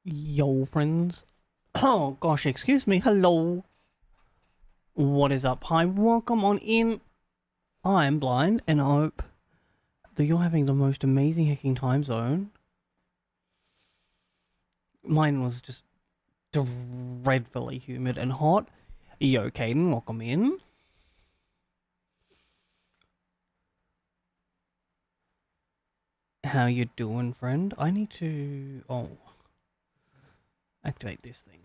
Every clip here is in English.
Yo, friends. Oh, gosh, excuse me. Hello. What is up? Hi, welcome on in. I'm blind, and I hope that you're having the most amazing hacking time zone. Mine was just dreadfully humid and hot. Yo, Caden, welcome in. How you doing, friend? I need to... Oh. Activate this thing.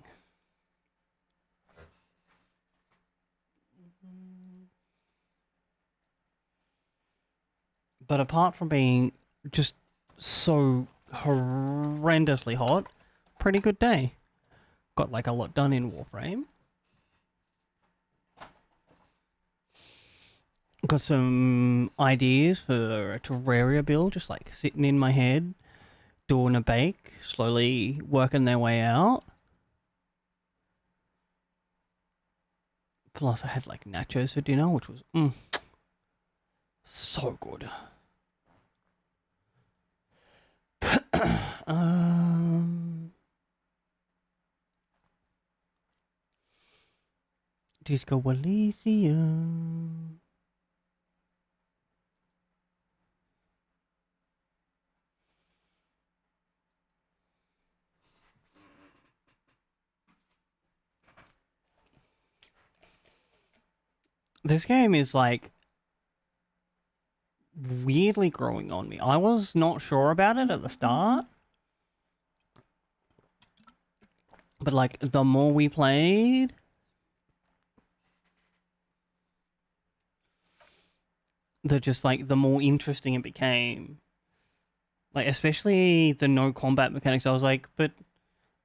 But apart from being just so horrendously hot, pretty good day. Got like a lot done in Warframe. Got some ideas for a Terraria build, just like sitting in my head, doing a bake, slowly working their way out. Plus I had like nachos for dinner, which was so good. Disco Elysium. This game is like weirdly growing on me. I was not sure about it at the start. But like the more we played, the more interesting it became. Like especially the no combat mechanics. I was like, but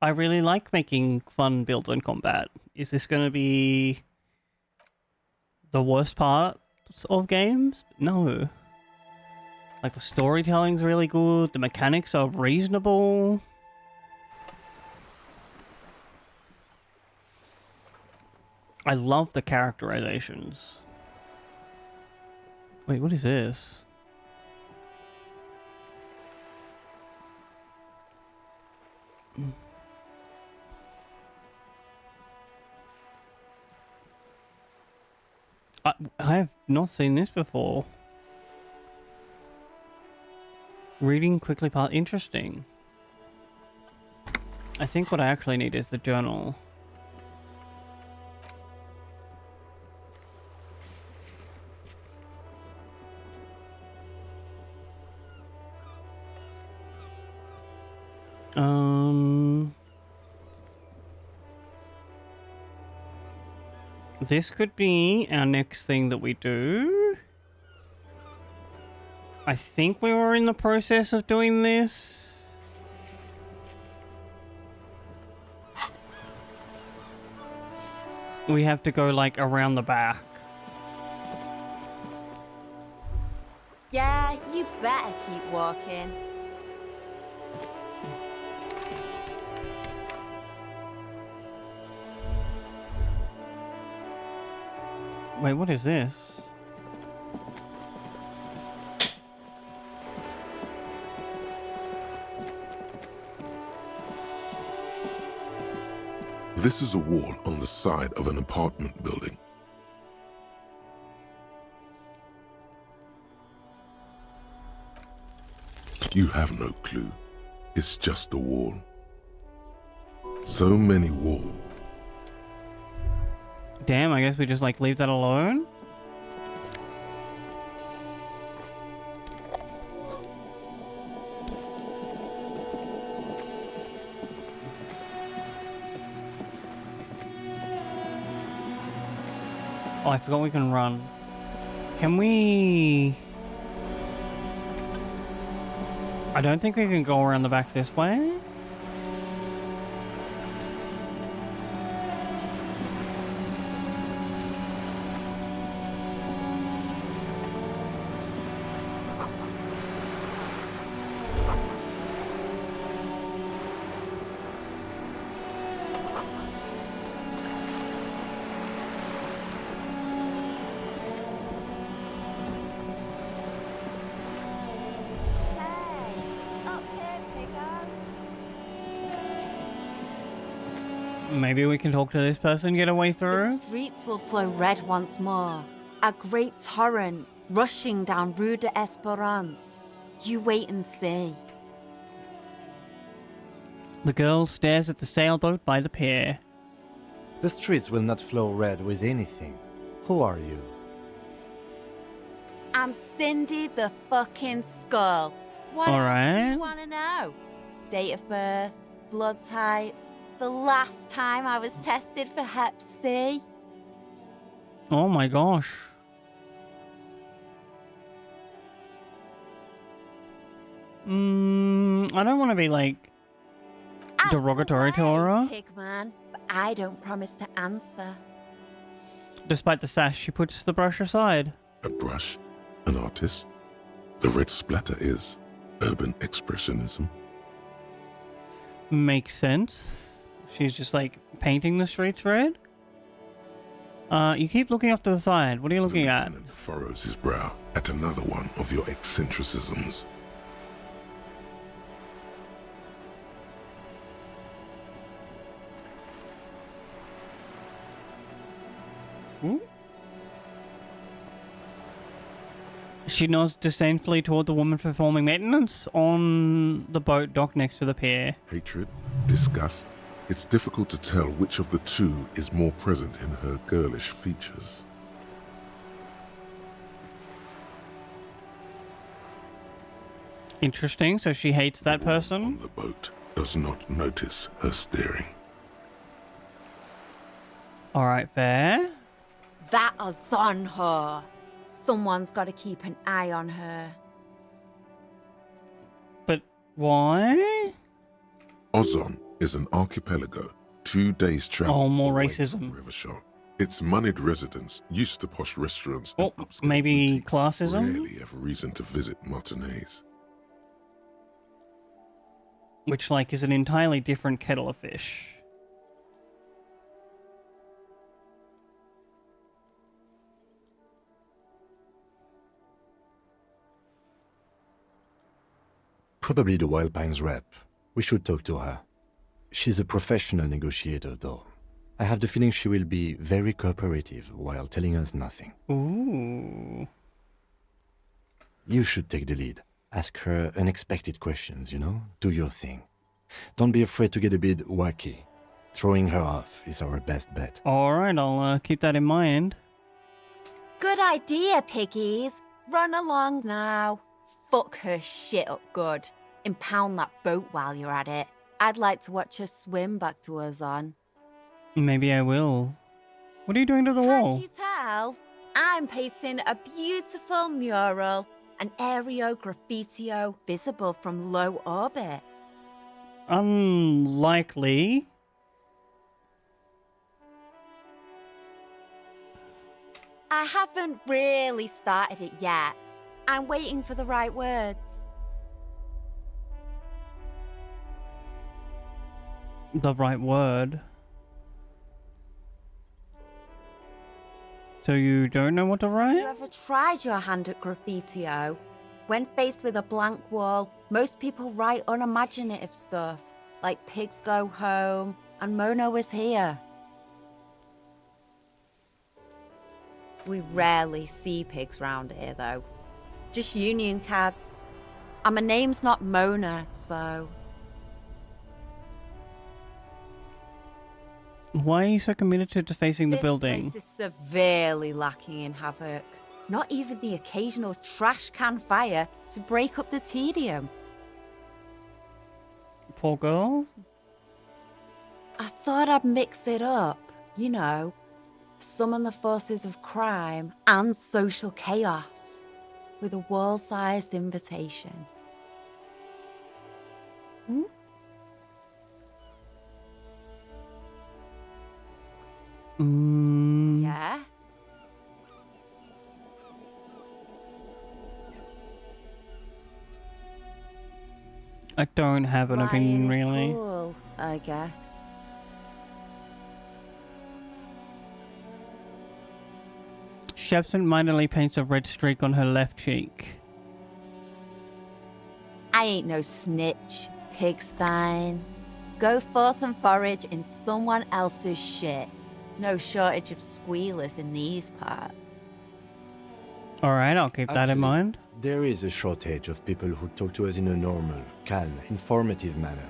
I really like making fun builds on combat. Is this going to be the worst part of games? No. Like the storytelling's really good, the mechanics are reasonable. I love the characterizations. Wait, what is this? I have not seen this before. Reading quickly part interesting. I think what I actually need is the journal. This could be our next thing that we do. I think we were in the process of doing this. We have to go like around the back. Yeah, you better keep walking. Wait, what is this? This is a wall on the side of an apartment building. You have no clue. It's just a wall. So many walls. Damn, I guess we just like leave that alone. Oh, I forgot we can run. Can we... I don't think we can go around the back this way. Maybe we can talk to this person, get a way The through? streets will flow red once more. A great torrent rushing down Rue de Esperance. You wait and see. The girl stares at the sailboat by the pier. The streets will not flow red with anything. Who are you? I'm Cindy the fucking Skull. What All else do right. you want to know? Date of birth, blood type, the last time I was tested for Hep C. Oh my gosh. I don't want to be like Ask derogatory to away, her. Pigman, but I don't promise to answer. Despite the sash, she puts the brush aside. A brush, an artist. The red splatter is urban expressionism. Makes sense. She's just like painting the streets red. You keep looking off to the side. What are you The looking at? lieutenant furrows his brow at another one of your eccentricisms. Ooh. She nods disdainfully toward the woman performing maintenance on the boat dock next to the pier. Hatred, disgust. It's difficult to tell which of the two is more present in her girlish features. Interesting, so she hates that The woman person? on the boat does not notice her staring. Alright, fair. That is on her. Someone's got to keep an eye on her. But why? Ozon is an archipelago, 2 days travel Oh, more away racism. from Rivershaw. Its moneyed residents, used to posh restaurants and Oh, upscale maybe boutiques, classism? rarely have reason to visit Martinez. Which, like, is an entirely different kettle of fish. Probably the Wild Pines rep. We should talk to her. She's a professional negotiator, though. I have the feeling she will be very cooperative while telling us nothing. Ooh. You should take the lead. Ask her unexpected questions, you know? Do your thing. Don't be afraid to get a bit wacky. Throwing her off is our best bet. Alright, I'll keep that in mind. Good idea, piggies. Run along now. Fuck her shit up good. Impound that boat while you're at it. I'd like to watch her swim back to Ozon. Maybe I will. What are you doing to the wall? Can't you tell? I'm painting a beautiful mural, an aereo graffitio visible from low orbit. Unlikely. I haven't really started it yet. I'm waiting for the right words. The right word. So you don't know what to Have write? you ever tried your hand at graffitio? When faced with a blank wall, most people write unimaginative stuff, like pigs go home and Mona was here. We rarely see pigs round here, though. Just union cats. And my name's not Mona, so... Why are you so committed to defacing the This building? place is severely lacking in havoc. Not even the occasional trash can fire to break up the tedium. Poor girl? I thought I'd mix it up, you know, summon the forces of crime and social chaos with a wall-sized invitation. Yeah? I don't have an opinion, Lying is really. cool, I guess. Shepson minorly paints a red streak on her left cheek. I ain't no snitch, Pigstein. Go forth and forage in someone else's shit. No shortage of squealers in these parts. Alright, I'll keep that in Actually, mind. There is a shortage of people who talk to us in a normal, calm, informative manner.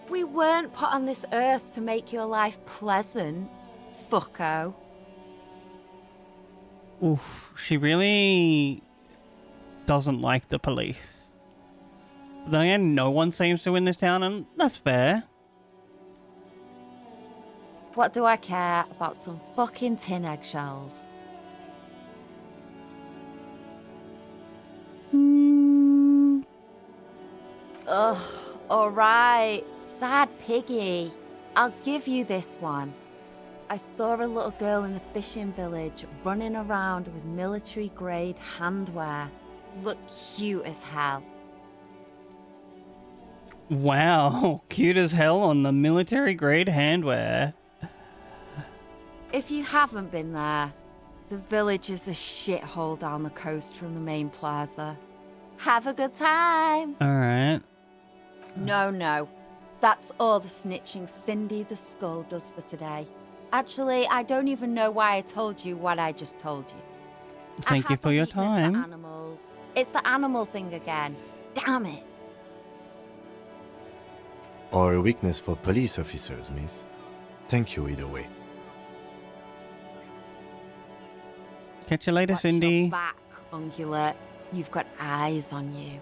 We weren't put on this earth to make your life pleasant, fucko. Oof, she really doesn't like the police. But then again, no one seems to in this town, and that's fair. What do I care about some fucking tin eggshells? Ugh, alright, sad piggy. I'll give you this one. I saw a little girl in the fishing village running around with military grade handwear. Looked cute as hell. Wow, cute as hell on the military grade handwear. If you haven't been there, the village is a shithole down the coast from the main plaza. Have a good time. Alright. No. That's all the snitching Cindy the Skull does for today. Actually, I don't even know why I told you what I just told you. Thank you for your weakness for time. animals. It's the animal thing again. Damn it. Or a weakness for police officers, miss. Thank you either way. Catch you later, Watch Cindy. your back, ungulate. You've got eyes on you.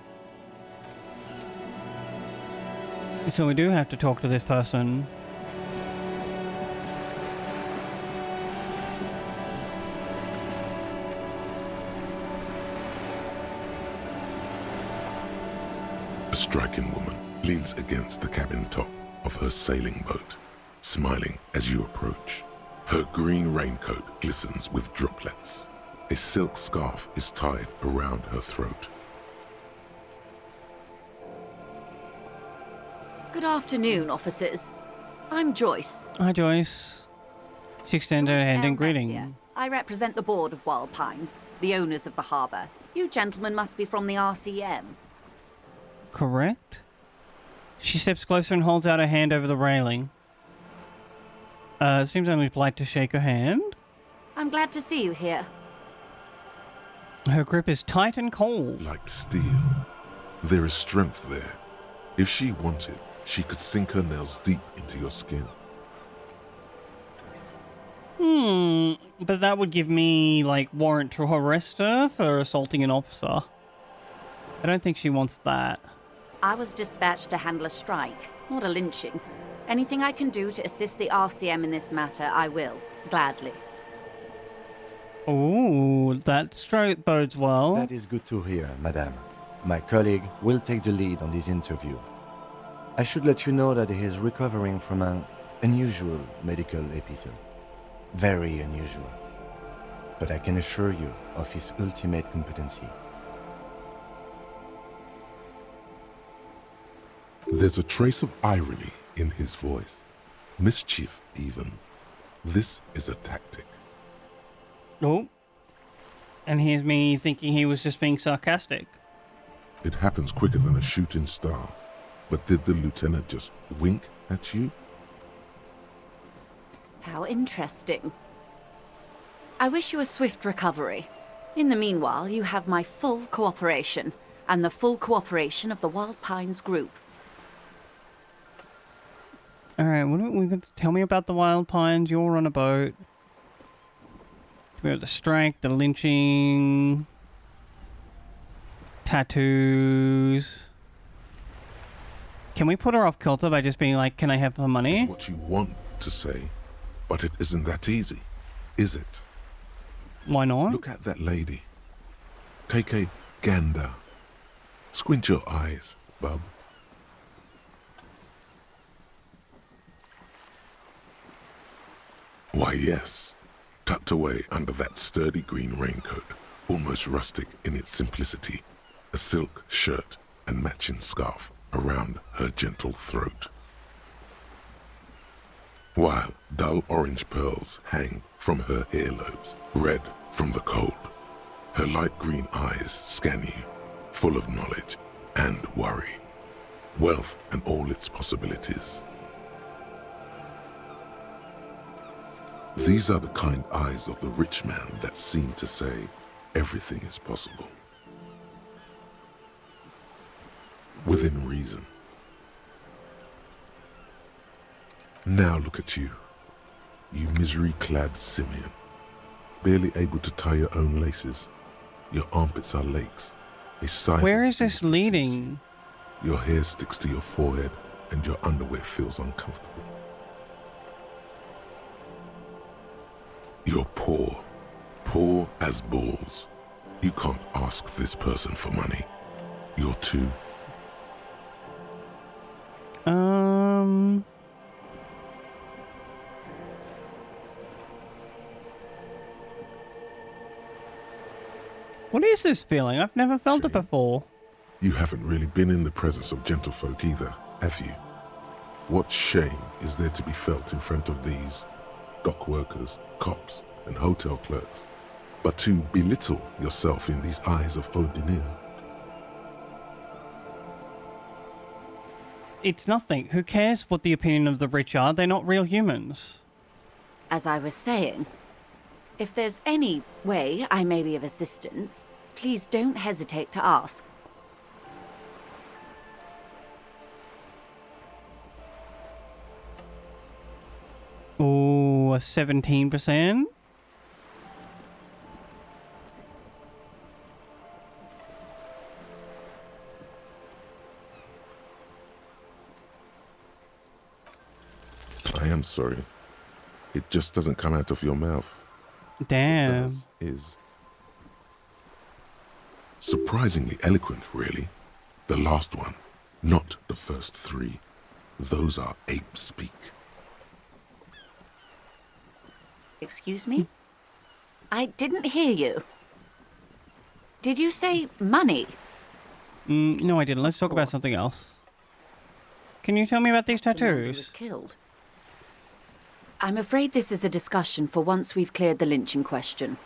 So we do have to talk to this person. A striking woman leans against the cabin top of her sailing boat, smiling as you approach. Her green raincoat glistens with droplets. A silk scarf is tied around her throat. Good afternoon, officers. I'm Joyce. Hi, Joyce. She extends her Joyce hand in L. greeting. Garcia. I represent the board of Wild Pines, the owners of the harbour. You gentlemen must be from the RCM. Correct? She steps closer and holds out her hand over the railing. It seems only polite to shake her hand. I'm glad to see you here. Her grip is tight and cold. Like steel. There is strength there. If she wanted, she could sink her nails deep into your skin. But that would give me, like, warrant to arrest her for assaulting an officer. I don't think she wants that. I was dispatched to handle a strike, not a lynching. Anything I can do to assist the RCM in this matter, I will, gladly. Ooh, that stroke bodes well. That is good to hear, madame. My colleague will take the lead on this interview. I should let you know that he is recovering from an unusual medical episode. Very unusual. But I can assure you of his ultimate competency. There's a trace of irony in his voice. Mischief, even. This is a tactic. Oh. And here's me thinking he was just being sarcastic. It happens quicker than a shooting star. But did the lieutenant just wink at you? How interesting. I wish you a swift recovery. In the meanwhile, you have my full cooperation, and the full cooperation of the Wild Pines group. Alright, what are we going to tell me about the Wild Pines? You're on a boat. We have the strike, the lynching, tattoos. Can we put her off kilter by just being like, can I have some money? It's what you want to say, but it isn't that easy, is it? Why not? Look at that lady. Take a gander. Squint your eyes, bub. Why, yes. Tucked away under that sturdy green raincoat, almost rustic in its simplicity, a silk shirt and matching scarf around her gentle throat. While dull orange pearls hang from her earlobes, red from the cold. Her light green eyes scan you, full of knowledge and worry. wealth and all its possibilities. These are the kind eyes of the rich man that seem to say everything is possible. Within reason. Now look at you, you misery-clad simian, barely able to tie your own laces. Your armpits are lakes. A sigh. Where is this leading? Your hair sticks to your forehead and your underwear feels uncomfortable. You're poor, poor as balls. You can't ask this person for money. You're too... What is this feeling? I've never felt it Shame. before. You haven't really been in the presence of gentlefolk either, have you? What shame is there to be felt in front of these dock workers, cops, and hotel clerks, but to belittle yourself in these eyes of Odinil? It's nothing. Who cares what the opinion of the rich are? They're not real humans. As I was saying, if there's any way I may be of assistance, please don't hesitate to ask. Ooh, a 17%? I am sorry. It just doesn't come out of your mouth. Damn. Does is surprisingly eloquent, really. The last one, not the first three. Those are ape speak. Excuse me? I didn't hear you. Did you say money? No, I didn't. Let's talk about course. something else. Can you tell me about these The man who was tattoos? killed. I'm afraid this is a discussion for once we've cleared the lynching question.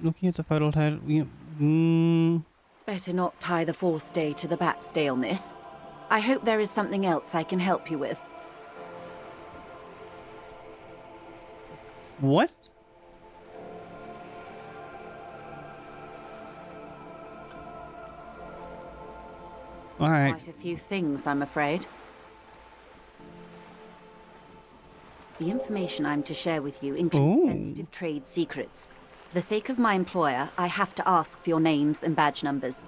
Looking at the photo tattoo... Better not tie the forestay to the backstay on this. I hope there is something else I can help you with. What? Alright. Quite a few things, I'm afraid. The information I'm to share with you includes Ooh. sensitive trade secrets. For the sake of my employer, I have to ask for your names and badge numbers.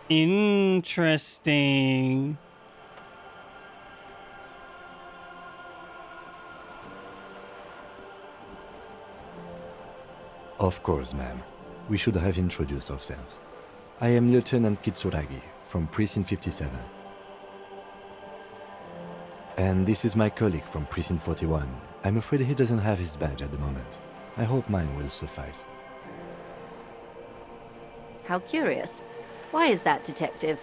Interesting. Of course, ma'am. We should have introduced ourselves. I am Lieutenant Kitsuragi from Precinct 57. And this is my colleague from Precinct 41. I'm afraid he doesn't have his badge at the moment. I hope mine will suffice. How curious. Why is that, Detective?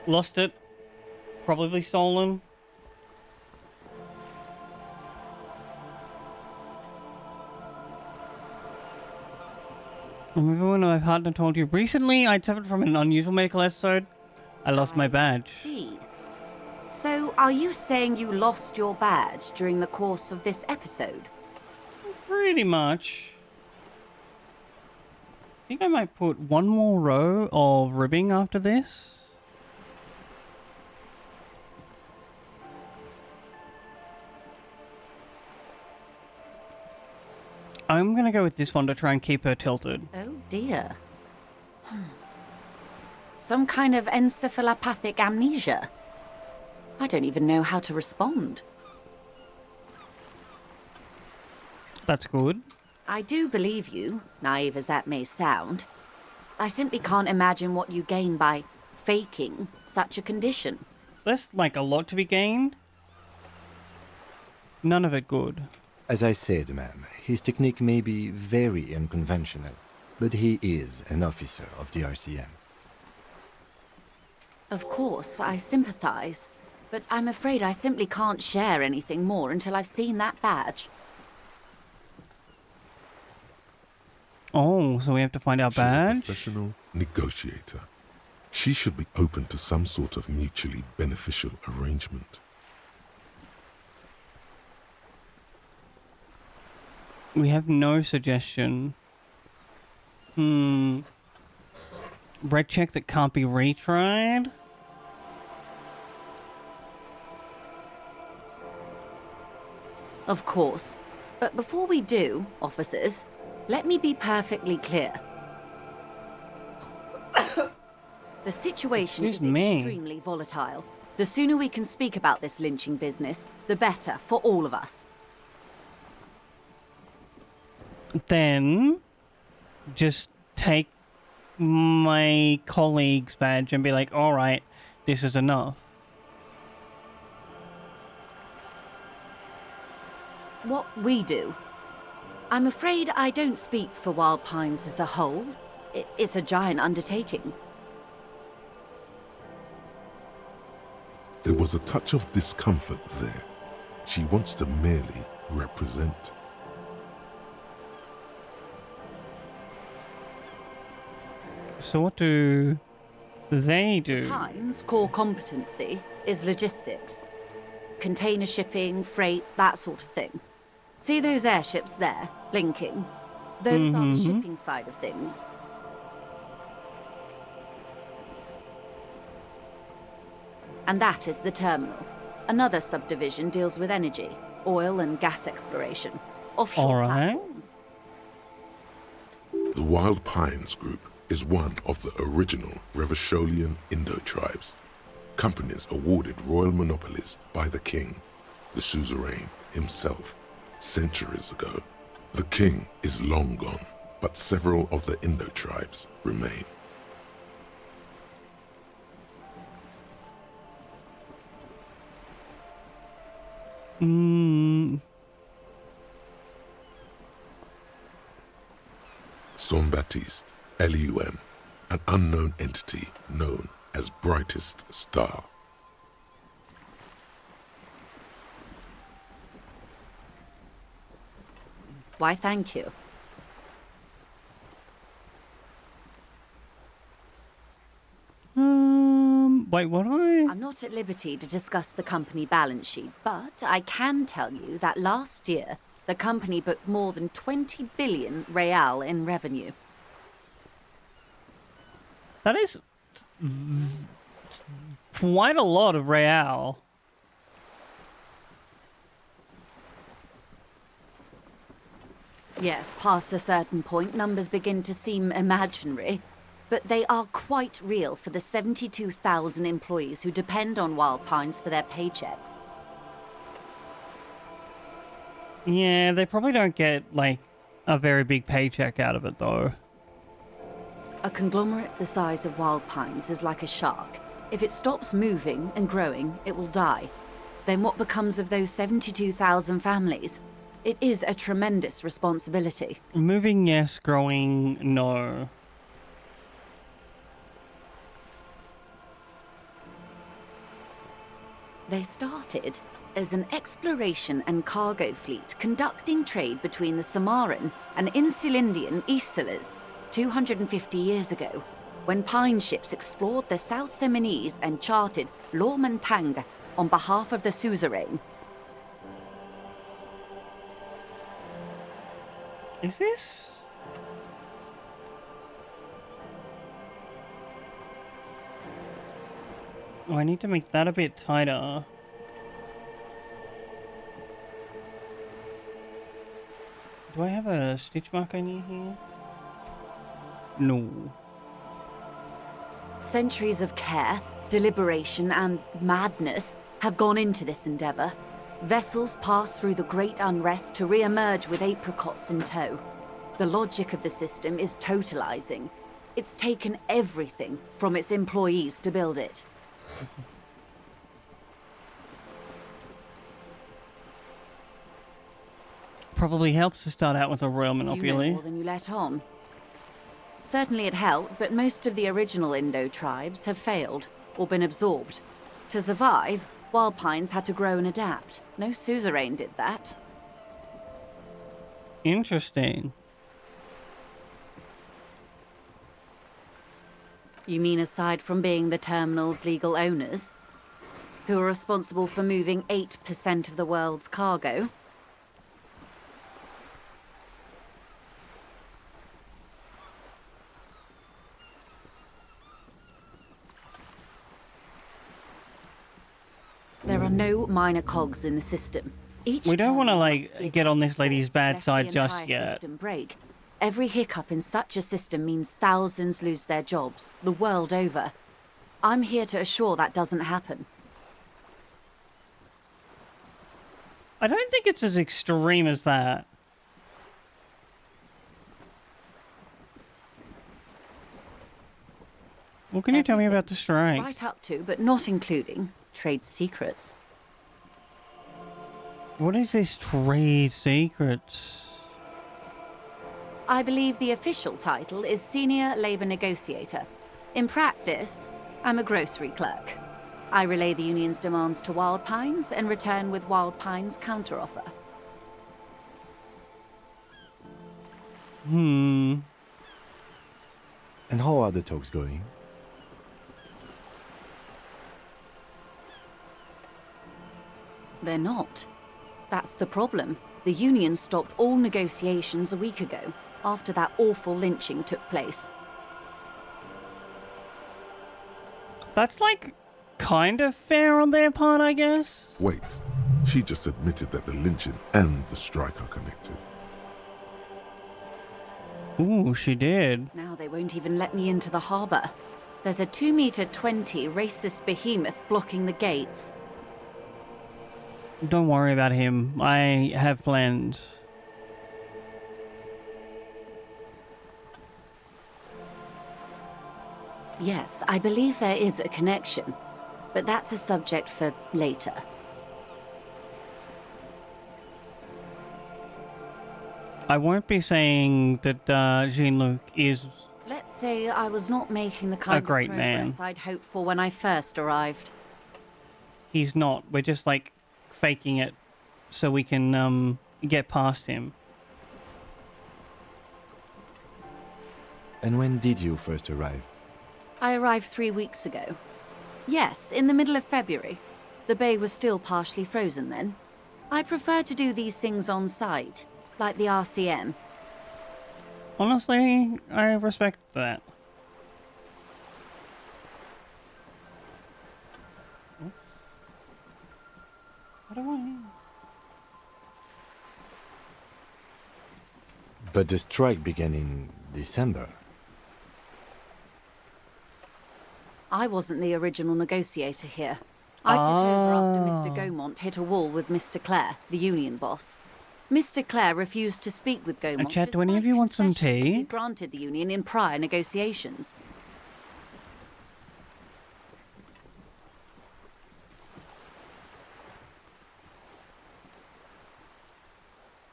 Lost it. Probably stolen. Everyone I've had and told you recently, I suffered from an unusual medical episode. I lost my badge. See. So, are you saying you lost your badge during the course of this episode? Pretty much. I think I might put one more row of ribbing after this. I'm gonna go with this one to try and keep her tilted. Oh dear. Some kind of encephalopathic amnesia. I don't even know how to respond. That's good. I do believe you, naive as that may sound. I simply can't imagine what you gain by faking such a condition. There's like a lot to be gained. None of it good. As I said, ma'am, his technique may be very unconventional, but he is an officer of the RCM. Of course, I sympathize. but I'm afraid I simply can't share anything more until I've seen that badge. Oh, so we have to find our She's a badge? professional negotiator. She should be open to some sort of mutually beneficial arrangement. We have no suggestion. Red check that can't be retried? Of course. But before we do, officers, let me be perfectly clear. The situation is extremely volatile. The sooner we can speak about this lynching business, the better for all of us. Then just take my colleague's badge and be like, alright, this is enough. What we do. I'm afraid I don't speak for Wild Pines as a whole. It's a giant undertaking. There was a touch of discomfort there. She wants to merely represent. So what do they do? Pines' core competency is logistics. Container shipping, freight, that sort of thing. See those airships there, blinking? Those are the shipping side of things. And that is the terminal. Another subdivision deals with energy, oil and gas exploration, offshore platforms. The Wild Pines Group is one of the original Revacholian Indo-tribes. Companies awarded royal monopolies by the king, the suzerain himself, centuries ago. The king is long gone, but several of the Indo-tribes remain. Saint-Baptiste, Elysium, an unknown entity known as Brightest Star. Why, thank you. Wait, what I'm not at liberty to discuss the company balance sheet, but I can tell you that last year, the company booked more than 20 billion real in revenue. That is quite a lot of real. Yes, past a certain point, numbers begin to seem imaginary, but they are quite real for the 72,000 employees who depend on Wild Pines for their paychecks. Yeah, they probably don't get, like, a very big paycheck out of it, though. A conglomerate the size of Wild Pines is like a shark. If it stops moving and growing, it will die. Then what becomes of those 72,000 families? It is a tremendous responsibility. Moving, yes. Growing, no. They started as an exploration and cargo fleet conducting trade between the Samaran and Insulindian Isolas 250 years ago, when pine ships explored the South Seminese and charted Lomantang on behalf of the suzerain. Is this? Oh, I need to make that a bit tighter. Do I have a stitch marker near here? No. Centuries of care, deliberation, and madness have gone into this endeavor. Vessels pass through the great unrest to re-emerge with apricots in tow. The logic of the system is totalizing. It's taken everything from its employees to build it. Probably helps to start out with a royal You know monopoly. more than you let on. Certainly it helped, but most of the original Indo tribes have failed or been absorbed. To survive, Wild pines had to grow and adapt. No suzerain did that. Interesting. You mean aside from being the terminal's legal owners, who are responsible for moving 8% of the world's cargo? There are no minor cogs in the system. Each We don't want to, terminal must be like, get on this lady's bad lest side the just entire yet. system break. Every hiccup in such a system means thousands lose their jobs, the world over. I'm here to assure that doesn't happen. I don't think it's as extreme as that. What can you tell me Everything. about the strike? Right up to, but not including, trade secrets. What is this trade secrets? I believe the official title is Senior Labour Negotiator. In practice, I'm a grocery clerk. I relay the union's demands to Wild Pines and return with Wild Pines' counteroffer. And how are the talks going? They're not. That's the problem. The union stopped all negotiations a week ago, after that awful lynching took place. That's, like, kind of fair on their part, I guess. Wait, she just admitted that the lynching and the strike are connected. Ooh, she did. Now they won't even let me into the harbour. There's a 2-meter-20 racist behemoth blocking the gates. Don't worry about him. I have plans. Yes, I believe there is a connection, but that's a subject for later. I won't be saying that Jean-Luc is... Let's say I was not making the kind great of man. progress I'd hoped for when I first arrived. He's not. We're just, like, faking it so we can get past him. And when did you first arrive? I arrived 3 weeks ago. Yes, in the middle of February. The bay was still partially frozen then. I prefer to do these things on site, like the RCM. Honestly, I respect that. What do I... But the strike began in December. I wasn't the original negotiator here. I took over after Mr. Gaumont hit a wall with Mr. Clare, the union boss. Mr. Clare refused to speak with Gaumont. Chat, do any of despite you want some concessions tea? he granted the union in prior negotiations.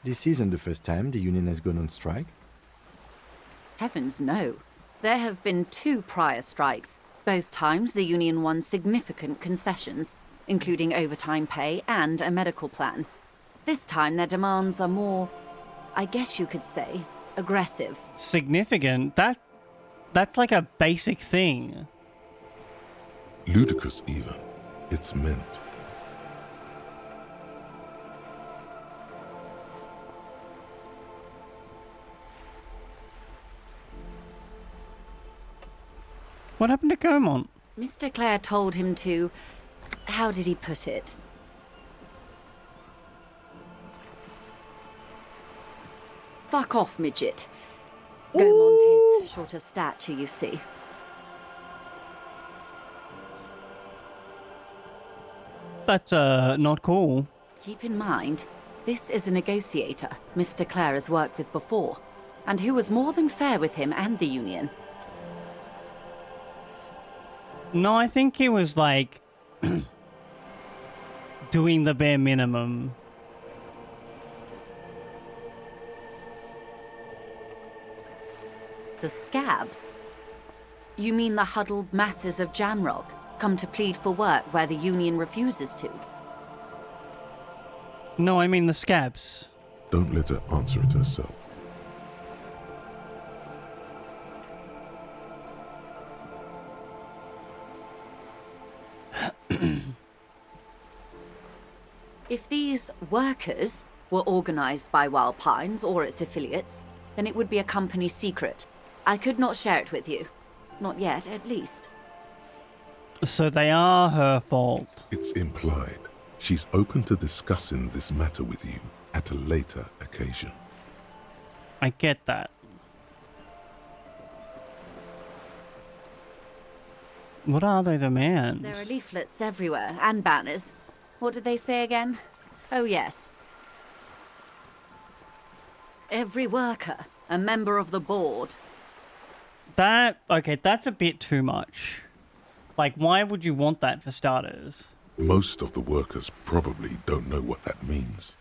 This isn't the first time the union has gone on strike. Heavens no. There have been 2 prior strikes. Both times the union won significant concessions, including overtime pay and a medical plan. This time their demands are more, I guess you could say, aggressive. Significant? That's like a basic thing. Ludicrous even. It's meant. What happened to Gaumont? Mr. Clare told him to... how did he put it? Fuck off, midget. Gaumont is short of stature, you see. That's not cool. Keep in mind, this is a negotiator Mr. Clare has worked with before, and who was more than fair with him and the union. No, I think he was like doing the bare minimum. The scabs? You mean the huddled masses of Jamrock? come to plead for work where the union refuses to. No, I mean the scabs. Don't let her answer it herself. If these workers were organized by Wild Pines or its affiliates, then it would be a company secret. I could not share it with you. Not yet, at least. So they are her fault. It's implied. She's open to discussing this matter with you at a later occasion. I get that. What are their demands? There are leaflets everywhere, and banners. What did they say again? Oh, yes. Every worker, a member of the board. Okay, that's a bit too much. Like, why would you want that for starters? Most of the workers probably don't know what that means.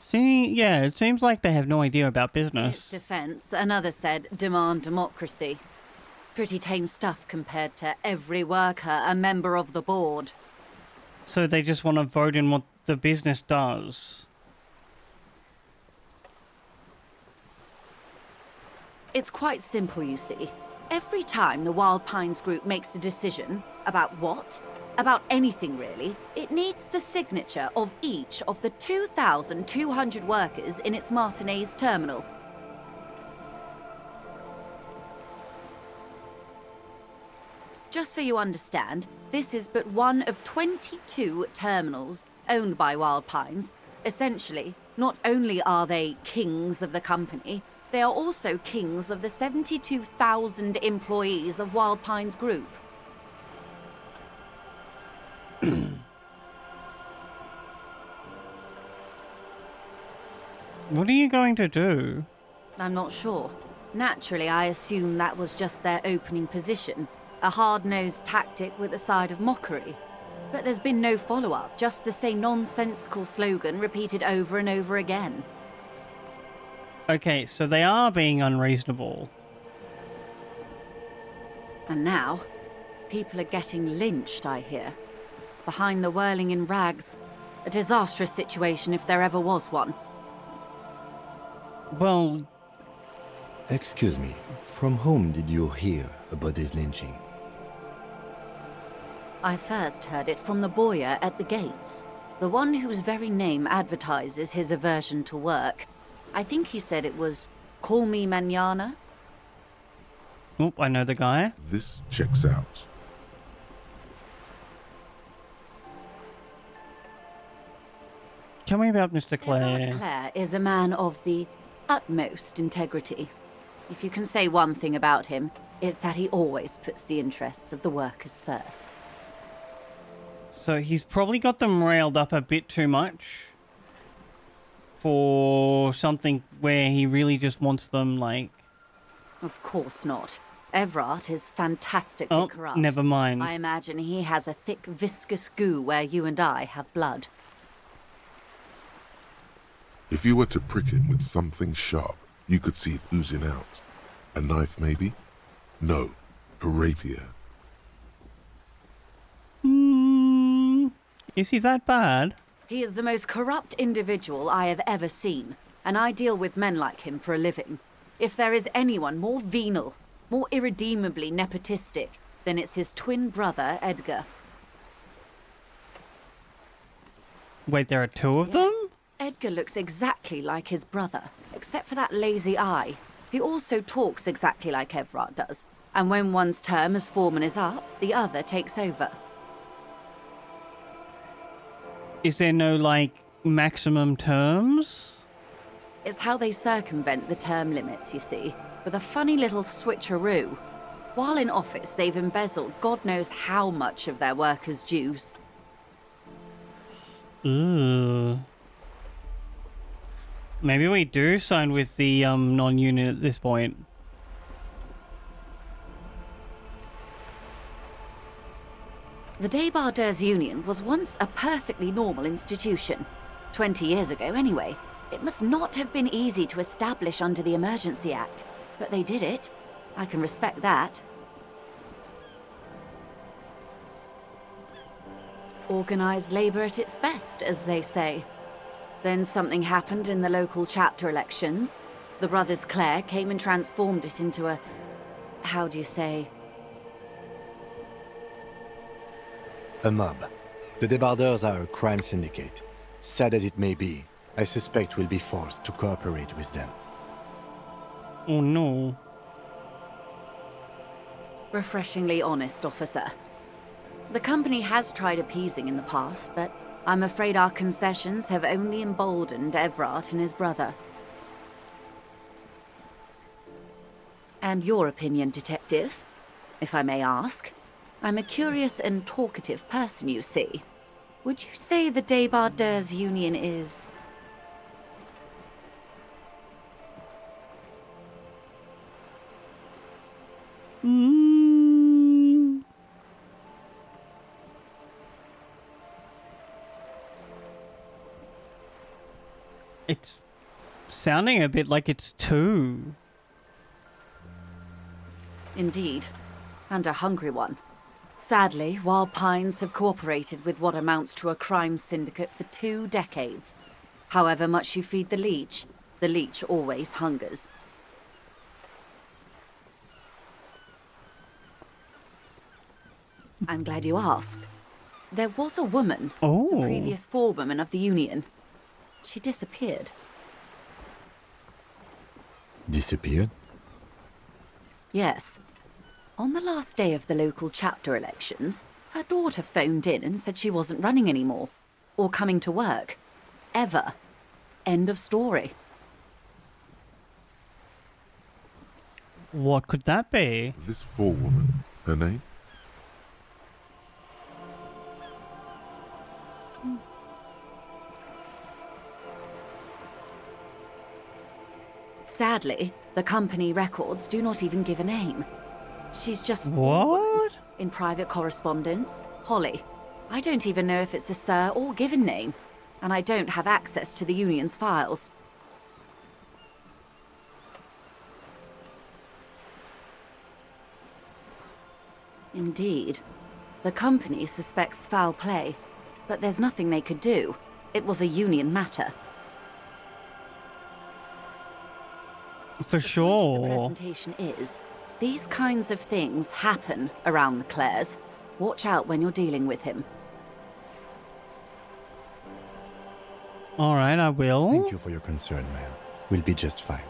See, yeah, it seems like they have no idea about In its business. defense, another said, demand democracy. Pretty tame stuff compared to every worker, a member of the board. So they just want to vote in what the business does. It's quite simple, you see. Every time the Wild Pines group makes a decision about what, about anything really, it needs the signature of each of the 2,200 workers in its Martinez terminal. Just so you understand, this is but one of 22 terminals owned by Wild Pines. Essentially, not only are they kings of the company, they are also kings of the 72,000 employees of Wild Pines Group. What are you going to do? I'm not sure. Naturally, I assume that was just their opening position, a hard-nosed tactic with a side of mockery. But there's been no follow-up, just the same nonsensical slogan repeated over and over again. Okay, so they are being unreasonable. And now, people are getting lynched, I hear. Behind the whirling in rags. A disastrous situation if there ever was one. Well, Excuse me, from whom did you hear about this lynching? I first heard it from the bowyer at the gates. The one whose very name advertises his aversion to work. I think he said it was, "Call me mañana." oh, I know the guy. This checks out. Tell me about Mr. Clare. Everard Clare is a man of the utmost integrity. If you can say one thing about him, it's that he always puts the interests of the workers first. So he's probably got them railed up a bit too much for something where he really just wants them, like... Of course not. Everard is fantastically Oh, corrupt. never mind. I imagine he has a thick, viscous goo where you and I have blood. If you were to prick him with something sharp, you could see it oozing out. A knife, maybe? No, a rapier. Is he that bad? He is the most corrupt individual I have ever seen, and I deal with men like him for a living. If there is anyone more venal, more irredeemably nepotistic, then it's his twin brother, Edgar. Wait, there are two of them? Yes. Edgar looks exactly like his brother, except for that lazy eye. He also talks exactly like Everard does, and when one's term as foreman is up, the other takes over. Is there no, like, maximum terms? It's how they circumvent the term limits, you see, with a funny little switcheroo. While in office, they've embezzled God knows how much of their workers' dues. Ooh. Maybe we do sign with the non-union at this point. The Débardeurs Union was once a perfectly normal institution. 20 years ago, anyway. It must not have been easy to establish under the Emergency Act, but they did it. I can respect that. Organized labor at its best, as they say. Then something happened in the local chapter elections. The brothers Clare came and transformed it into a... how do you say? A mob. The Débardeurs are a crime syndicate. Sad as it may be, I suspect we'll be forced to cooperate with them. Oh no. Refreshingly honest, officer. The company has tried appeasing in the past, but I'm afraid our concessions have only emboldened Evrart and his brother. And your opinion, Detective, if I may ask? I'm a curious and talkative person, you see. Would you say the Débardeurs Union is... It's sounding a bit like it's two. Indeed, and a hungry one. Sadly, Wild Pines have cooperated with what amounts to a crime syndicate for 2 decades. However much you feed the leech always hungers. I'm glad you asked. There was a woman, Oh. the previous forewoman of the Union. She disappeared. Disappeared? Yes. On the last day of the local chapter elections, her daughter phoned in and said she wasn't running anymore. Or coming to work. Ever. End of story. What could that be? This forewoman, her name? Sadly, the company records do not even give a name. She's just forewoman. What? In private correspondence, Holly. I don't even know if it's a sir or given name, and I don't have access to the Union's files. Indeed. The company suspects foul play, but there's nothing they could do. It was a Union matter. For The sure. presentation is, these kinds of things happen around the Clares. Watch out when you're dealing with him. Alright, I will. Thank you for your concern, ma'am. We'll be just fine.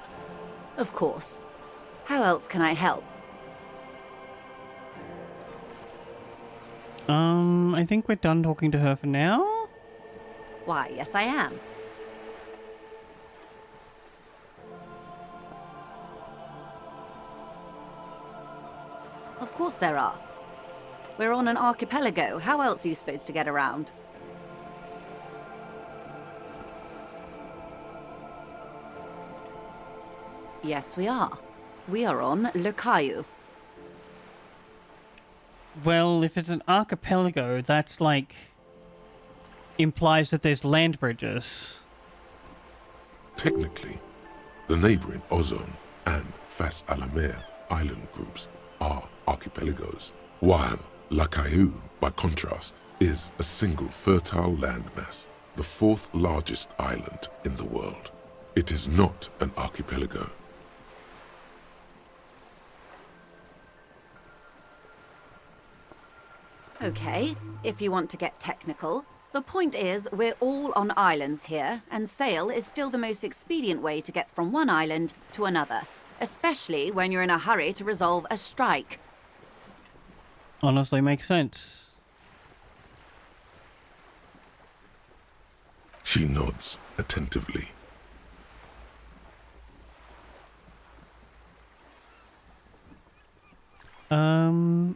Of course. How else can I help? I think we're done talking to her for now. Why, yes I am. Of course there are. We're on an archipelago. How else are you supposed to get around? Yes, we are. We are on Le Caillou. Well, if it's an archipelago, that's like... implies that there's land bridges. Technically, the neighboring Ozone and Fas Alamer island groups are archipelagos, while La Caillou, by contrast, is a single fertile landmass, the 4th largest island in the world. It is not an archipelago. Okay, if you want to get technical. The point is, we're all on islands here, and sail is still the most expedient way to get from one island to another, especially when you're in a hurry to resolve a strike. Honestly, makes sense. She nods attentively.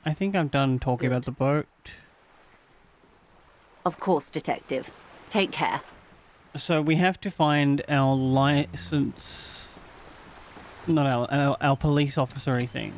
I think I'm done talking about the boat. Of course, Detective. Take care. So we have to find our license... Not our police officer thing.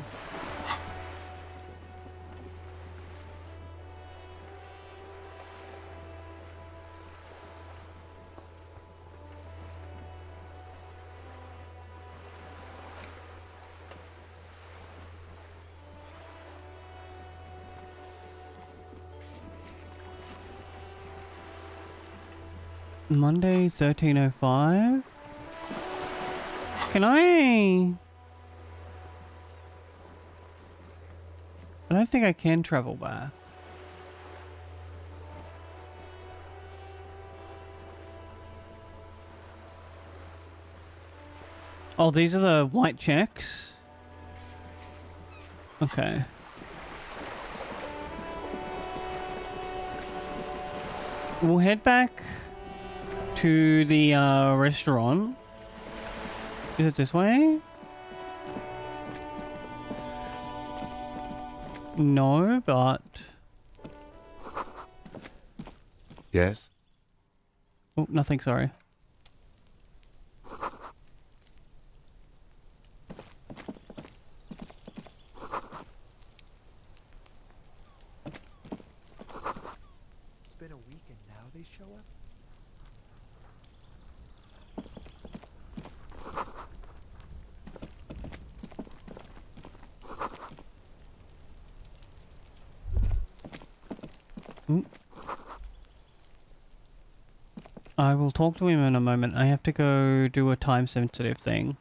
Monday, 13:05. Can I don't think I can travel back. Oh, these are the white checks? Okay. We'll head back to the restaurant. Is it this way? No, but... Yes? Oh, nothing, sorry. It's been a week and now they show up? Ooh. I will talk to him in a moment. I have to go do a time-sensitive thing.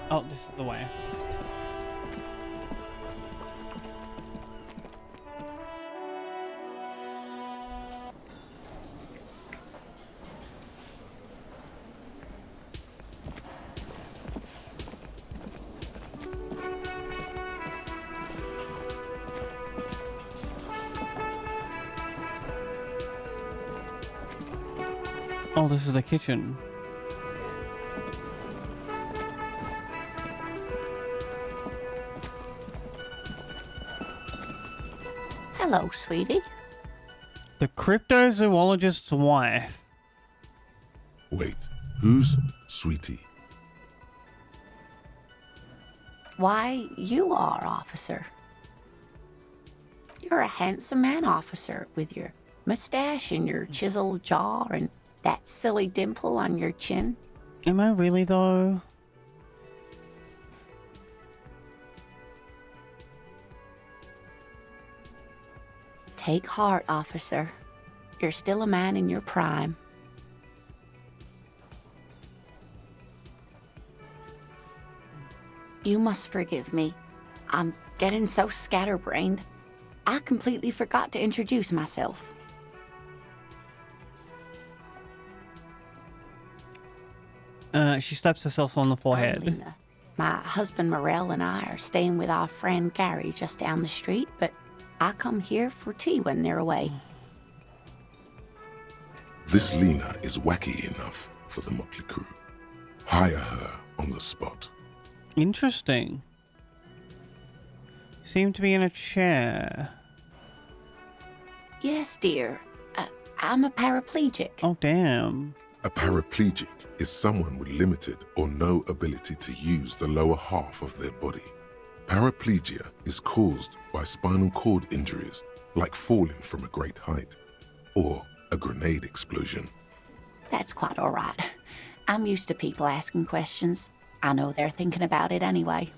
Oh, this is the way. Oh, this is the kitchen. Hello, sweetie. The cryptozoologist's wife. Wait, who's Sweetie? Why, you are, officer. You're a handsome man, officer, with your mustache and your chiseled jaw and that silly dimple on your chin. Am I really, though? Take heart, officer. You're still a man in your prime. You must forgive me. I'm getting so scatterbrained. I completely forgot to introduce myself. She slaps herself on the forehead. Lena. My husband Morel and I are staying with our friend Gary just down the street, but I come here for tea when they're away. This Lena is wacky enough for the motley crew. Hire her on the spot. Interesting. Seem to be in a chair. Yes, dear. I'm a paraplegic. Oh, damn. A paraplegic is someone with limited or no ability to use the lower half of their body. Paraplegia is caused by spinal cord injuries, like falling from a great height, or a grenade explosion. That's quite all right. I'm used to people asking questions. I know they're thinking about it anyway.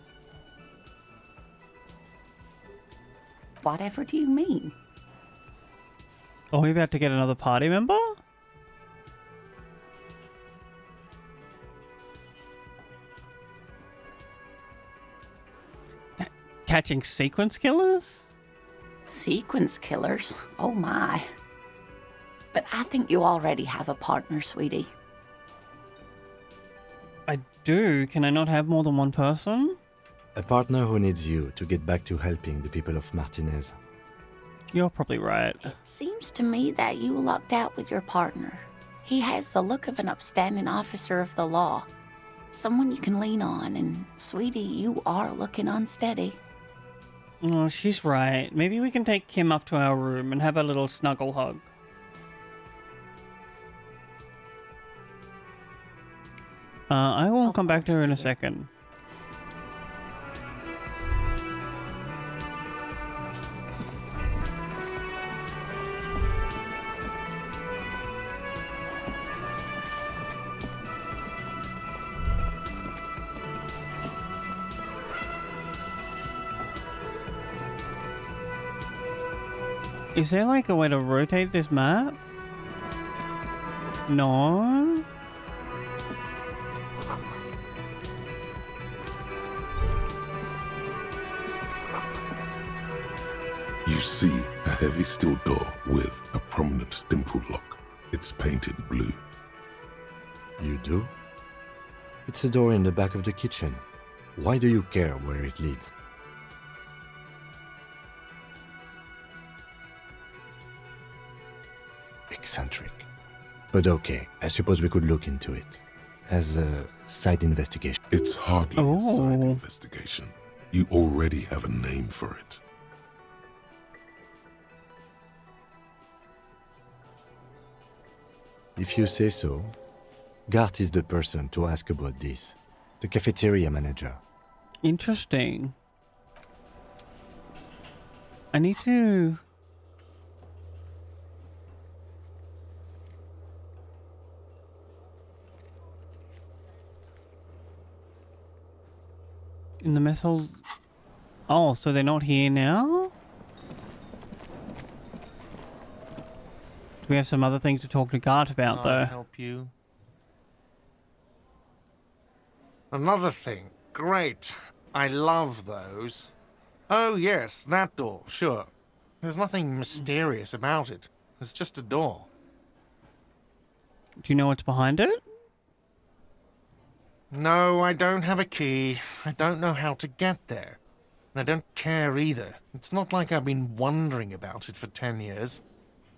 Whatever do you mean? Are we about to get another party member? Catching sequence killers? Sequence killers? Oh my. But I think you already have a partner, sweetie. I do. Can I not have more than one person? A partner who needs you to get back to helping the people of Martinez. You're probably right. Seems to me that you lucked out with your partner. He has the look of an upstanding officer of the law. Someone you can lean on, and sweetie, you are looking unsteady. Oh, she's right. Maybe we can take Kim up to our room and have a little snuggle hug. I will Of come back to course, her in a dear. second. Is there like a way to rotate this map? No? You see a heavy steel door with a prominent dimpled lock. It's painted blue. You do? It's a door in the back of the kitchen. Why do you care where it leads? Eccentric. But okay, I suppose we could look into it. As a side investigation. It's hardly a side Oh. investigation. You already have a name for it. If you say so, Gart is the person to ask about this. The cafeteria manager. Interesting. I need to... In the mess halls... Oh, so they're not here now? Do we have some other things to talk to Gart about, I'll though? help you. Another thing. Great. I love those. Oh, yes, that door, sure. There's nothing mysterious about it. It's just a door. Do you know what's behind it? No, I don't have a key. I don't know how to get there. And I don't care either. It's not like I've been wondering about it for 10 years.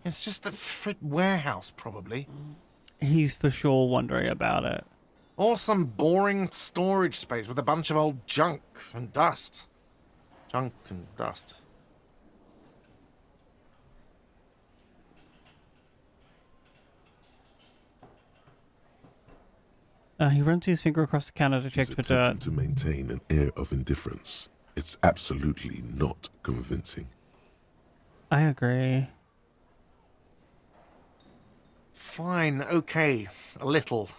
It's just a frit warehouse, probably. He's for sure wondering about it. Or some boring storage space with a bunch of old junk and dust. Junk and dust. He runs his finger across the counter to check He's for attempting dirt. to maintain an air of indifference. It's absolutely not convincing. I agree. Fine, okay, a little.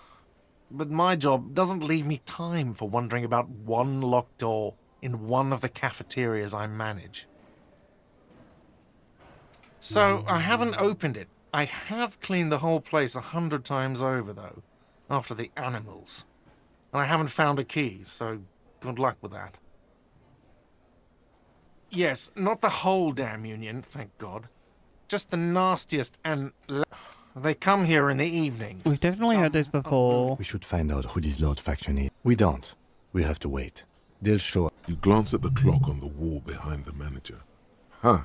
But my job doesn't leave me time for wondering about one locked door in one of the cafeterias I manage. So, I haven't opened it. I have cleaned the whole place 100 times over, though, after the animals. And I haven't found a key, so good luck with that. Yes, not the whole damn union, thank God. Just the nastiest and... They come here in the evenings. We've definitely heard this before. We should find out who this Lord faction is. We don't. We have to wait. They'll show up. You glance at the clock on the wall behind the manager. Huh.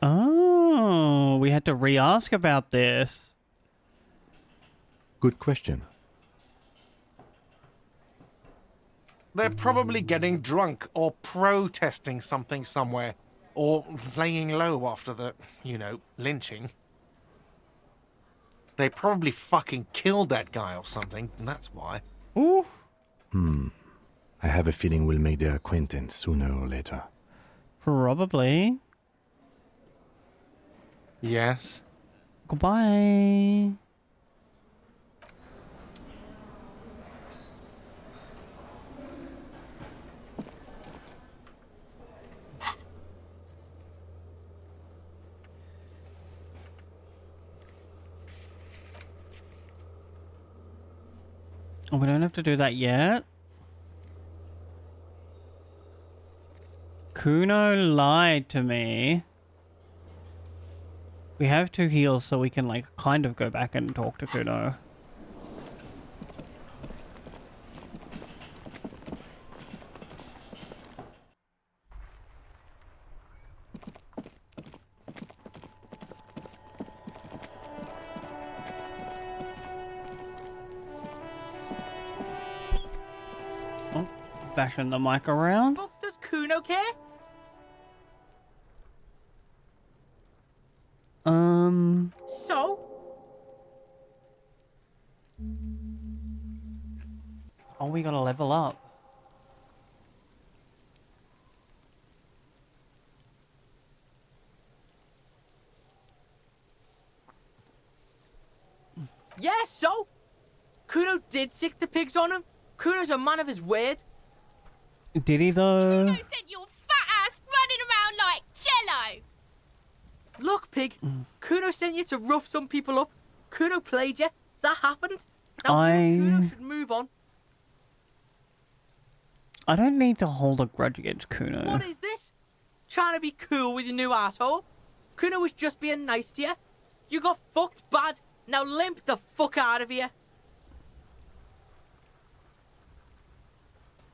Oh, we had to re-ask about this. Good question. They're probably getting drunk or protesting something somewhere. Or laying low after the, lynching. They probably fucking killed that guy or something, and that's why. Ooh. I have a feeling we'll make their acquaintance sooner or later. Probably. Yes? Goodbye. Oh, we don't have to do that yet. Kuno lied to me. We have 2 heals, so we can, kind of go back and talk to Kuno. Oh, bashing the mic around. Fuck, does Kuno care? So? Oh, we gotta level up. Yeah, so? Kuno did sick the pigs on him. Kuno's a man of his word. Did he though? Kuno sent your fat ass running around like Jello. Look, Pig. Kuno sent you to rough some people up. Kuno played you. That happened. Now Kuno should move on. I don't need to hold a grudge against Kuno. What is this? Trying to be cool with your new asshole? Kuno was just being nice to you. You got fucked bad. Now limp the fuck out of here.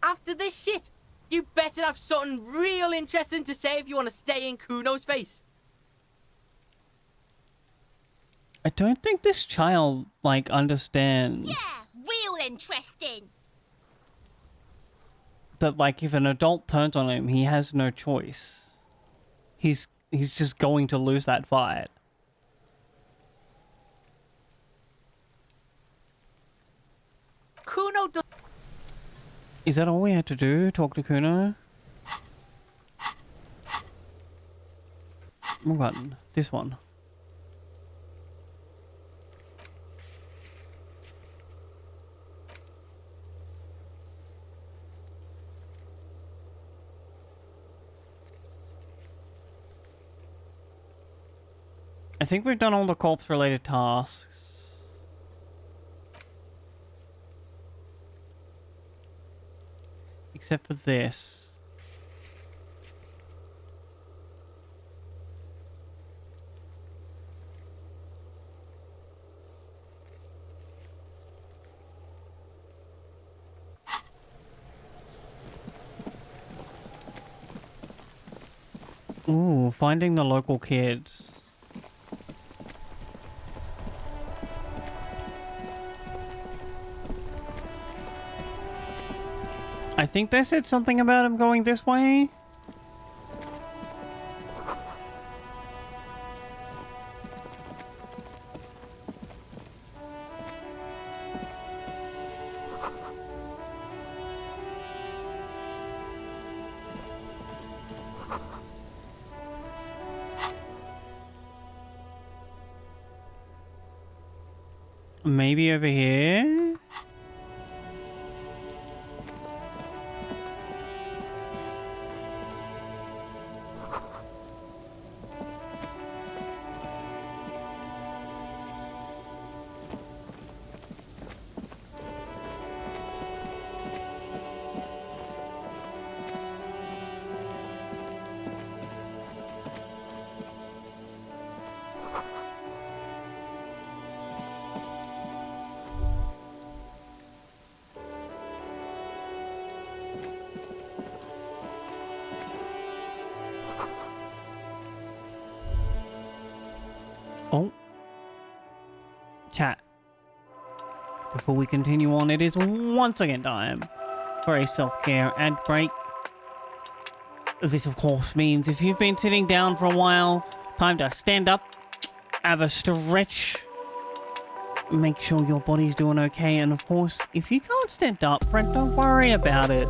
After this shit, you better have something real interesting to say if you want to stay in Kuno's face. I don't think this child, like, understands Real interesting. that, like, if an adult turns on him, he has no choice. He's just going to lose that fight. Kuno does. Is that all we had to do? Talk to Kuno? What button? This one. I think we've done all the corpse-related tasks. Except for this. Ooh, finding the local kids. I think they said something about him going this way. Maybe over here? Oh. Chat. Before we continue on, it is once again time for a self-care ad break. This, of course, means if you've been sitting down for a while, time to stand up, have a stretch, make sure your body's doing okay, and of course, if you can't stand up, friend, don't worry about it.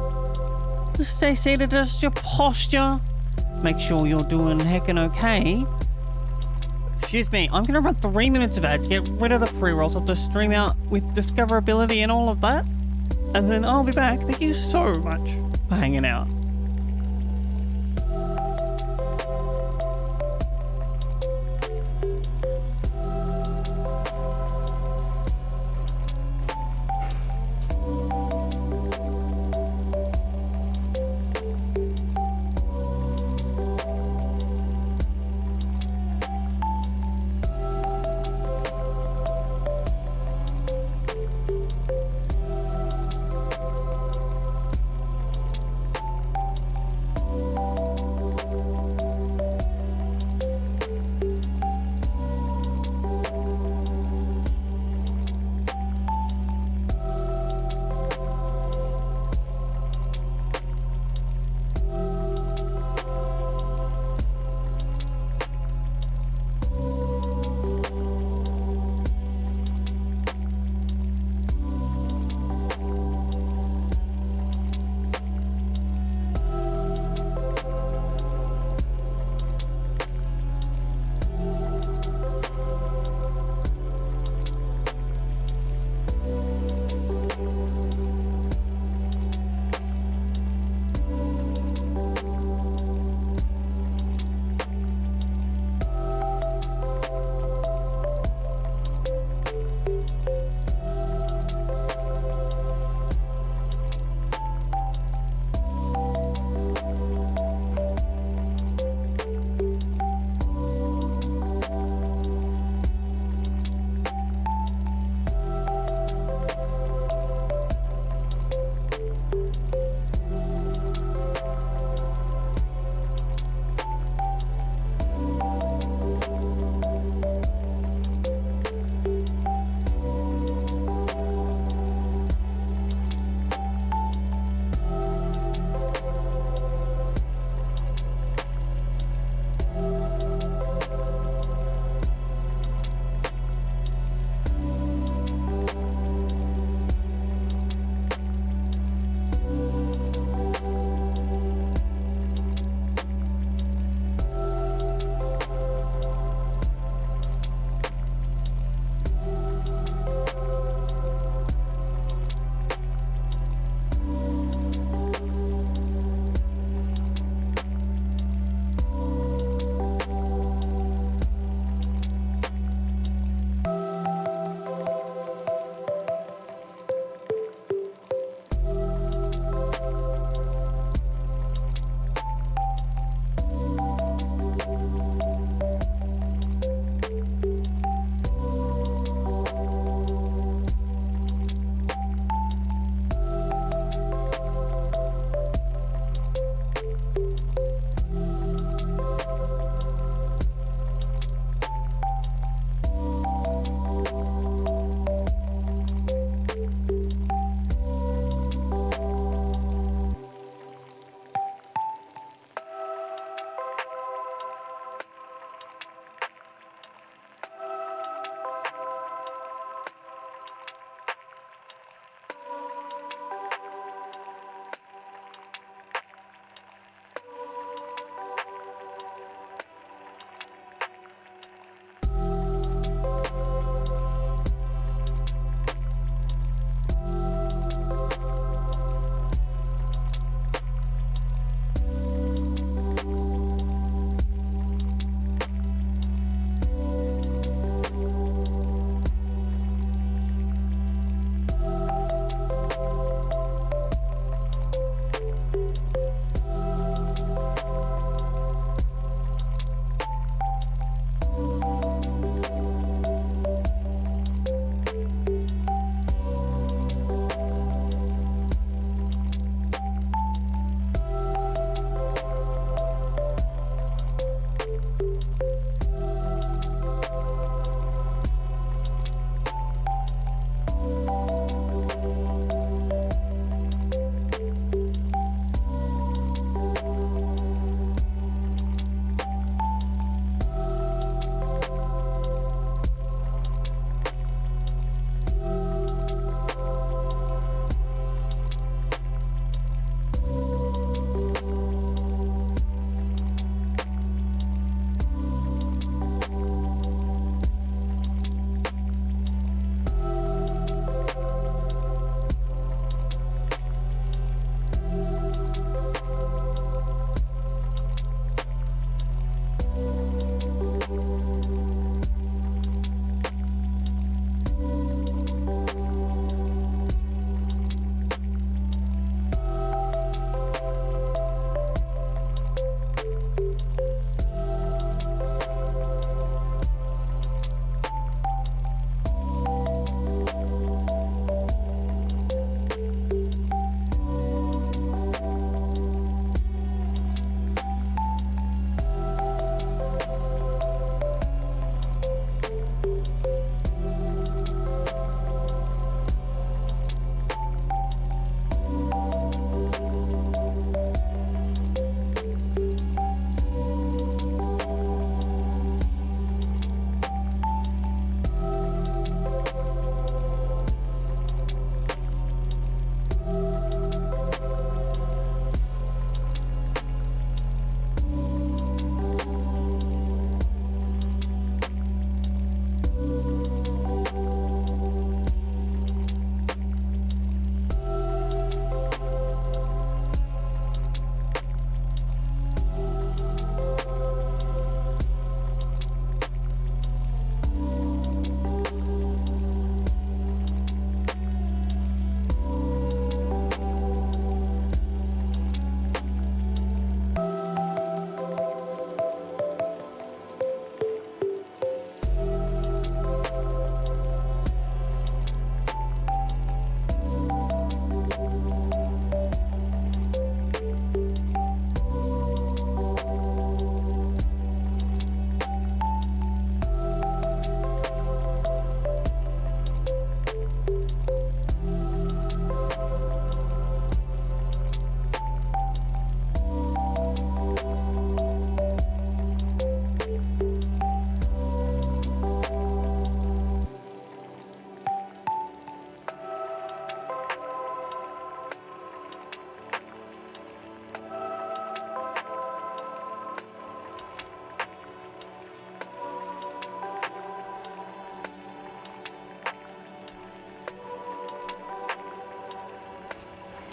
Just stay seated, adjust your posture, make sure you're doing heckin' okay. Excuse me, I'm gonna run 3 minutes of ads, get rid of the pre-rolls, I'll just stream out with discoverability and all of that, and then I'll be back. Thank you so much for hanging out.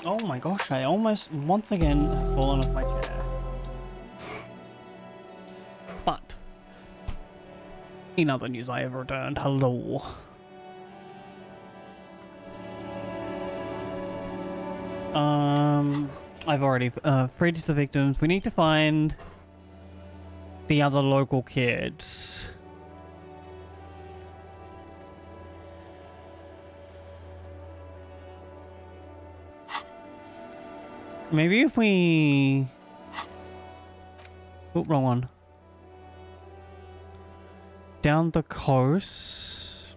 Oh my gosh, I almost once again have fallen off my chair. But, in other news, I have returned. Hello. I've already freed the victims. We need to find the other local kids. Maybe if we... Oh, wrong one. Down the coast.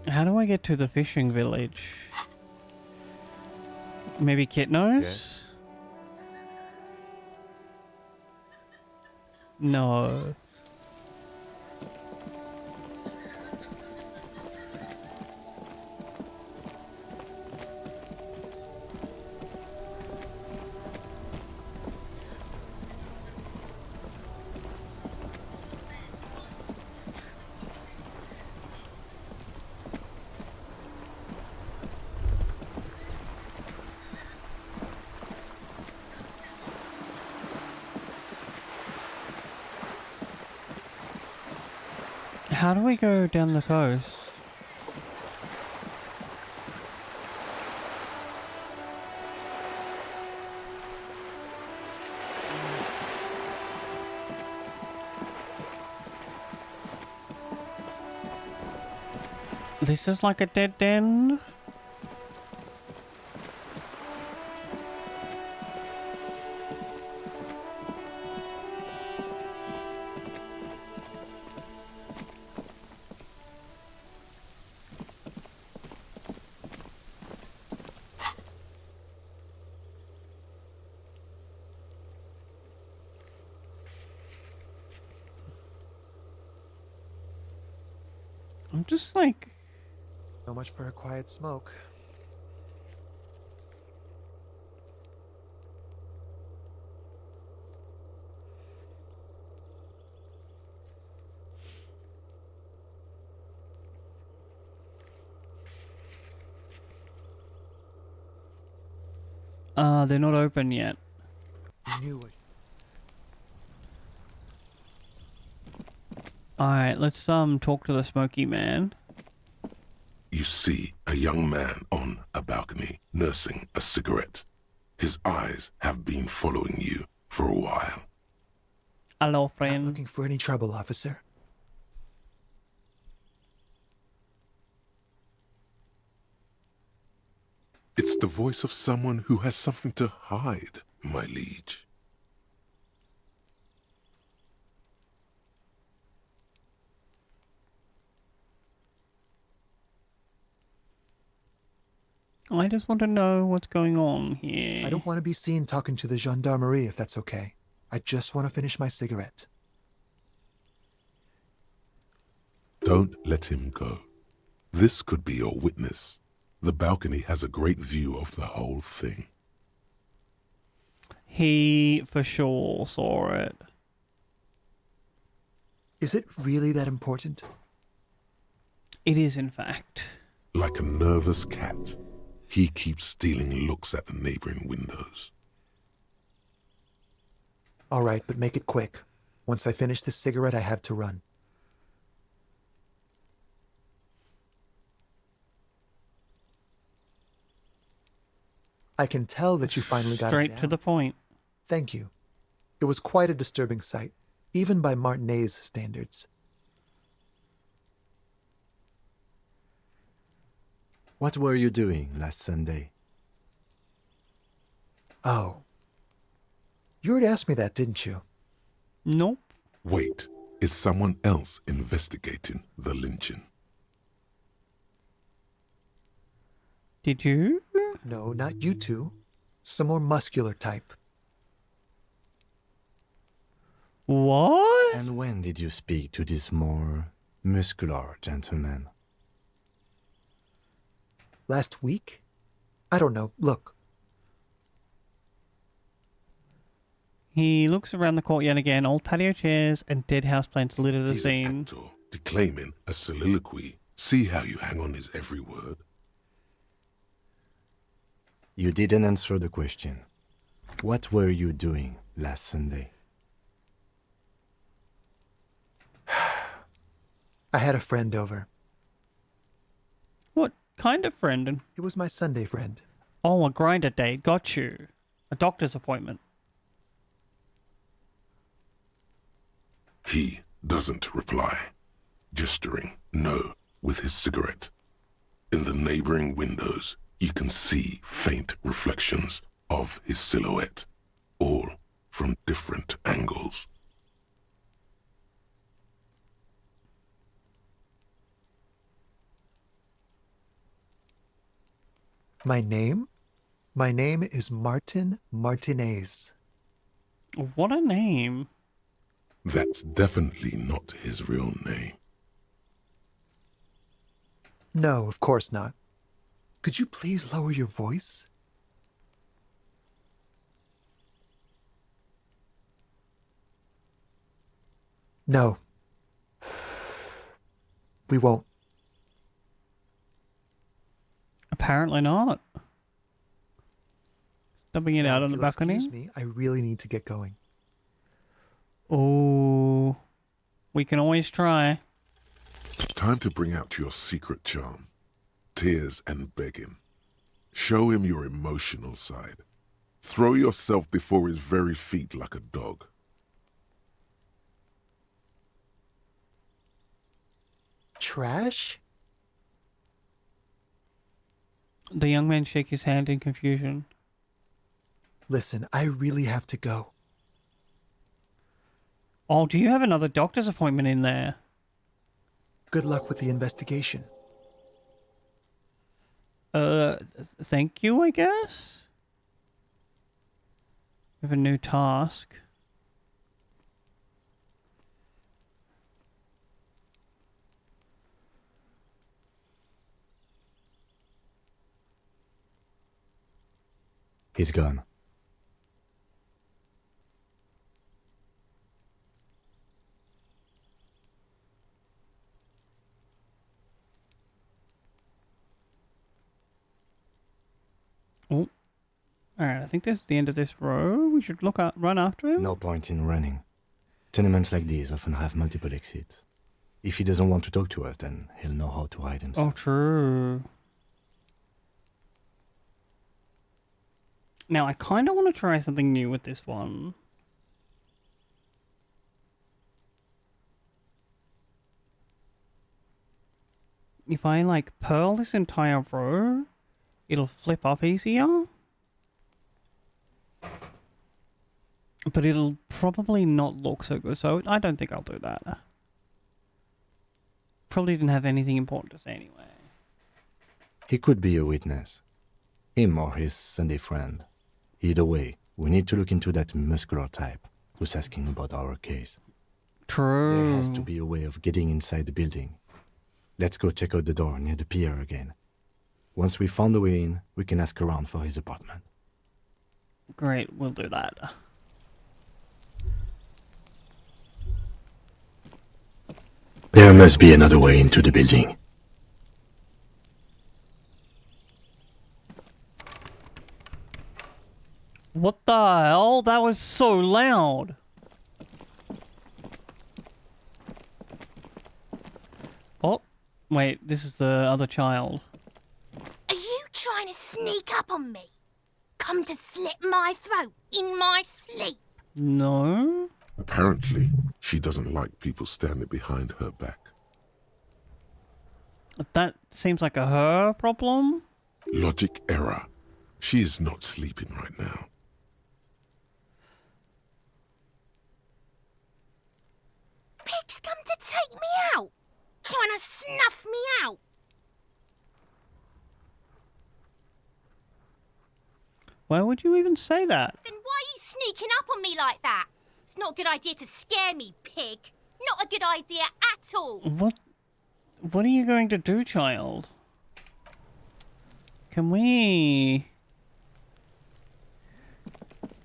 How do I get to the fishing village? Maybe Kitnos? Yes? No. How do we go down the coast? This is like a dead end? I'm just like... So much for a quiet smoke. they're not open yet. Knew it. Alright, let's talk to the smoky man. You see a young man on a balcony nursing a cigarette. His eyes have been following you for a while. Hello, Not friend. looking for any trouble, officer. It's the voice of someone who has something to hide, my liege. I just want to know what's going on here. I don't want to be seen talking to the gendarmerie if that's okay. I just want to finish my cigarette. Don't let him go. This could be your witness. The balcony has a great view of the whole thing. He for sure saw it. Is it really that important? It is, in fact. Like a nervous cat, he keeps stealing looks at the neighboring windows. All right, but make it quick. Once I finish this cigarette, I have to run. I can tell that you finally got it Straight to down. the point. Thank you. It was quite a disturbing sight, even by Martinet's standards. What were you doing last Sunday? Oh. You already asked me that, didn't you? Nope. Wait, is someone else investigating the lynching? Did you? No, not you two. Some more muscular type. What? And when did you speak to this more muscular gentleman? Last week? I don't know. Look, He looks around the courtyard again. Old patio chairs and dead houseplants litter the He's an scene. actor declaiming a soliloquy. See how you hang on his every word. You didn't answer the question. What were you doing last Sunday? I had a friend over. What kind of friend? It was my Sunday friend. Oh, a grinder date. Got you. A doctor's appointment. He doesn't reply, gesturing no with his cigarette. In the neighboring windows, you can see faint reflections of his silhouette, all from different angles. My name? My name is Martin Martinez. What a name. That's definitely not his real name. No, of course not. Could you please lower your voice? No. We won't. Apparently not. Dumping it Now, out if on the you'll balcony. Excuse me, I really need to get going. Oh, we can always try. Time to bring out your secret charm. Tears and begging. Show him your emotional side. Throw yourself before his very feet like a dog. Trash? The young man shake his hand in confusion. Listen, I really have to go. Oh, do you have another doctor's appointment in there? Good luck with the investigation. Thank you, I guess? We have a new task. He's gone. Oh. Alright, I think this is the end of this row. We should run after him. No point in running. Tenements like these often have multiple exits. If he doesn't want to talk to us, then he'll know how to hide himself. Oh, true. Now, I kind of want to try something new with this one. If I, like, pearl this entire row, it'll flip up easier. But it'll probably not look so good, so I don't think I'll do that. Probably didn't have anything important to say anyway. He could be a witness. Him or his Sunday friend. Either way, we need to look into that muscular type who's asking about our case. True. There has to be a way of getting inside the building. Let's go check out the door near the pier again. Once we found a way in, we can ask around for his apartment. Great, we'll do that. There must be another way into the building. What the hell? That was so loud. Oh, wait, this is the other child. Are you trying to sneak up on me? Come to slit my throat in my sleep? No? Apparently, she doesn't like people standing behind her back. That seems like a her problem. Logic error. She is not sleeping right now. Pig's come to take me out, trying to snuff me out. Why would you even say that? Then why are you sneaking up on me like that? It's not a good idea to scare me, pig. Not a good idea at all. What are you going to do, child? Can we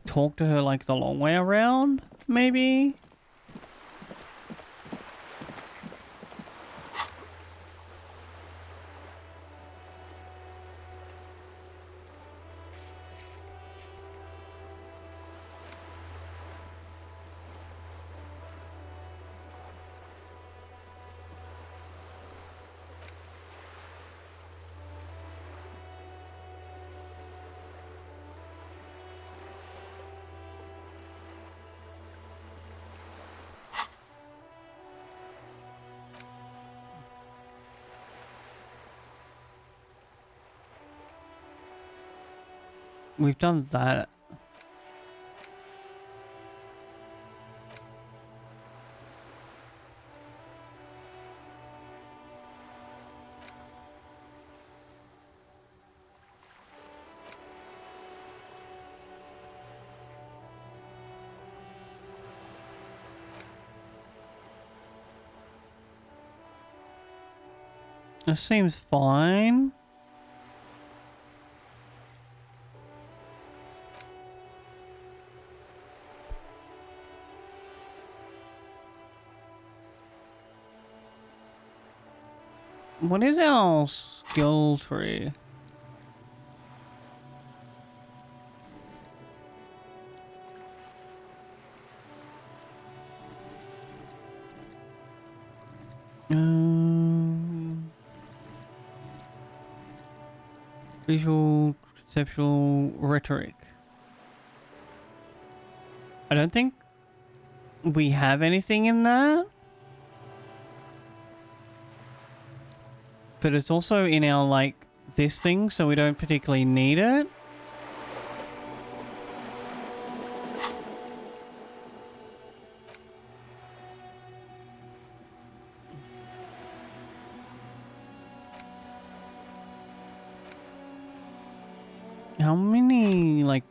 talk to her like the long way around, maybe? We've done that. This seems fine. What is our skill tree? Visual, conceptual, rhetoric. I don't think we have anything in that. But it's also in our, like, this thing, so we don't particularly need it. How many, like,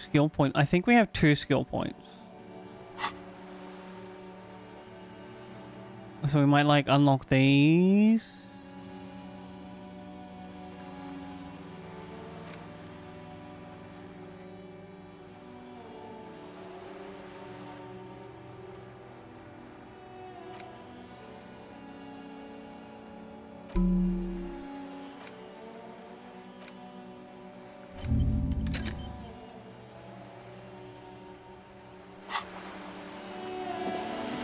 skill points? I think we have 2 skill points. So we might, like, unlock these.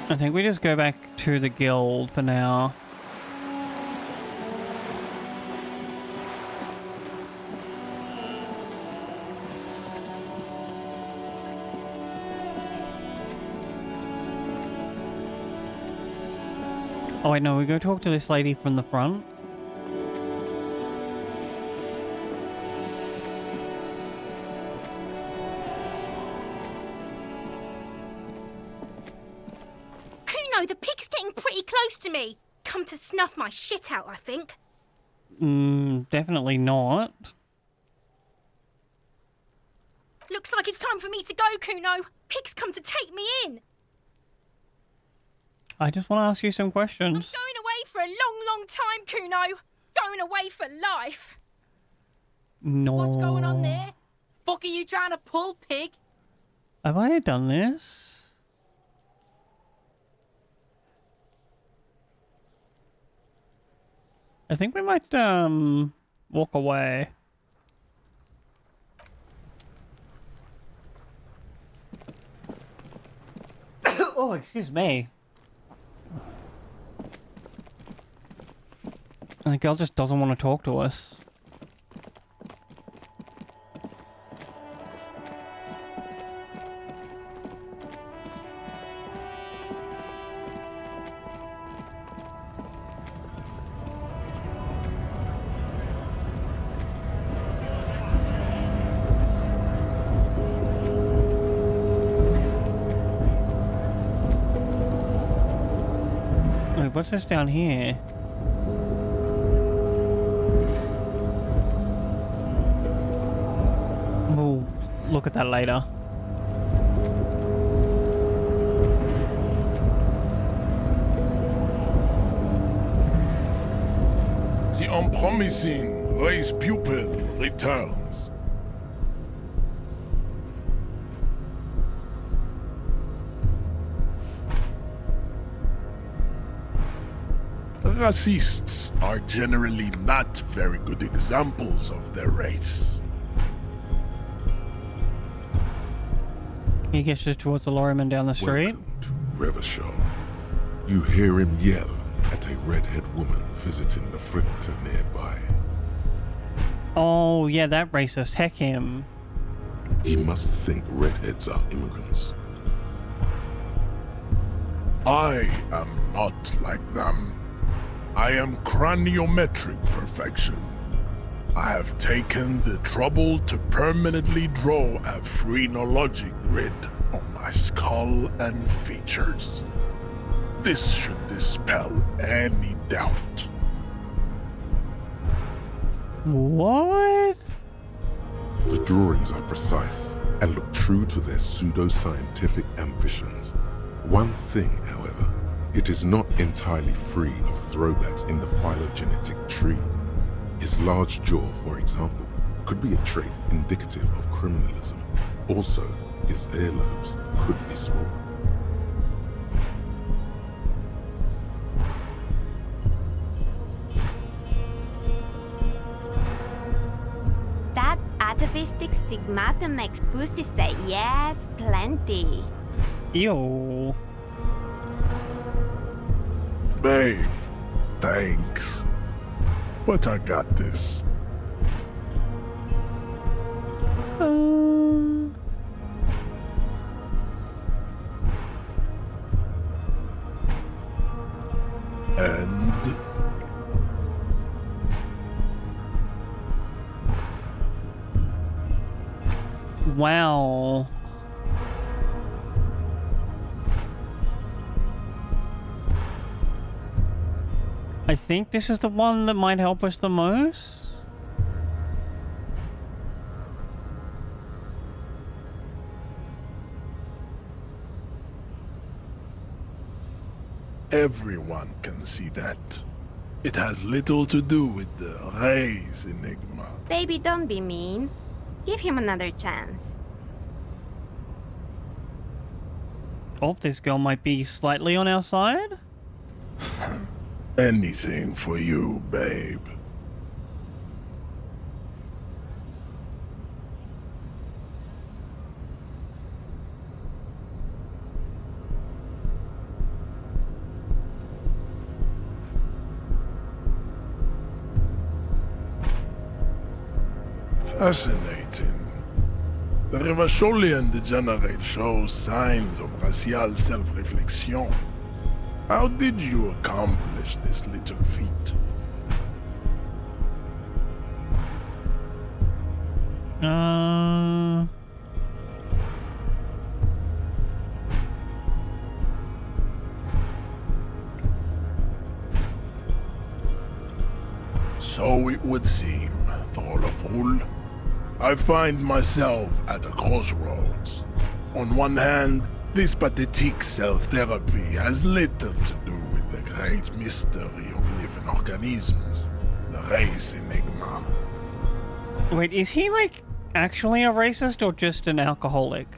I think we just go back to the guild for now. Oh wait, no, we go talk to this lady from the front. The pig's getting pretty close to me. Come to snuff my shit out, I think. Definitely not. Looks like it's time for me to go, Kuno. Pig's come to take me in. I just want to ask you some questions. I'm going away for a long, long time, Kuno. Going away for life. No. What's going on there? Fuck are you trying to pull, pig? Have I done this? I think we might, walk away. Oh, excuse me. And the girl just doesn't want to talk to us. What's this down here? We'll look at that later. The unpromising race pupil returns. Racists are generally not very good examples of their race. He gestures towards the lorryman down the street. Welcome to Revachol. You hear him yell at a redhead woman visiting the fritter nearby. Oh, yeah, that racist. Heck him. He must think redheads are immigrants. I am not like them. I am craniometric perfection. I have taken the trouble to permanently draw a phrenology grid on my skull and features. This should dispel any doubt. What? The drawings are precise and look true to their pseudo-scientific ambitions. One thing, however, it is not entirely free of throwbacks in the phylogenetic tree. His large jaw, for example, could be a trait indicative of criminalism. Also, his earlobes could be small. That atavistic stigmata makes pussy say yes, plenty. Ew. Babe, thanks. But I got this. And Wow. I think this is the one that might help us the most. everyone can see that. It has little to do with the race enigma. Baby, don't be mean. Give him another chance. Oh, this girl might be slightly on our side. Anything for you, babe. Fascinating. The Revacholian degenerate shows signs of racial self-reflection. How did you accomplish this little feat? So it would seem, Throlaful. I find myself at a crossroads. On one hand, this pathetic self-therapy has little to do with the great mystery of living organisms, the race enigma. Wait, is he like actually a racist or just an alcoholic?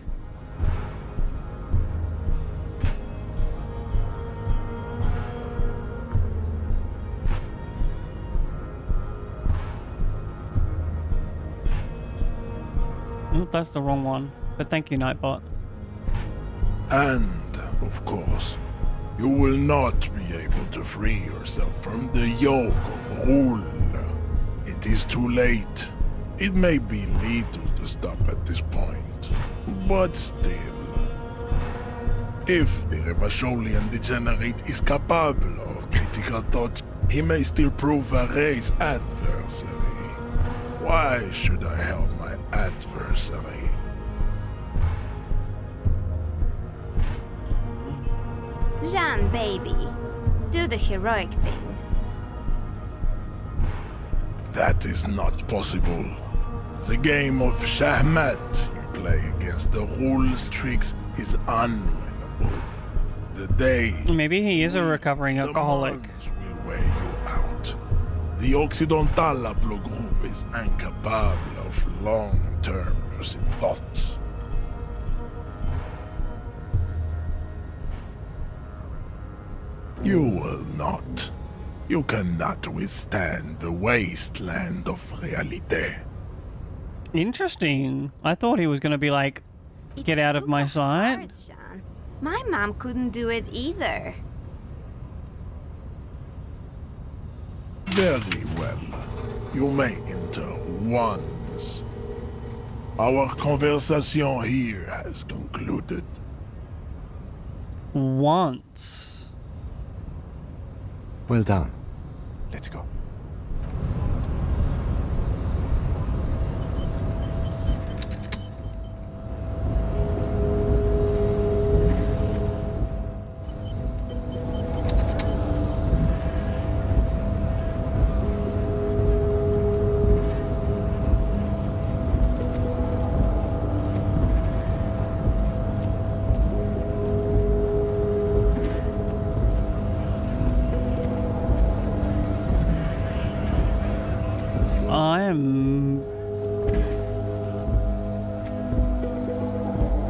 Oh, that's the wrong one. But thank you, Nightbot. And, of course, you will not be able to free yourself from the yoke of rule. It is too late. It may be lethal to stop at this point, but still. If the Revacholian degenerate is capable of critical thought, he may still prove a race adversary. Why should I help my adversary? Jean, baby, do the heroic thing. That is not possible. The game of Shahmat you play against the rules tricks is unwinnable. The day Maybe he is a recovering alcoholic. the months will wear you out. The Occidental haplogroup is incapable of long-term lucid thoughts. You will not. You cannot withstand the wasteland of realite. Interesting. I thought he was gonna be like, get out of my sight. Hard, Jean. My mom couldn't do it either. Very well. You may enter once. Our conversation here has concluded. Once. Well done. Let's go.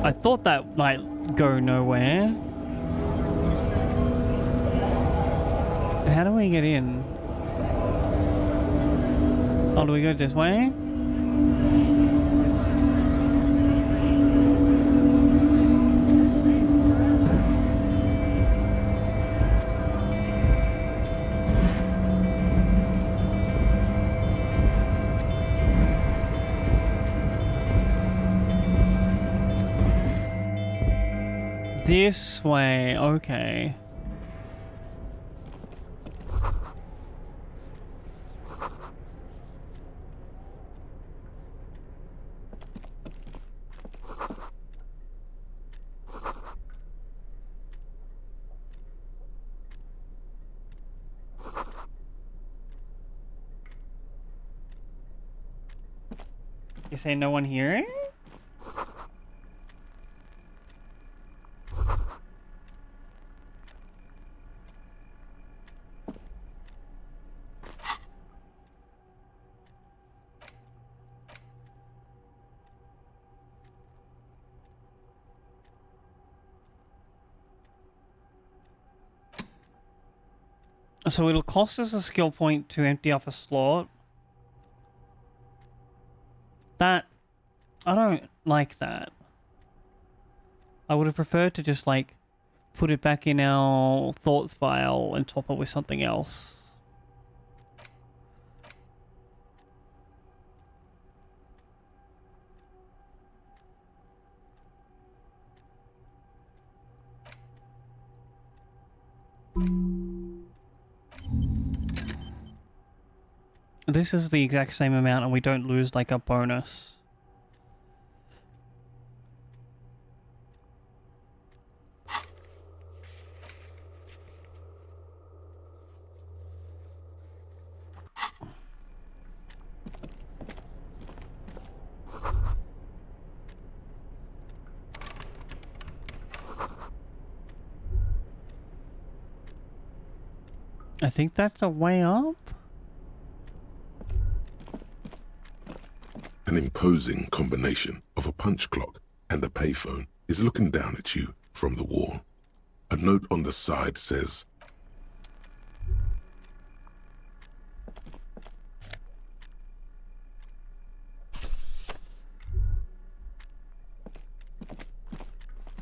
I thought that might go nowhere. How do we get in? Oh, do we go this way? This way, okay. You say no one here? So it'll cost us a skill point to empty up a slot. That... I don't like that. I would have preferred to just, like, put it back in our thoughts file and top it with something else. This is the exact same amount and we don't lose like a bonus. I think that's a way up. An imposing combination of a punch clock and a payphone is looking down at you from the wall. A note on the side says,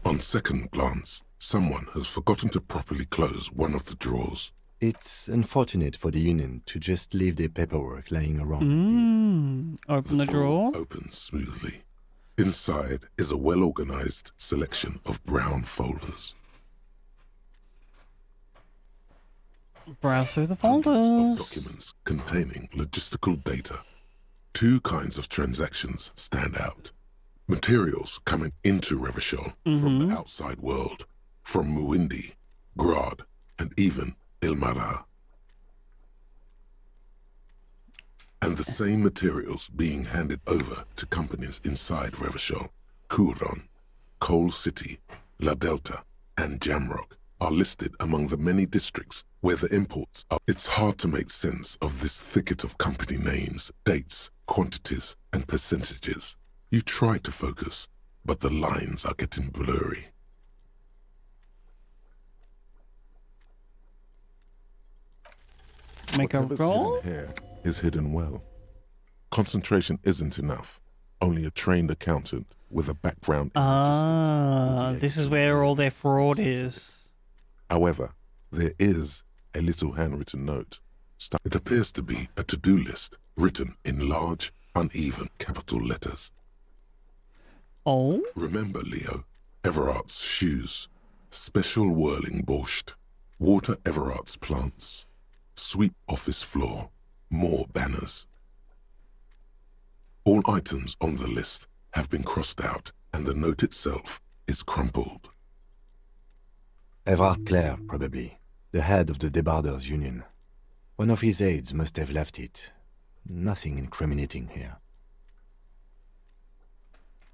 on second glance, someone has forgotten to properly close one of the drawers. It's unfortunate for the Union to just leave their paperwork lying around. Open the drawer. Opens smoothly. Inside is a well-organized selection of brown folders. Browse through the Hundreds folders. of documents containing logistical data. Two kinds of transactions stand out. Materials coming into Revachol from the outside world, from Muindi, Grad, and even Ilmara. And the same materials being handed over to companies inside Revachol, Kuron, Coal City, La Delta, and Jamrock are listed among the many districts where the imports are. It's hard to make sense of this thicket of company names, dates, quantities, and percentages. You try to focus, but the lines are getting blurry. Make a Whatever's roll. hidden here is hidden well. Concentration isn't enough. Only a trained accountant with a background in logistics. This is where all their fraud is. However, there is a little handwritten note. It appears to be a to-do list written in large, uneven capital letters. Oh? Remember, Leo, Everard's shoes, special whirling borscht, water Everard's plants, sweep office floor, more banners. All items on the list have been crossed out and the note itself is crumpled. Everard Clare, probably. The head of the Debarders Union. One of his aides must have left it. Nothing incriminating here.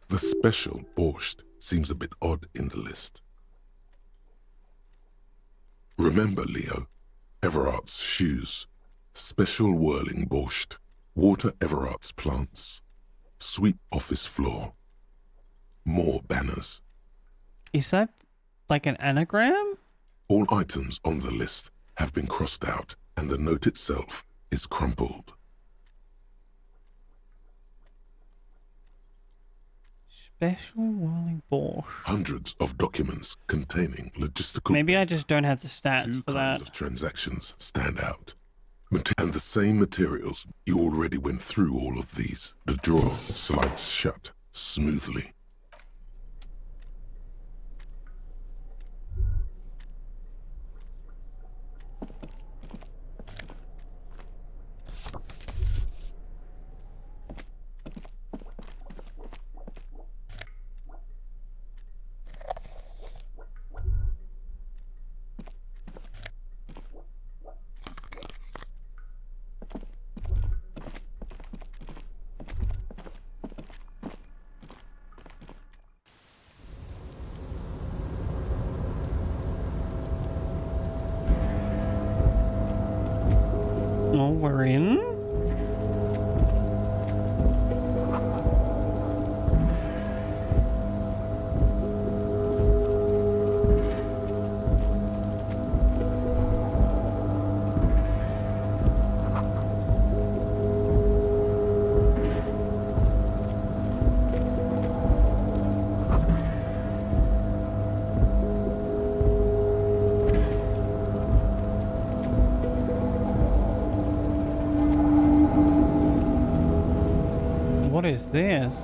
The special borscht seems a bit odd in the list. Remember, Leo, Everard's shoes, special whirling borscht, Water Everart's plants. Sweep office floor. More banners. Is that like an anagram? All items on the list have been crossed out, and the note itself is crumpled. Special Wally Bosch. Hundreds of documents containing logistical... Maybe I just don't have the stats Two for kinds that. of transactions stand out. And the same materials. You already went through all of these. The drawer slides shut smoothly. Oh, we're in? What is this?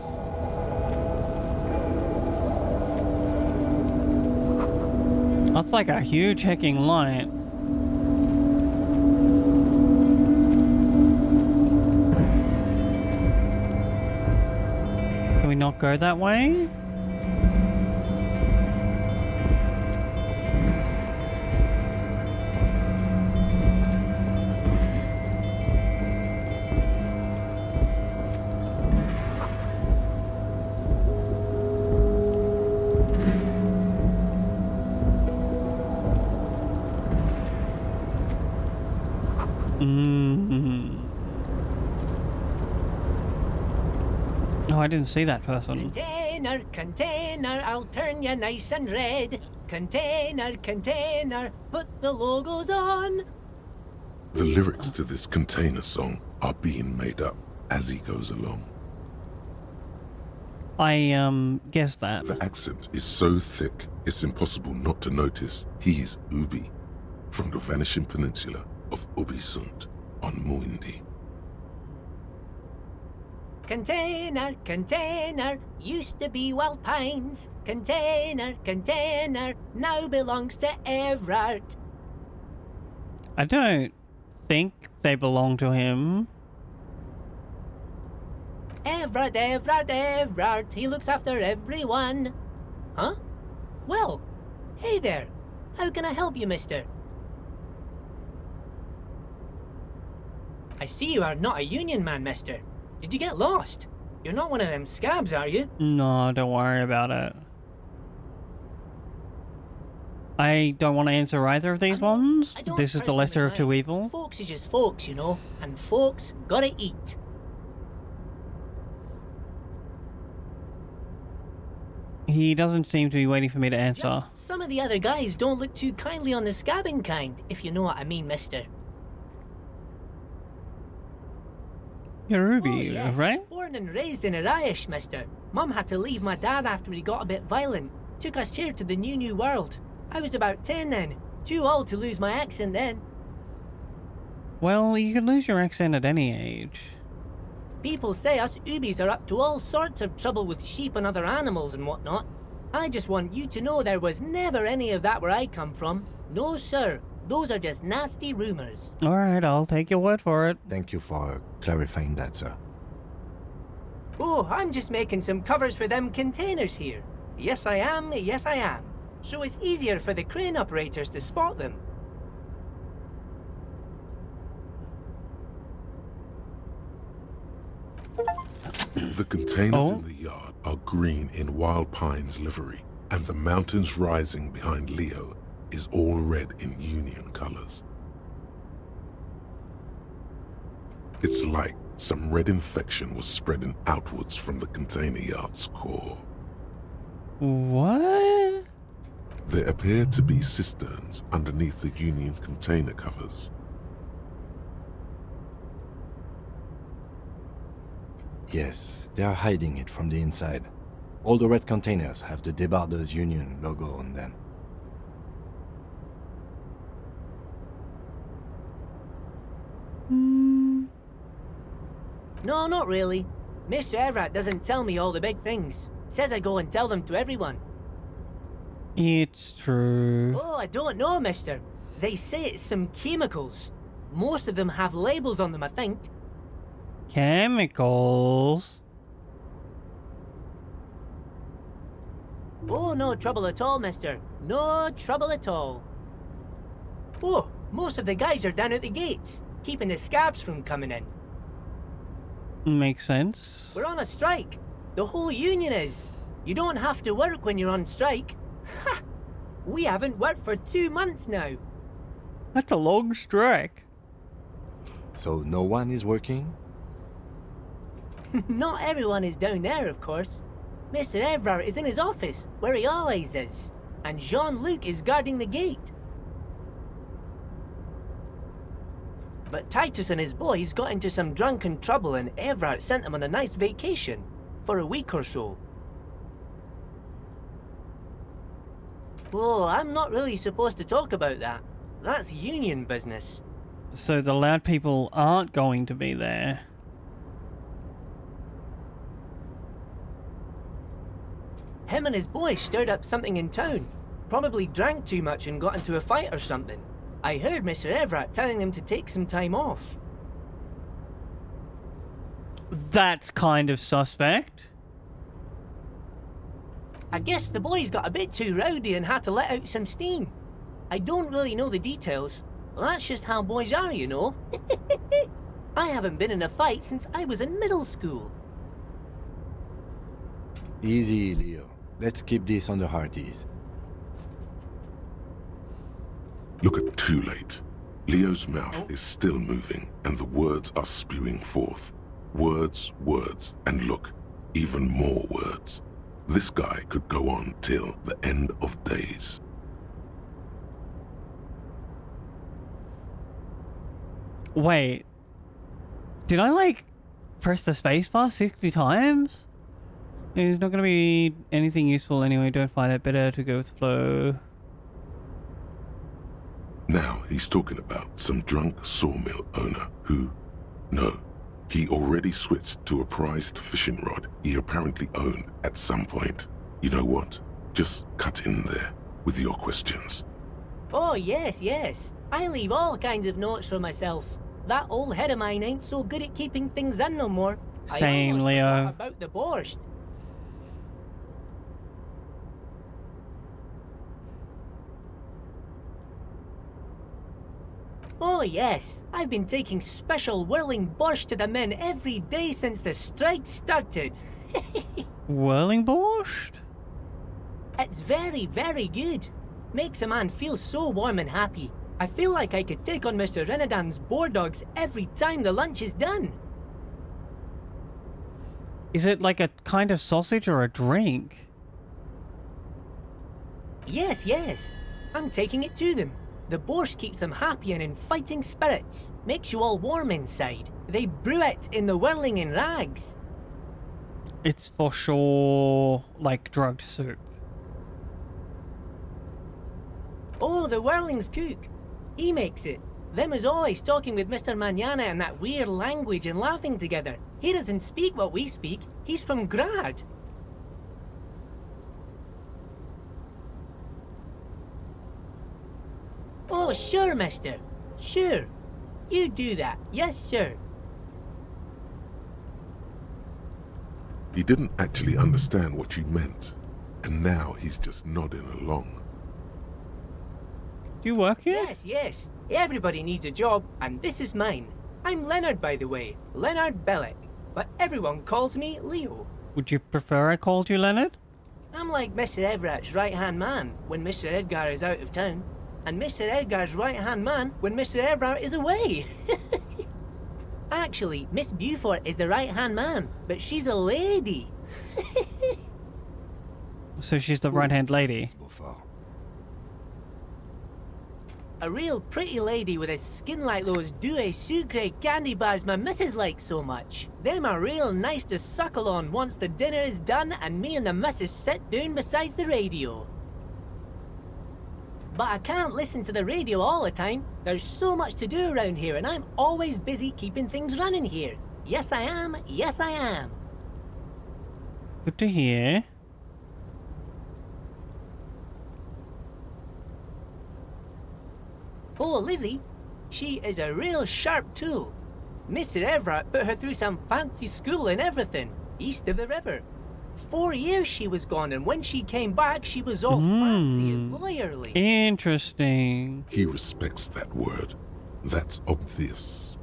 That's like a huge hecking light. Can we not go that way? Oh, I didn't see that person. Container, container, I'll turn you nice and red. Container, container, put the logos on. The lyrics to this container song are being made up as he goes along. I guessed that. The accent is so thick, it's impossible not to notice he's Ubi, from the vanishing peninsula of Ubisunt on Muindi. Container, container, used to be Wild Pines. Container, container, now belongs to Everard. I don't think they belong to him. Everard, Everard, Everard, he looks after everyone. Huh? Well, hey there. How can I help you, mister? I see you are not a union man, mister. Did you get lost? You're not one of them scabs, are you? No, don't worry about it. I don't want to answer either of these ones. This is the lesser of two evils. Folks is just folks, you know, and folks gotta eat. He doesn't seem to be waiting for me to answer. Just some of the other guys don't look too kindly on the scabbing kind, if you know what I mean, mister. You're Ruby, Oh, yes. right? Born and raised in Irish, mister. Mum had to leave my dad after he got a bit violent. Took us here to the new world. I was about 10 then. Too old to lose my accent then. Well, you can lose your accent at any age. People say us Ubis are up to all sorts of trouble with sheep and other animals and whatnot. I just want you to know there was never any of that where I come from. No, sir. Those are just nasty rumors. Alright, I'll take your word for it. Thank you for clarifying that, sir. Oh, I'm just making some covers for them containers here. Yes, I am. Yes, I am. So it's easier for the crane operators to spot them. The containers in the yard are green in Wild Pine's livery, and the mountains rising behind Leo is all red in Union colors. It's like Some red infection was spreading outwards from the container yard's core. What? There appeared to be cisterns underneath the Union container covers. Yes, they are hiding it from the inside. All the red containers have the Debarders Union logo on them. No, not really. Mr. Everett doesn't tell me all the big things. Says I go and tell them to everyone. It's true. Oh, I don't know, mister. They say it's some chemicals. Most of them have labels on them, I think. Chemicals? Oh, no trouble at all, mister. No trouble at all. Oh, most of the guys are down at the gates, keeping the scabs from coming in. Makes sense. We're on a strike. The whole union is. You don't have to work when you're on strike. Ha! We haven't worked for 2 months now. That's a long strike. So no one is working? Not everyone is down there, of course. Mr. Evrard is in his office, where he always is. And Jean-Luc is guarding the gate. But Titus and his boys got into some drunken trouble and Evrard sent them on a nice vacation. For a week or so. Oh, I'm not really supposed to talk about that. That's union business. So the loud people aren't going to be there. Him and his boys stirred up something in town. Probably drank too much and got into a fight or something. I heard Mr. Everett telling them to take some time off. That's kind of suspect. I guess the boys got a bit too rowdy and had to let out some steam. I don't really know the details. That's just how boys are, you know. I haven't been in a fight since I was in middle school. Easy, Leo. Let's keep this on the hearties. Look at too late. Leo's mouth is still moving, and the words are spewing forth. Words, words, and look, even more words. This guy could go on till the end of days. Wait. Did I, like, press the spacebar 60 times? It's not gonna be anything useful anyway, don't find it better to go with the flow. Now he's talking about some drunk sawmill owner who... No, he already switched to a prized fishing rod he apparently owned at some point. You know what? Just cut in there with your questions. Oh, yes, yes. I leave all kinds of notes for myself. That old head of mine ain't so good at keeping things in no more. Same, I almost Leo. forgot about the borscht. Oh yes, I've been taking special whirling borscht to the men every day since the strike started. Whirling borscht? It's very, very good. Makes a man feel so warm and happy. I feel like I could take on Mr. Renadan's boar dogs every time the lunch is done. Is it like a kind of sausage or a drink? Yes, yes. I'm taking it to them. The borscht keeps them happy and in fighting spirits. Makes you all warm inside. They brew it in the whirling in rags. It's for sure like drugged soup. Oh, the whirling's cook. He makes it. Them is always talking with Mr. Manana in that weird language and laughing together. He doesn't speak what we speak. He's from Grad. Oh, sure, mister. Sure. You do that. Yes, sir. He didn't actually understand what you meant, and now he's just nodding along. Do you work here? Yes, yes. Everybody needs a job, and this is mine. I'm Leonard, by the way. Leonard Bellick. But everyone calls me Leo. Would you prefer I called you Leonard? I'm like Mr. Everett's right-hand man when Mr. Edgar is out of town, and Mr. Edgar's right-hand man when Mr. Everett is away. I Actually, Miss Beaufort is the right-hand man, but she's a lady. So she's the right-hand lady. A real pretty lady with a skin like those Douai Sucre candy bars my missus likes so much. Them are real nice to suckle on once the dinner is done and me and the missus sit down beside the radio. But I can't listen to the radio all the time. There's so much to do around here and I'm always busy keeping things running here. Yes, I am. Yes, I am. Good to hear. Oh, Lizzie, she is a real sharp tool. Mr. Everett put her through some fancy school and everything, east of the river. 4 years she was gone, and when she came back, she was all fancy and lawyerly. Interesting. He respects that word. That's obvious.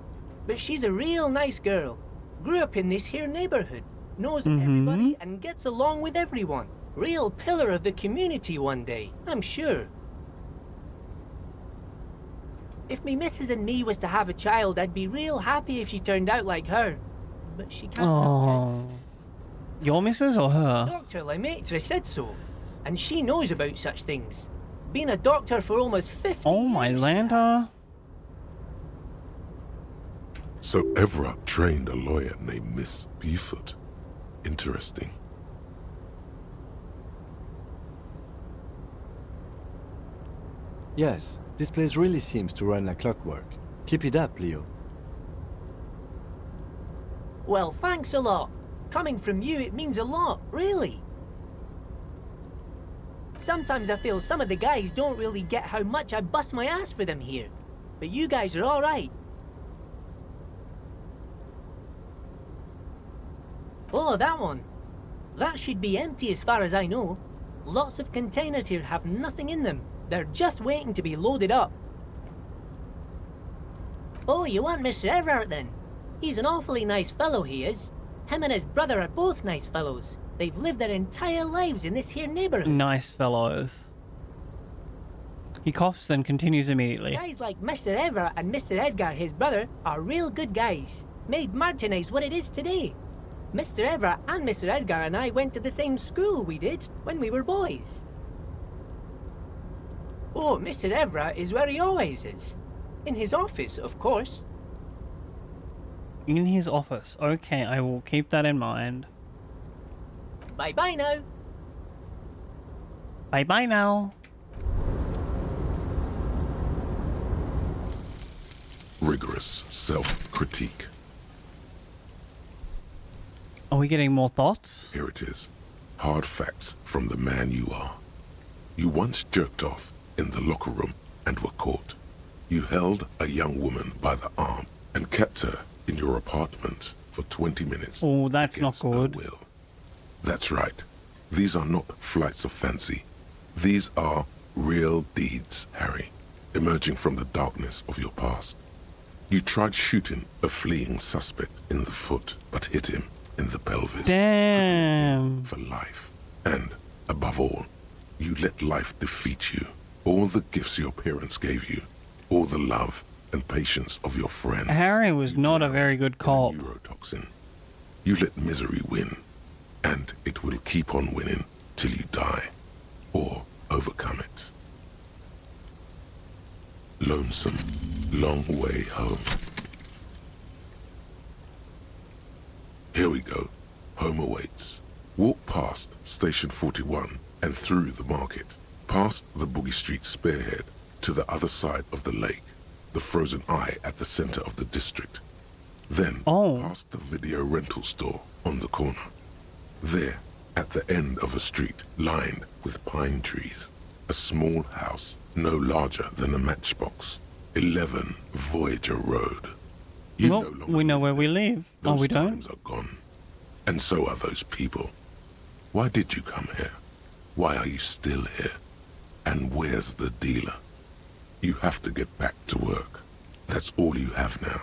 But she's a real nice girl. Grew up in this here neighborhood, knows everybody and gets along with everyone. Real pillar of the community one day, I'm sure. If me missus and me was to have a child, I'd be real happy if she turned out like her. But she can't have kids. Your missus or her? Dr. Lemaitre said so, and she knows about such things. Been a doctor for almost 50 Oh my years. lanta. So Everett trained a lawyer named Miss Beaufort. Interesting. Yes, this place really seems to run like clockwork. Keep it up, Leo. Well, thanks a lot. Coming from you, it means a lot, really. Sometimes I feel some of the guys don't really get how much I bust my ass for them here. But you guys are all right. Oh, that one. That should be empty as far as I know. Lots of containers here have nothing in them. They're just waiting to be loaded up. Oh, you want Mr. Everett then? He's an awfully nice fellow, he is. Him and his brother are both nice fellows. They've lived their entire lives in this here neighborhood. Nice fellows. He coughs and continues immediately. Guys like Mr. Everett and Mr. Edgar, his brother, are real good guys. Made Martinez what it is today. Mr. Everett and Mr. Edgar and I went to the same school we did when we were boys. Oh, Mr. Everett is where he always is. In his office, of course. In his office. Okay, I will keep that in mind. Bye-bye now. Bye-bye now. Rigorous self-critique. Are we getting more thoughts? Here it is. Hard facts from the man you are. You once jerked off in the locker room and were caught. You held a young woman by the arm and kept her in your apartment for 20 minutes. Oh, that's not against her good. will. That's right. These are not flights of fancy. These are real deeds, Harry, emerging from the darkness of your past. You tried shooting a fleeing suspect in the foot, but hit him in the pelvis. Damn. For life. And, above all, you let life defeat you. All the gifts your parents gave you, all the love and patience of your friends. Harry was not a very good cop. Neurotoxin. You let misery win, and it will keep on winning till you die, or overcome it. Lonesome, long way home. Here we go. Home awaits. Walk past Station 41 and through the market, past the Boogie Street spearhead to the other side of the lake, the frozen eye at the center of the district. Then past the video rental store on the corner. There, at the end of a street lined with pine trees, a small house no larger than a matchbox. 11 Voyager Road. You Well, no longer we know live where we there. live. Oh, Those we don't? times are gone. And so are those people. Why did you come here? Why are you still here? And where's the dealer? You have to get back to work. That's all you have now.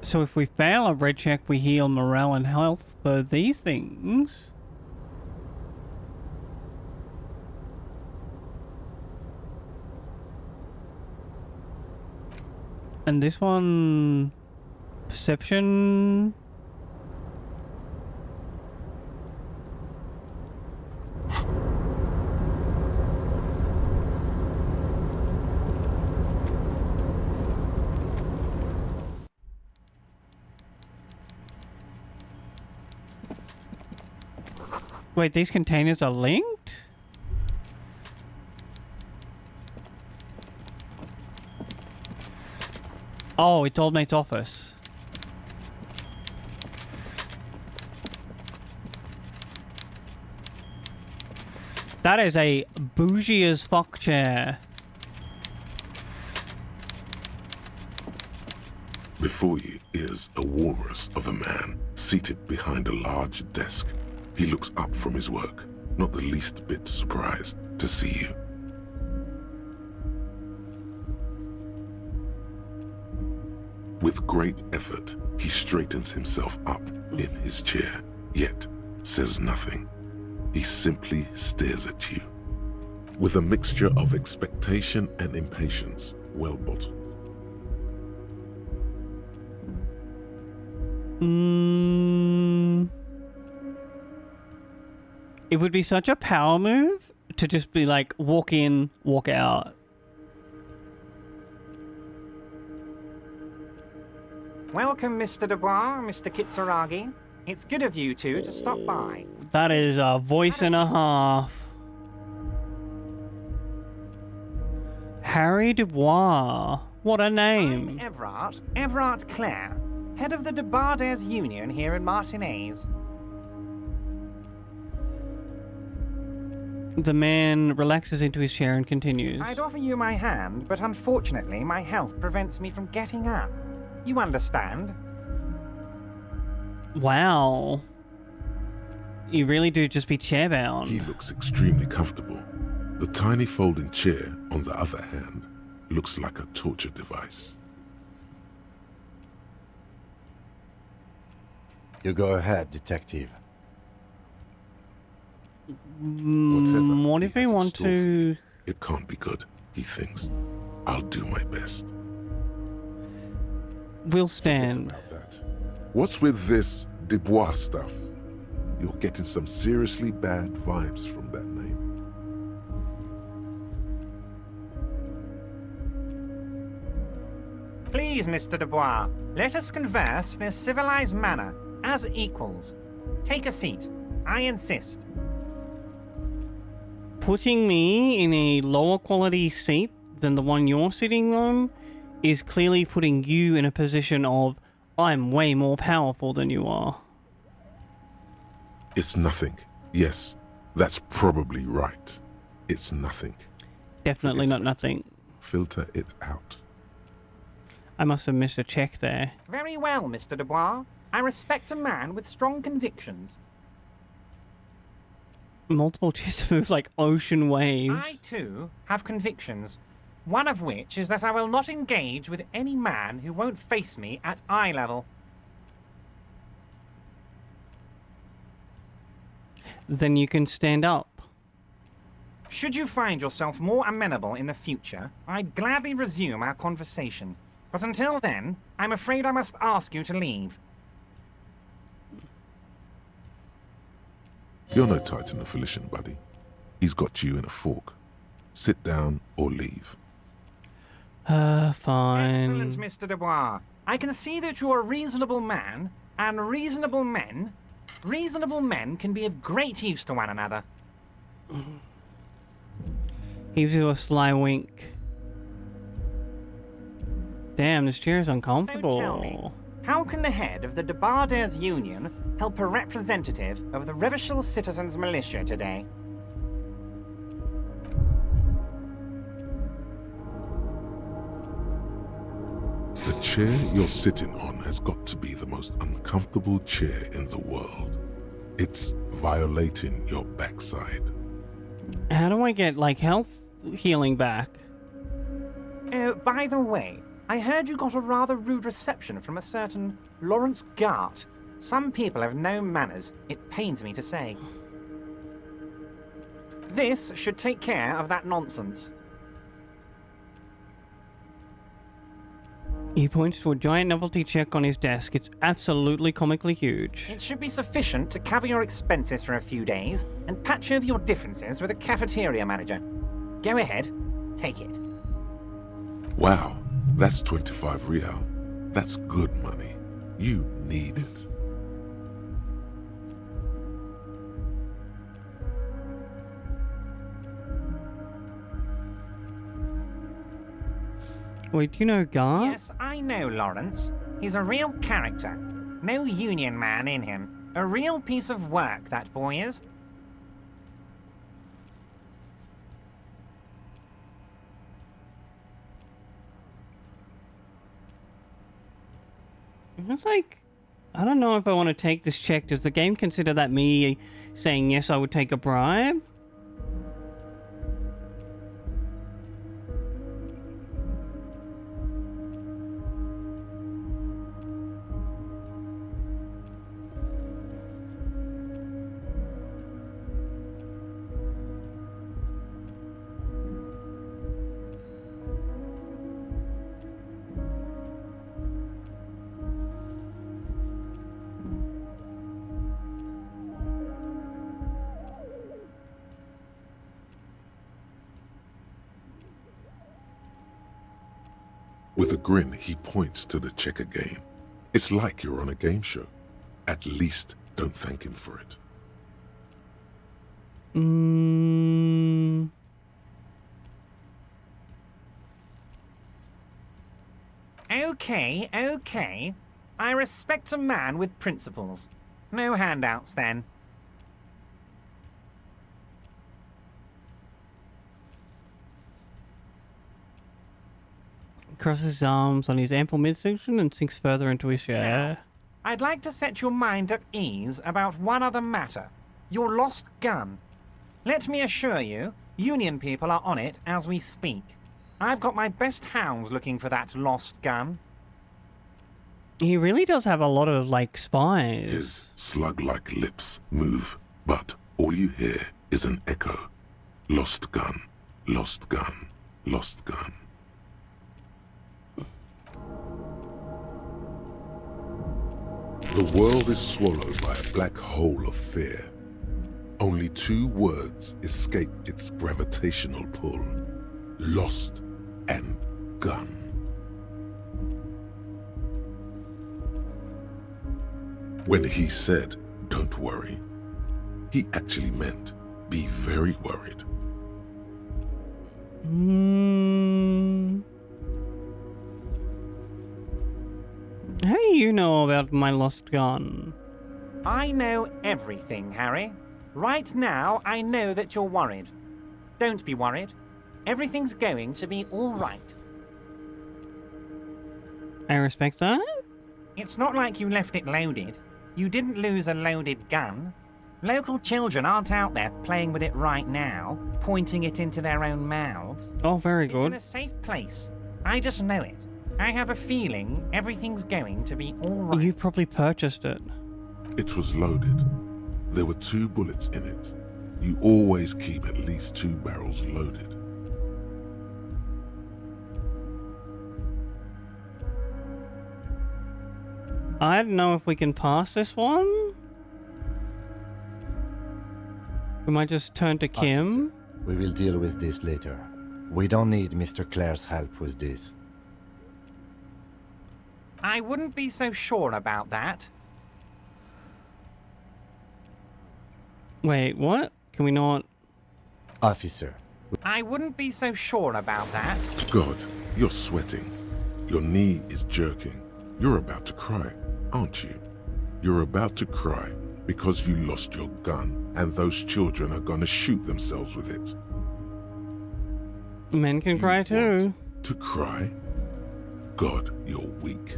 So if we fail a red check, we heal morale and health for these things. And this one... Perception... Wait, these containers are linked? Oh, it's Old Mate's office. That is a bougie as fuck chair. Before you is a walrus of a man seated behind a large desk. He looks up from his work, not the least bit surprised to see you. With great effort, he straightens himself up in his chair, yet says nothing. He simply stares at you, with a mixture of expectation and impatience, well bottled. It would be such a power move to just be like, walk in, walk out. Welcome, Mr. Dubois, Mr. Kitsuragi. It's good of you two to stop by. That is a voice and a half. Harry Dubois. What a name. I'm Everard Clare, head of the Debarders Union here in Martinez. The man relaxes into his chair and continues. I'd offer you my hand, but unfortunately my health prevents me from getting up. You understand? Wow. You really do just be chairbound. He looks extremely comfortable. The tiny folding chair, on the other hand, looks like a torture device. You go ahead, detective. What if we want to... It can't be good, he thinks. I'll do my best. We'll stand. Forget about that. What's with this Dubois stuff? You're getting some seriously bad vibes from that name. Please, Mr. Dubois, let us converse in a civilized manner, as equals. Take a seat. I insist. Putting me in a lower quality seat than the one you're sitting on is clearly putting you in a position of, I'm way more powerful than you are. It's nothing. Yes, that's probably right. It's nothing. Definitely not nothing. Filter it out. I must have missed a check there. Very well, Mr. Dubois. I respect a man with strong convictions. Multiple chairs move like ocean waves. I, too, have convictions. One of which is that I will not engage with any man who won't face me at eye level. Then you can stand up. Should you find yourself more amenable in the future, I'd gladly resume our conversation. But until then, I'm afraid I must ask you to leave. You're no Titan of Felician, buddy. He's got you in a fork. Sit down or leave. Fine. Excellent, Mr. Dubois. I can see that you're a reasonable man, and reasonable men can be of great use to one another. He gives you a sly wink. Damn, this chair is uncomfortable. So tell me, how can the head of the Debarders Union help a representative of the Revachol Citizens Militia today? The chair you're sitting on has got to be the most uncomfortable chair in the world. It's violating your backside. How do I get, like, health healing back? By the way, I heard you got a rather rude reception from a certain Lawrence Gart. Some people have no manners, it pains me to say. This should take care of that nonsense. He points to a giant novelty check on his desk. It's absolutely comically huge. It should be sufficient to cover your expenses for a few days and patch over your differences with the cafeteria manager. Go ahead, take it. Wow, that's 25 real. That's good money. You need it. Wait, do you know Gar? Yes, I know Lawrence. He's a real character. No union man in him. A real piece of work, that boy is. It's like, I don't know if I want to take this check. Does the game consider that me saying yes, I would take a bribe? With a grin, he points to the checker game. It's like you're on a game show. At least don't thank him for it. Okay, okay. I respect a man with principles. No handouts, then. Crosses his arms on his ample midsection and sinks further into his chair. I'd like to set your mind at ease about one other matter. Your lost gun. Let me assure you, Union people are on it as we speak. I've got my best hounds looking for that lost gun. He really does have a lot of, like, spies. His slug-like lips move, but all you hear is an echo. Lost gun, lost gun, lost gun. The world is swallowed by a black hole of fear. Only two words escape its gravitational pull. Lost and gun. When he said, "Don't worry," he actually meant, be very worried. How do you know about my lost gun? I know everything, Harry. Right now, I know that you're worried. Don't be worried. Everything's going to be all right. I respect that. It's not like you left it loaded. You didn't lose a loaded gun. Local children aren't out there playing with it right now, pointing it into their own mouths. Oh, very It's good. in a safe place. I just know it. I have a feeling everything's going to be all right. You probably purchased it. It was loaded. There were 2 bullets in it. You always keep at least 2 barrels loaded. I don't know if we can pass this one. We might just turn to Kim. Officer, we will deal with this later. We don't need Mr. Clare's help with this. I wouldn't be so sure about that. Wait, what? Can we not? Officer. I wouldn't be so sure about that. God, you're sweating. Your knee is jerking. You're about to cry, aren't you? You're about to cry because you lost your gun and those children are gonna shoot themselves with it. Men can cry too. To cry? God, you're weak.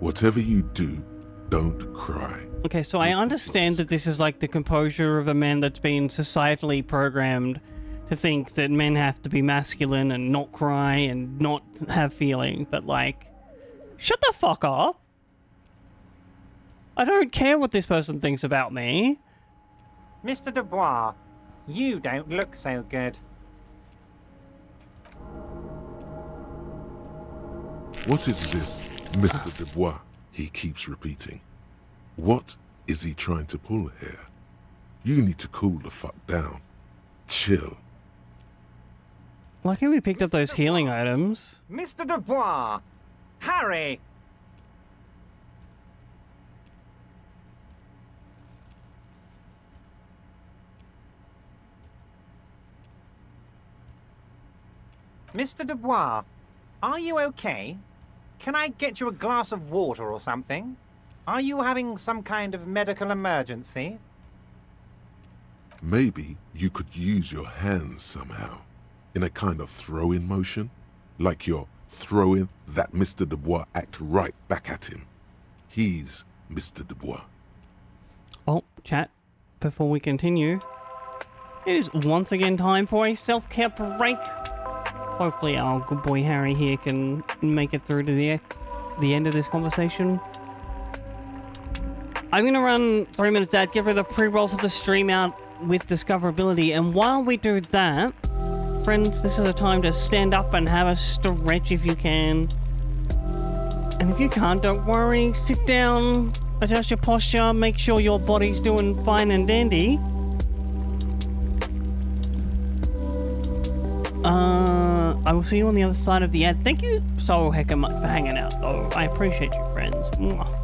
Whatever you do, don't cry. Okay, so I understand that this is like the composure of a man that's been societally programmed to think that men have to be masculine and not cry and not have feeling, but like, shut the fuck up. I don't care what this person thinks about me. Mr. Dubois, you don't look so good. What is this Mr. Dubois he keeps repeating? What is he trying to pull here? You need to cool the fuck down. Chill. Lucky we picked up those healing items. Mr. Dubois! Harry! Mr. Dubois, are you okay? Can I get you a glass of water or something? Are you having some kind of medical emergency? Maybe you could use your hands somehow, in a kind of throw-in motion, like you're throwing that Mr. Dubois act right back at him. He's Mr. Dubois. Oh, chat, before we continue, it is once again time for a self-care break. Hopefully our good boy Harry here can make it through to the end of this conversation. I'm going to run 3 minutes ad, give her the pre-rolls of the stream out with discoverability, and while we do that, friends, this is a time to stand up and have a stretch if you can. And if you can't, don't worry, sit down, adjust your posture, make sure your body's doing fine and dandy. I will see you on the other side of the ad. Thank you so hecka much for hanging out, though. I appreciate you, friends. Mwah.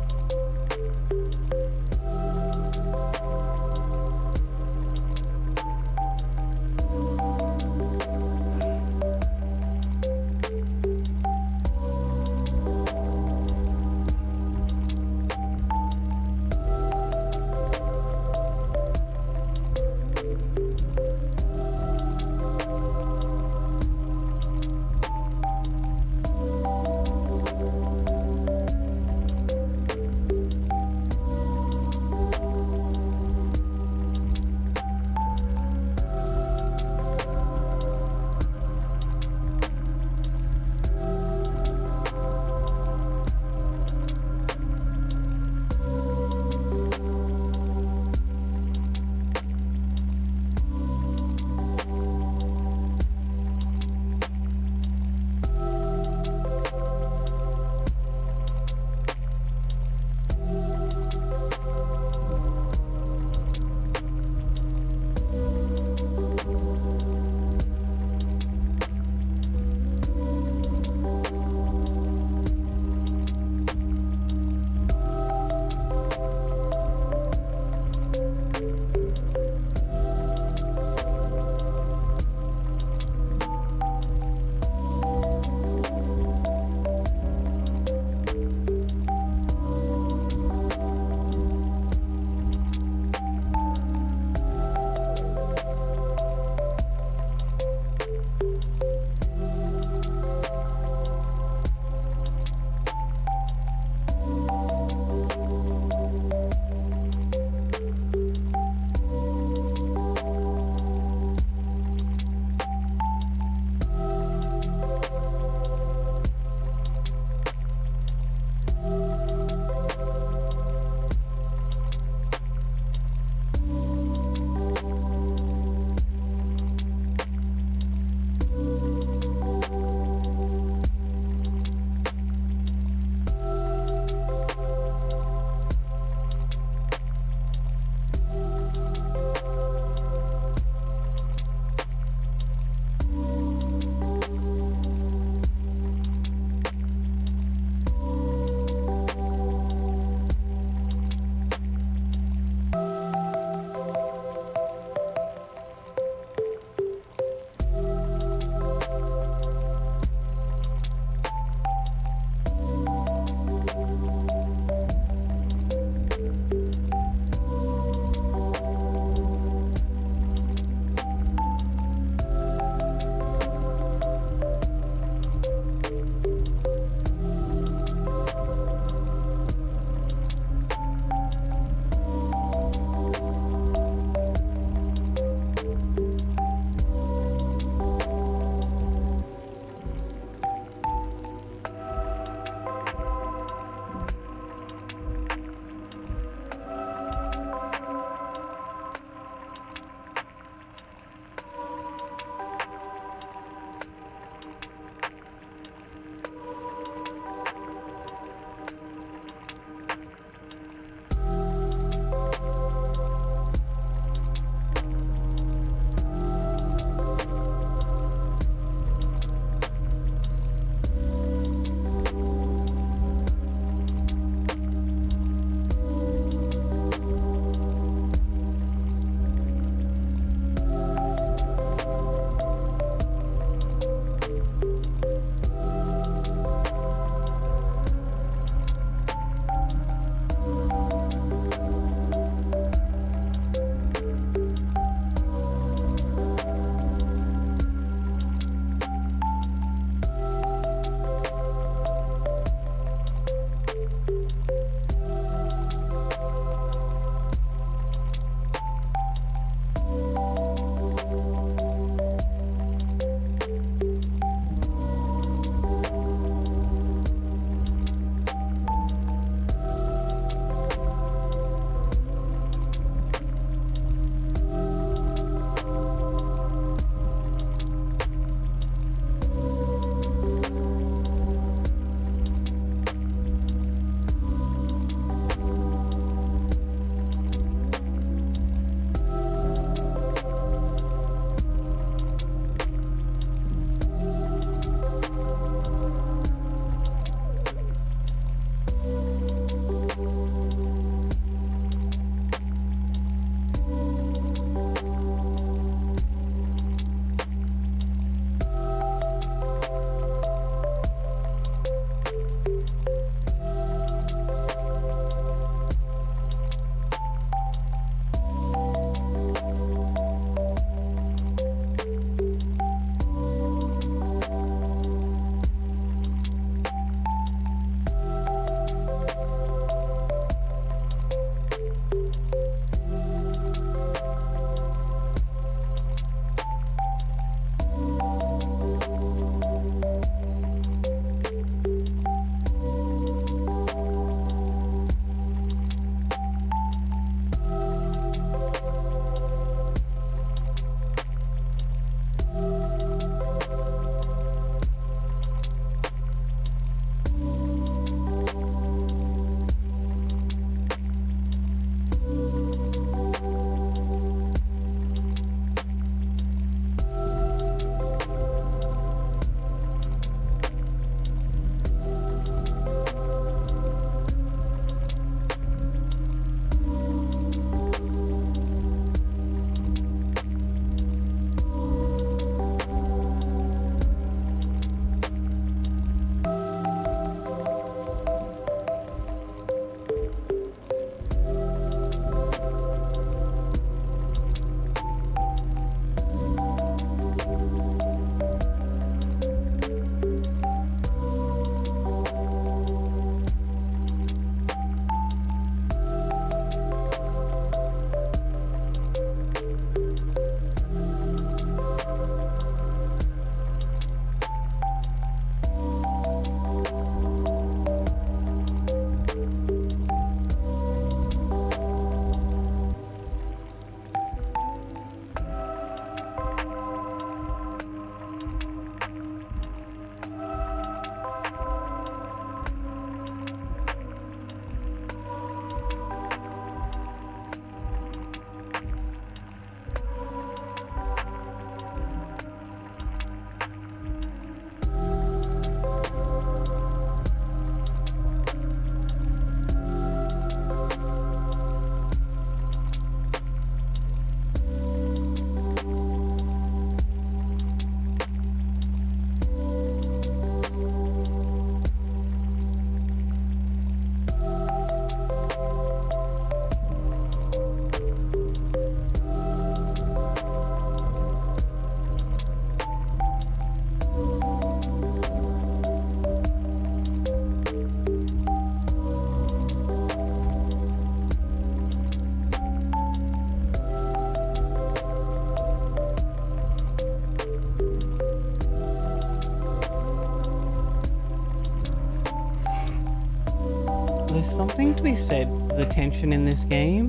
something to be said for the tension in this game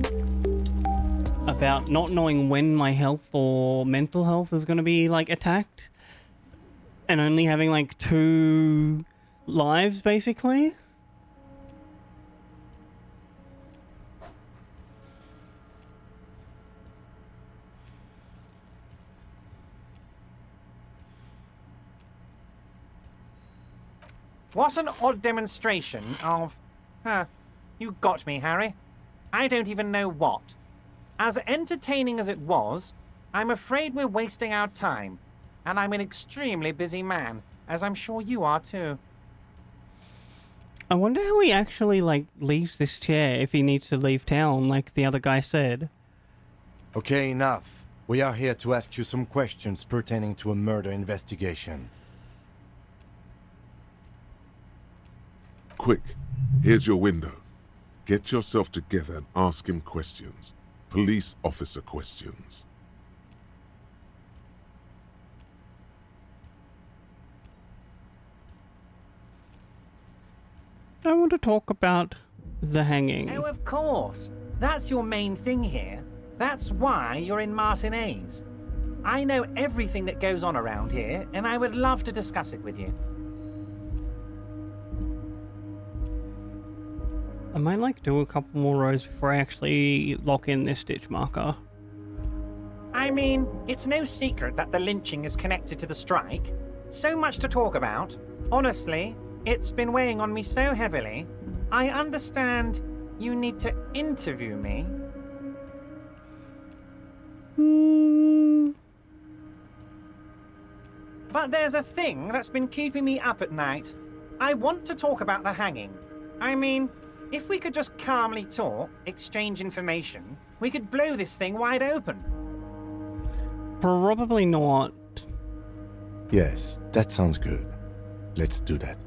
about not knowing when my health or mental health is going to be like attacked, and only having like 2 lives basically. What an odd demonstration of... you got me, Harry. I don't even know what. As entertaining as it was, I'm afraid we're wasting our time. And I'm an extremely busy man, as I'm sure you are too. I wonder how he actually, like, leaves this chair if he needs to leave town, like the other guy said. Okay, enough. We are here to ask you some questions pertaining to a murder investigation. Quick, here's your window. Get yourself together and ask him questions. Police officer questions. I want to talk about the hanging. Oh, of course. That's your main thing here. That's why you're in Martinez. I know everything that goes on around here, and I would love to discuss it with you. I might like do a couple more rows before I actually lock in this stitch marker. I mean, it's no secret that the lynching is connected to the strike. So much to talk about. Honestly, it's been weighing on me so heavily. I understand you need to interview me. But there's a thing that's been keeping me up at night. I want to talk about the hanging. I mean, if we could just calmly talk, exchange information, we could blow this thing wide open. Probably not. Yes, that sounds good. Let's do that.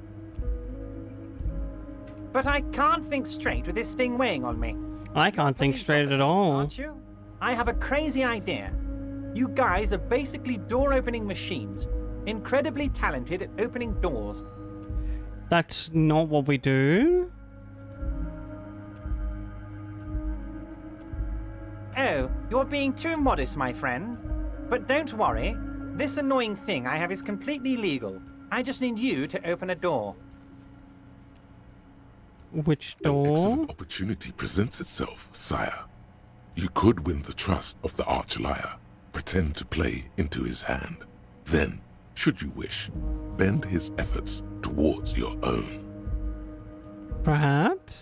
But I can't think straight with this thing weighing on me. I can't think straight at all. Aren't you? I have a crazy idea. You guys are basically door-opening machines. Incredibly talented at opening doors. That's not what we do. Oh, you're being too modest, my friend. But don't worry. This annoying thing I have is completely legal. I just need you to open a door. Which An door? excellent opportunity presents itself, sire. You could win the trust of the arch-liar, pretend to play into his hand. Then, should you wish, bend his efforts towards your own. Perhaps?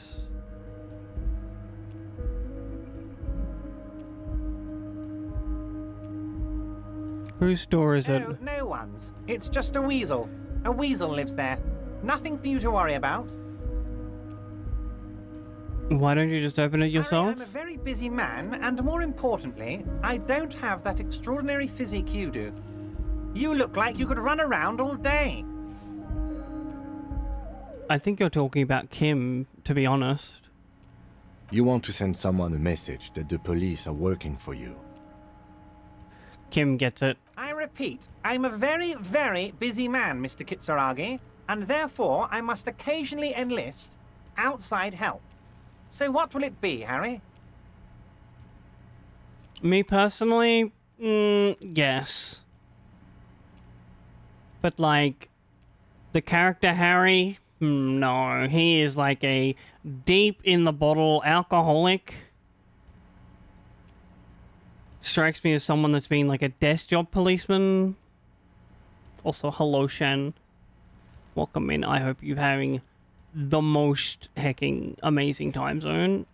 Whose door is it? Oh, no one's. It's just a weasel. A weasel lives there. Nothing for you to worry about. Why don't you just open it yourself? I'm a very busy man, and more importantly, I don't have that extraordinary physique you do. You look like you could run around all day. I think you're talking about Kim, to be honest. You want to send someone a message that the police are working for you. Kim gets it. I repeat, I'm a very, very busy man, Mr. Kitsuragi, and therefore I must occasionally enlist outside help. So what will it be, Harry? Me personally, yes. But like, the character Harry, no. He is like a deep in the bottle alcoholic. Strikes me as someone that's been like a desk job policeman. Also, hello Shen. Welcome in. I hope you're having the most hecking amazing time zone.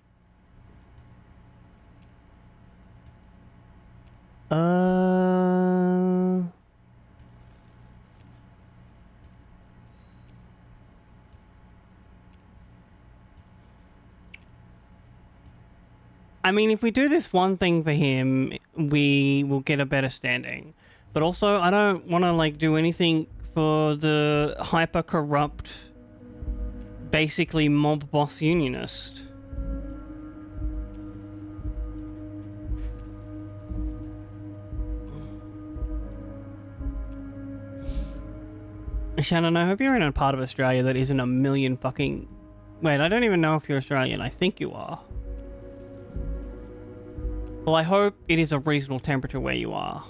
I mean, if we do this one thing for him, we will get a better standing. But also, I don't want to like do anything for the hyper corrupt, basically mob boss unionist. Shannon, I hope you're in a part of Australia that isn't a million fucking Wait, I don't even know if you're Australian. I think you are. Well, I hope it is a reasonable temperature where you are.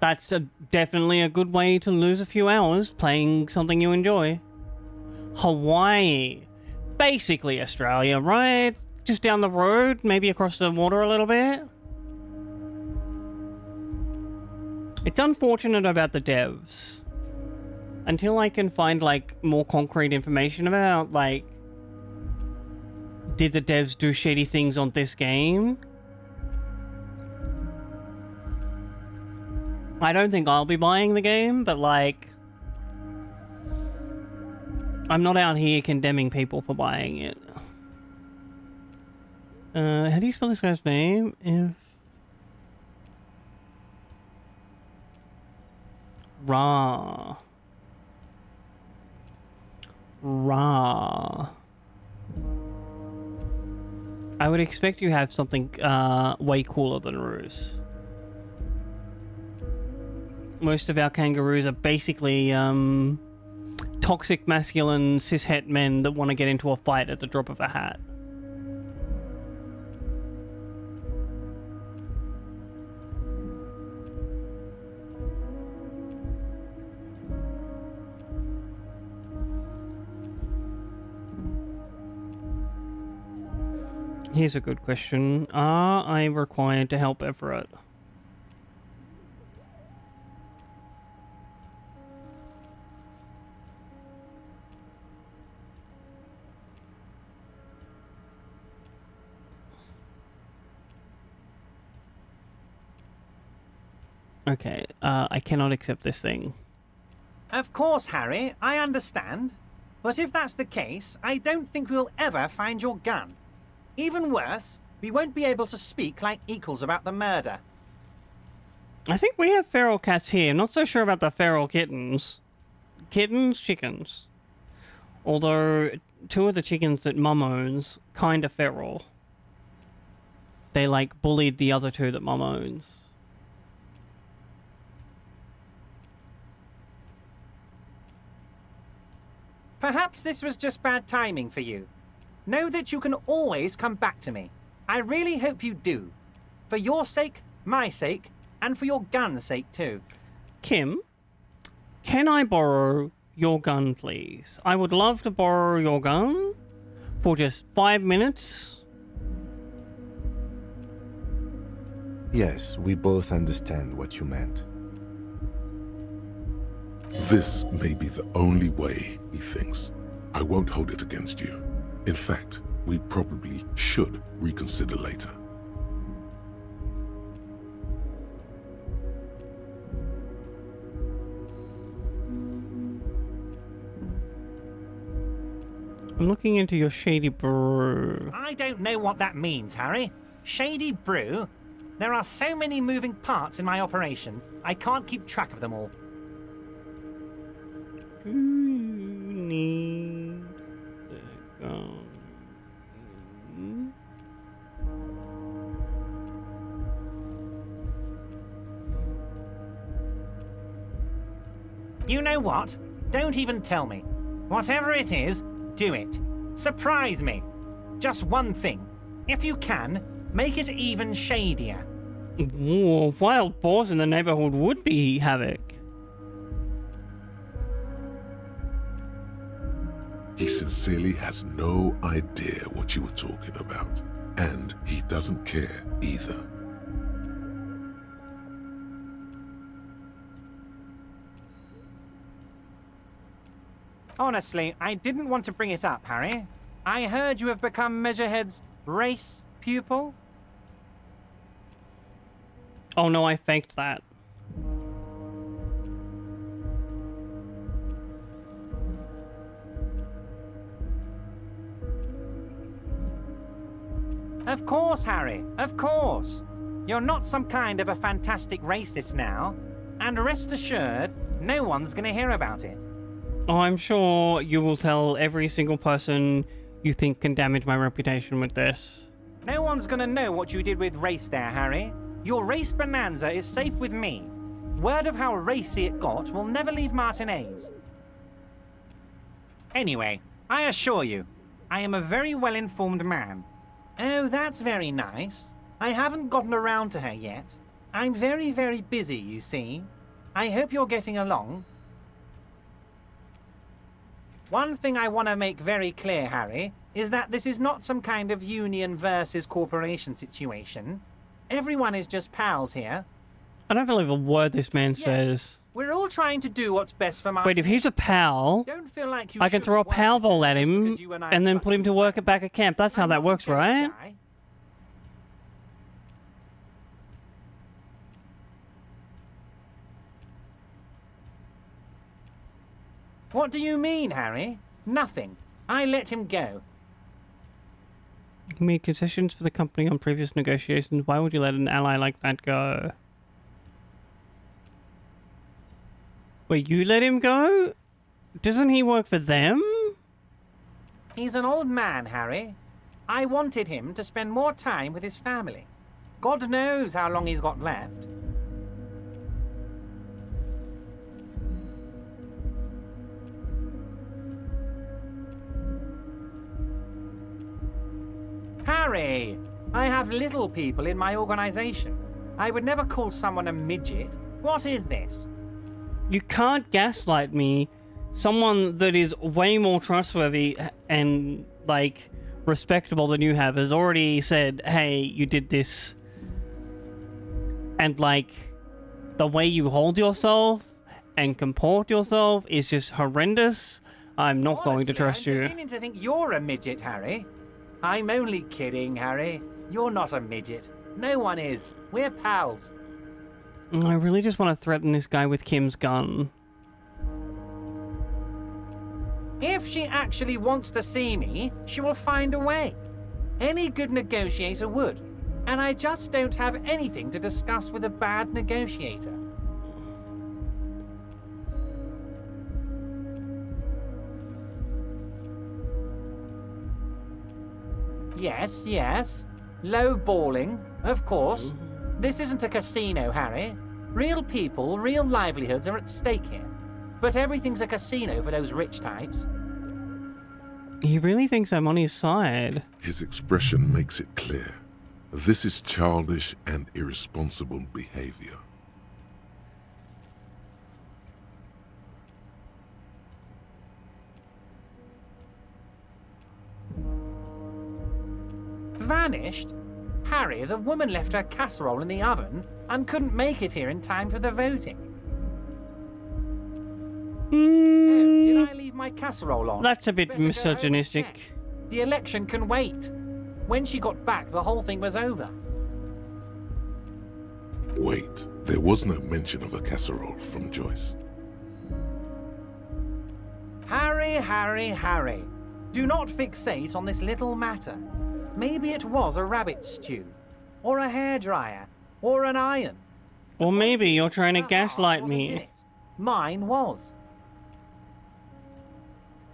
That's definitely a good way to lose a few hours playing something you enjoy. Hawaii. Basically Australia, right? Just down the road, maybe across the water a little bit. It's unfortunate about the devs. Until I can find, like, more concrete information about, like, did the devs do shady things on this game? I don't think I'll be buying the game, but, like, I'm not out here condemning people for buying it. How do you spell this guy's name? Ra. I would expect you have something way cooler than Roos. Most of our kangaroos are basically toxic masculine cishet men that want to get into a fight at the drop of a hat. Here's a good question. Are I required to help Everett? Okay, I cannot accept this thing. Of course, Harry, I understand. But if that's the case, I don't think we'll ever find your gun. Even worse, we won't be able to speak like equals about the murder. I think we have feral cats here. I'm not so sure about the feral kittens. Kittens? Chickens. Although, two of the chickens that Mum owns, kinda feral. They, like, bullied the other two that Mum owns. Perhaps this was just bad timing for you. Know that you can always come back to me. I really hope you do. For your sake, my sake, and for your gun's sake too. Kim, can I borrow your gun, please? I would love to borrow your gun for just 5 minutes. Yes, we both understand what you meant. This may be the only way, he thinks. I won't hold it against you. In fact, we probably should reconsider later. I'm looking into your shady brew. I don't know what that means, Harry. Shady brew? There are so many moving parts in my operation, I can't keep track of them all. You need the gun. You know what? Don't even tell me. Whatever it is, do it. Surprise me. Just one thing. If you can, make it even shadier. Ooh, wild boars in the neighborhood would be havoc. He sincerely has no idea what you were talking about, and he doesn't care either. Honestly, I didn't want to bring it up, Harry. I heard you have become Measurehead's race pupil. Oh no, I faked that. Of course, Harry, of course. You're not some kind of a fantastic racist now, and rest assured, no one's gonna hear about it. Oh, I'm sure you will tell every single person you think can damage my reputation with this. No one's gonna know what you did with race there, Harry. Your race bonanza is safe with me. Word of how racy it got will never leave Martinez. Anyway, I assure you, I am a very well-informed man. Oh, that's very nice. I haven't gotten around to her yet. I'm very, very busy, you see. I hope you're getting along. One thing I want to make very clear, Harry, is that this is not some kind of union versus corporation situation. Everyone is just pals here. I don't believe a word this man says. We're all trying to do what's best for my... Wait, if he's a pal, Don't feel like you I can should throw a work power with ball her at just him because you and I and are then such put him to good work friends. back at camp. That's how I'm that not a works, jealous right? guy. What do you mean, Harry? Nothing. I let him go. You made concessions for the company on previous negotiations. Why would you let an ally like that go? Wait, you let him go? Doesn't he work for them? He's an old man, Harry. I wanted him to spend more time with his family. God knows how long he's got left. Harry! I have little people in my organization. I would never call someone a midget. What is this? You can't gaslight me. Someone that is way more trustworthy and, like, respectable than you have has already said, hey, you did this. And, like, the way you hold yourself and comport yourself is just horrendous. I'm not going to trust I'm you. beginning to think you're a midget, Harry. I'm only kidding, Harry. You're not a midget. No one is. We're pals. I really just want to threaten this guy with Kim's gun. If she actually wants to see me, she will find a way. Any good negotiator would. And I just don't have anything to discuss with a bad negotiator. Yes, yes. Low balling, of course. This isn't a casino, Harry. Real people, real livelihoods are at stake here. But everything's a casino for those rich types. He really thinks I'm on his side. His expression makes it clear. This is childish and irresponsible behavior. Vanished? Harry, the woman left her casserole in the oven and couldn't make it here in time for the voting. Oh, did I leave my casserole on? That's a bit Better go home and misogynistic. check. The election can wait. When she got back, the whole thing was over. Wait, there was no mention of a casserole from Joyce. Harry, Harry, Harry. Do not fixate on this little matter. Maybe it was a rabbit stew, or a hairdryer, or an iron. Or maybe you're trying to Her heart gaslight wasn't in me. it. Mine was.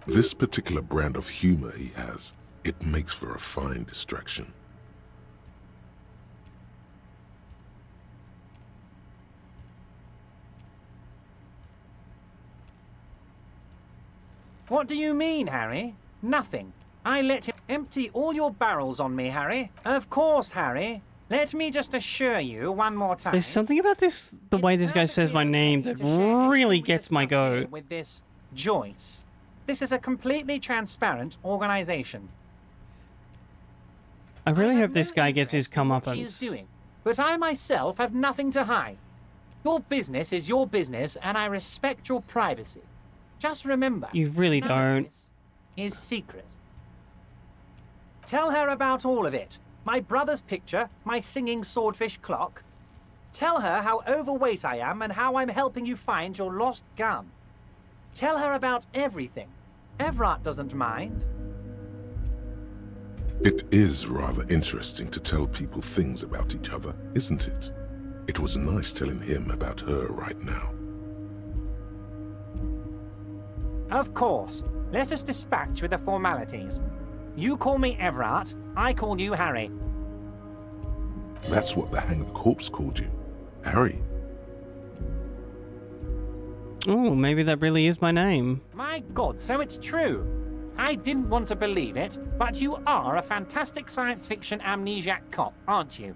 This particular brand of humor he has, it makes for a fine distraction. What do you mean, Harry? Nothing. I let him empty all your barrels on me, Harry. Of course, Harry. Let me just assure you one more time. There's something about this, the way this guy says my name, that really gets my goat. With this Joyce. This is a completely transparent organization. I really hope this no guy gets his interest in what she is comeuppance. doing, but I myself have nothing to hide. Your business is your business, and I respect your privacy. Just remember, You really none of don't. this is secret. Tell her about all of it. My brother's picture, my singing swordfish clock. Tell her how overweight I am and how I'm helping you find your lost gun. Tell her about everything. Everett doesn't mind. It is rather interesting to tell people things about each other, isn't it? It was nice telling him about her right now. Of course. Let us dispatch with the formalities. You call me Everard, I call you Harry. That's what the hanged corpse called you. Harry. Oh, maybe that really is my name. My God, so it's true. I didn't want to believe it, but you are a fantastic science fiction amnesiac cop, aren't you?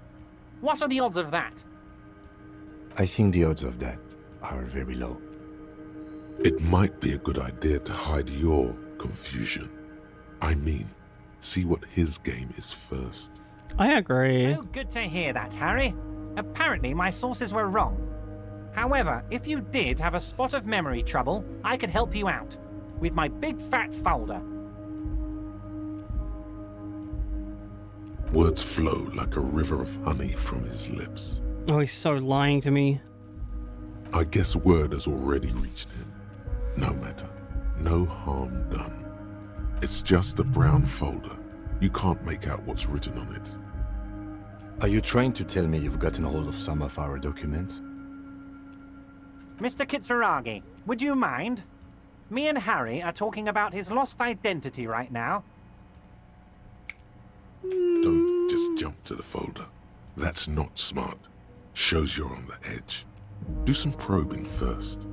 What are the odds of that? I think the odds of that are very low. It might be a good idea to hide your confusion. I mean, see what his game is first. I agree. So good to hear that, Harry. Apparently my sources were wrong. However, if you did have a spot of memory trouble, I could help you out. With my big fat folder. Words flow like a river of honey from his lips. Oh, he's so lying to me. I guess word has already reached him. No matter. No harm done. It's just a brown folder. You can't make out what's written on it. Are you trying to tell me you've gotten hold of some of our documents? Mr. Kitsuragi, would you mind? Me and Harry are talking about his lost identity right now. Don't just jump to the folder. That's not smart. Shows you're on the edge. Do some probing first.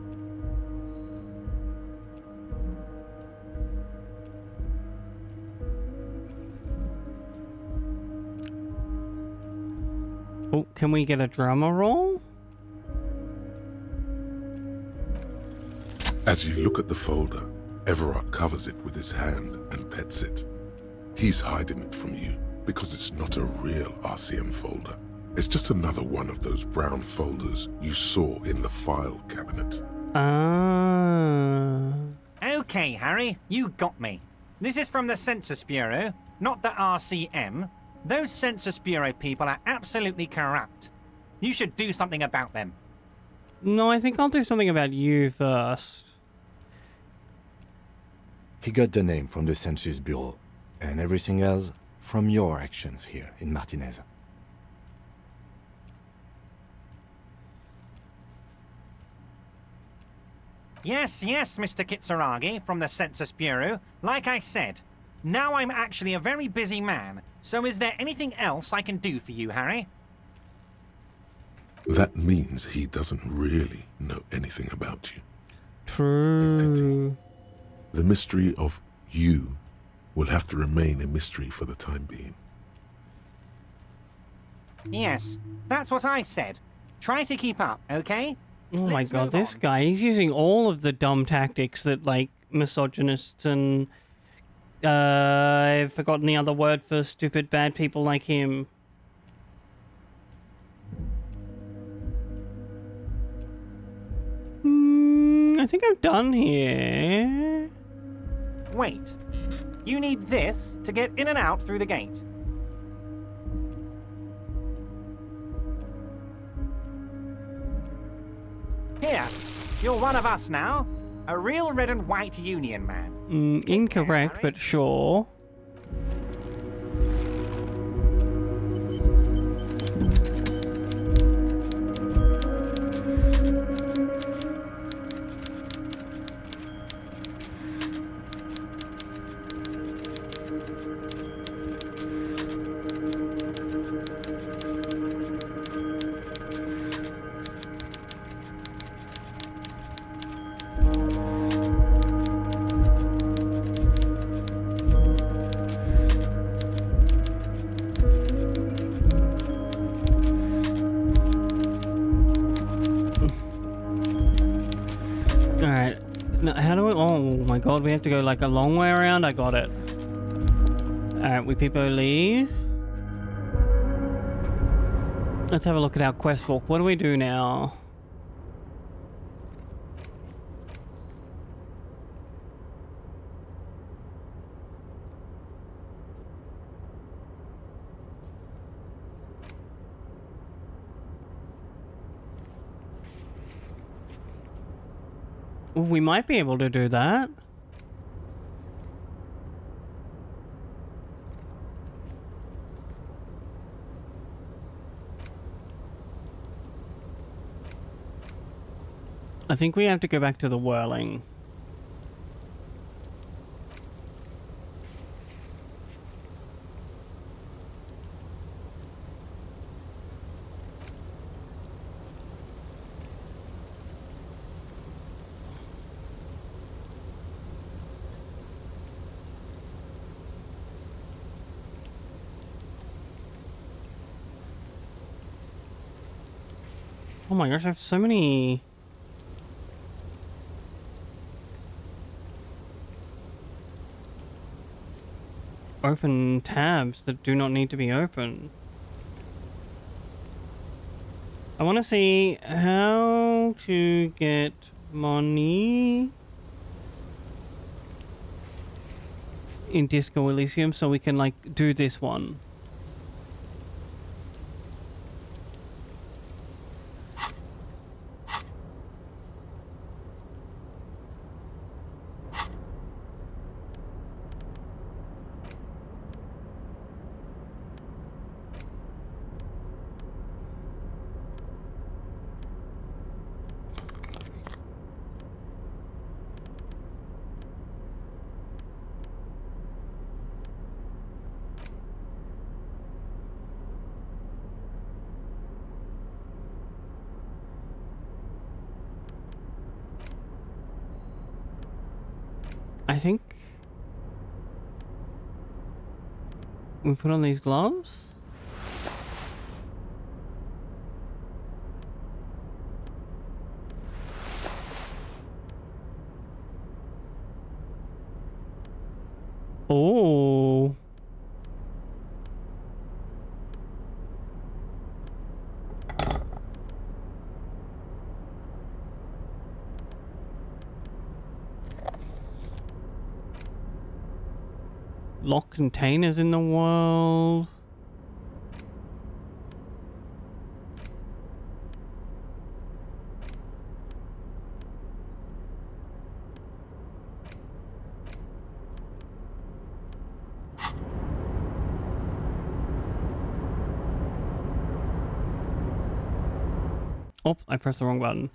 Oh, can we get a drama roll? As you look at the folder, Everard covers it with his hand and pets it. He's hiding it from you because it's not a real RCM folder. It's just another one of those brown folders you saw in the file cabinet. Ah. Okay, Harry, you got me. This is from the Census Bureau, not the RCM. Those Census Bureau people are absolutely corrupt. You should do something about them. No, I think I'll do something about you first. He got the name from the Census Bureau, and everything else from your actions here in Martinez. Yes, Mr. Kitsuragi from the Census Bureau. Like I said, now I'm actually a very busy man, so is there anything else I can do for you, Harry? That means he doesn't really know anything about you. True. The mystery of you will have to remain a mystery for the time being. Yes, that's what I said. Try to keep up, okay? Oh my Let's god, move this on. guy, he's using all of the dumb tactics that, like, misogynists and, I've forgotten the other word for stupid bad people like him. I think I'm done here. Wait. You need this to get in and out through the gate. Here, you're one of us now. A real red and white union man. Incorrect, but sure. Alright. Now, how do we... Oh my god, we have to go like a long way around? I got it. Alright, we people leave. Let's have a look at our quest book. What do we do now? Ooh, we might be able to do that. I think we have to go back to the whirling. Oh my gosh, I have so many... open tabs that do not need to be open. I want to see how to get money in Disco Elysium so we can like do this one. I think we put on these gloves. Oh. Lock containers in the world. Oh, I pressed the wrong button.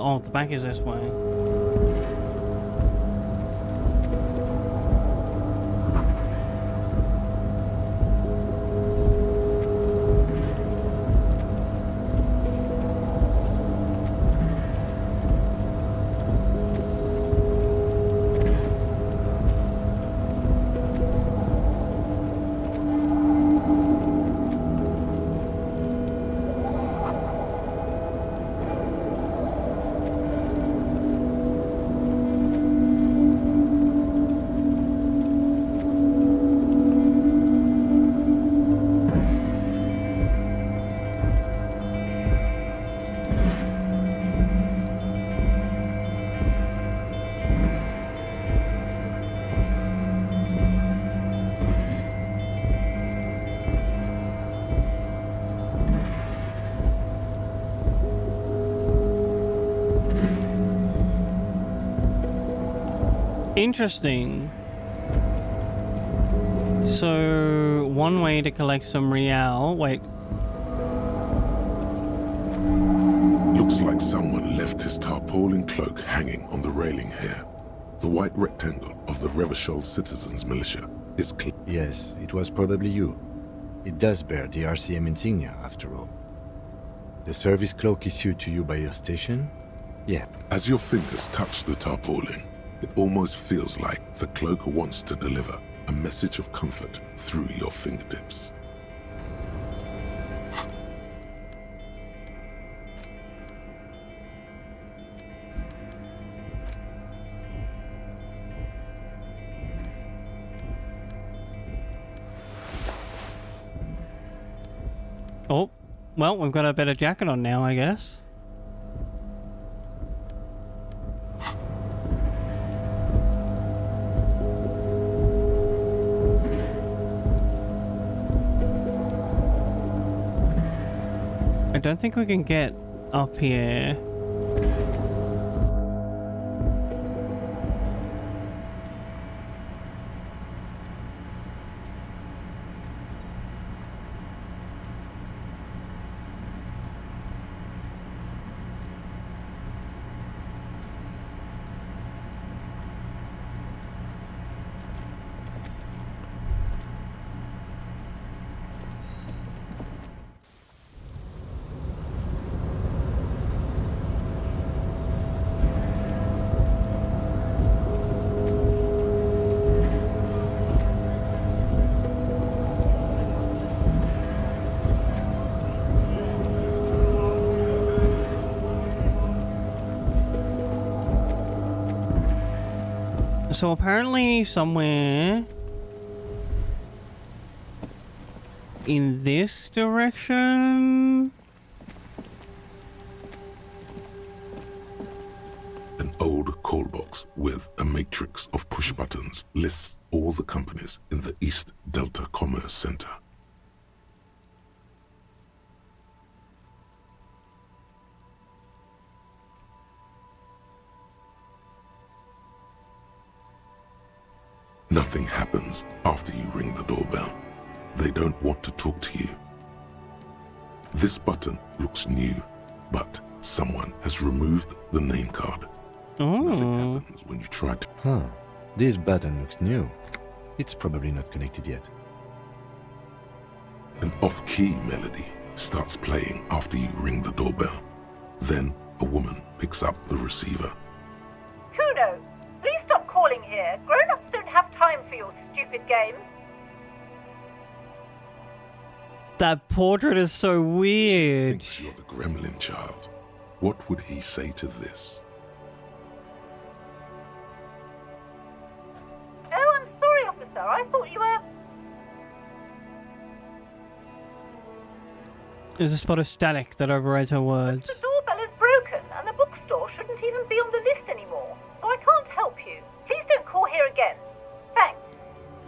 Oh, the back is this way. Interesting. So, one way to collect some real... Wait. Looks like someone left his tarpaulin cloak hanging on the railing here. The white rectangle of the Revachol Citizens Militia is clear. Yes, it was probably you. It does bear the RCM insignia, after all. The service cloak issued to you by your station? Yeah. As your fingers touch the tarpaulin, it almost feels like the cloak wants to deliver a message of comfort through your fingertips. Oh, well, we've got a better jacket on now, I guess. I don't think we can get up here. So apparently somewhere in this direction. An old call box with a matrix of push buttons lists all the companies in the East Delta Commerce Center. Nothing happens after you ring the doorbell. They don't want to talk to you. This button looks new, but someone has removed the name card. Nothing happens when you try to... Huh. This button looks new. It's probably not connected yet. An off-key melody starts playing after you ring the doorbell. Then a woman picks up the receiver. Kuno, please stop calling here. Grown-ups don't have time for your stupid games. That portrait is so weird. She thinks you're the gremlin child. What would he say to this? Oh, I'm sorry, officer. I thought you were... There's a spot of static that overrides her words. The doorbell is broken, and the bookstore shouldn't even be on the list anymore. So I can't help you. Please don't call here again. Thanks.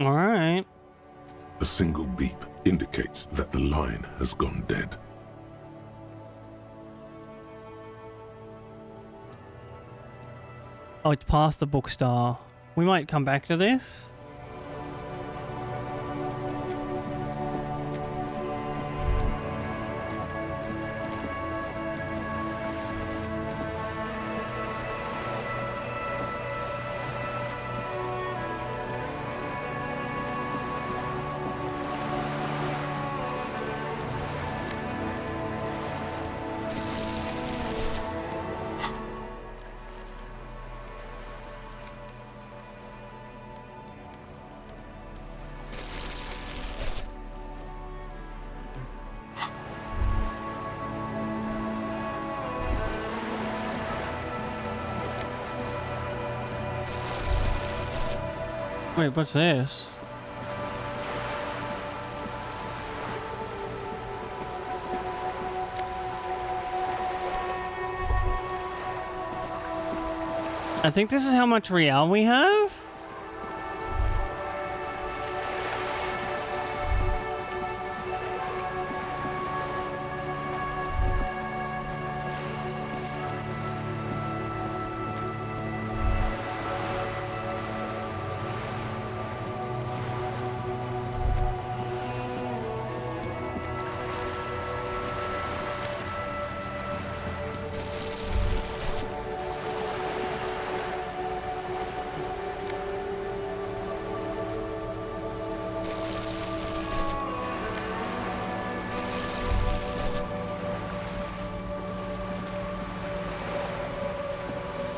Alright. A single beep indicates that the line has gone dead. Oh, it's past the bookstore. We might come back to this. Wait, what's this? I think this is how much real we have?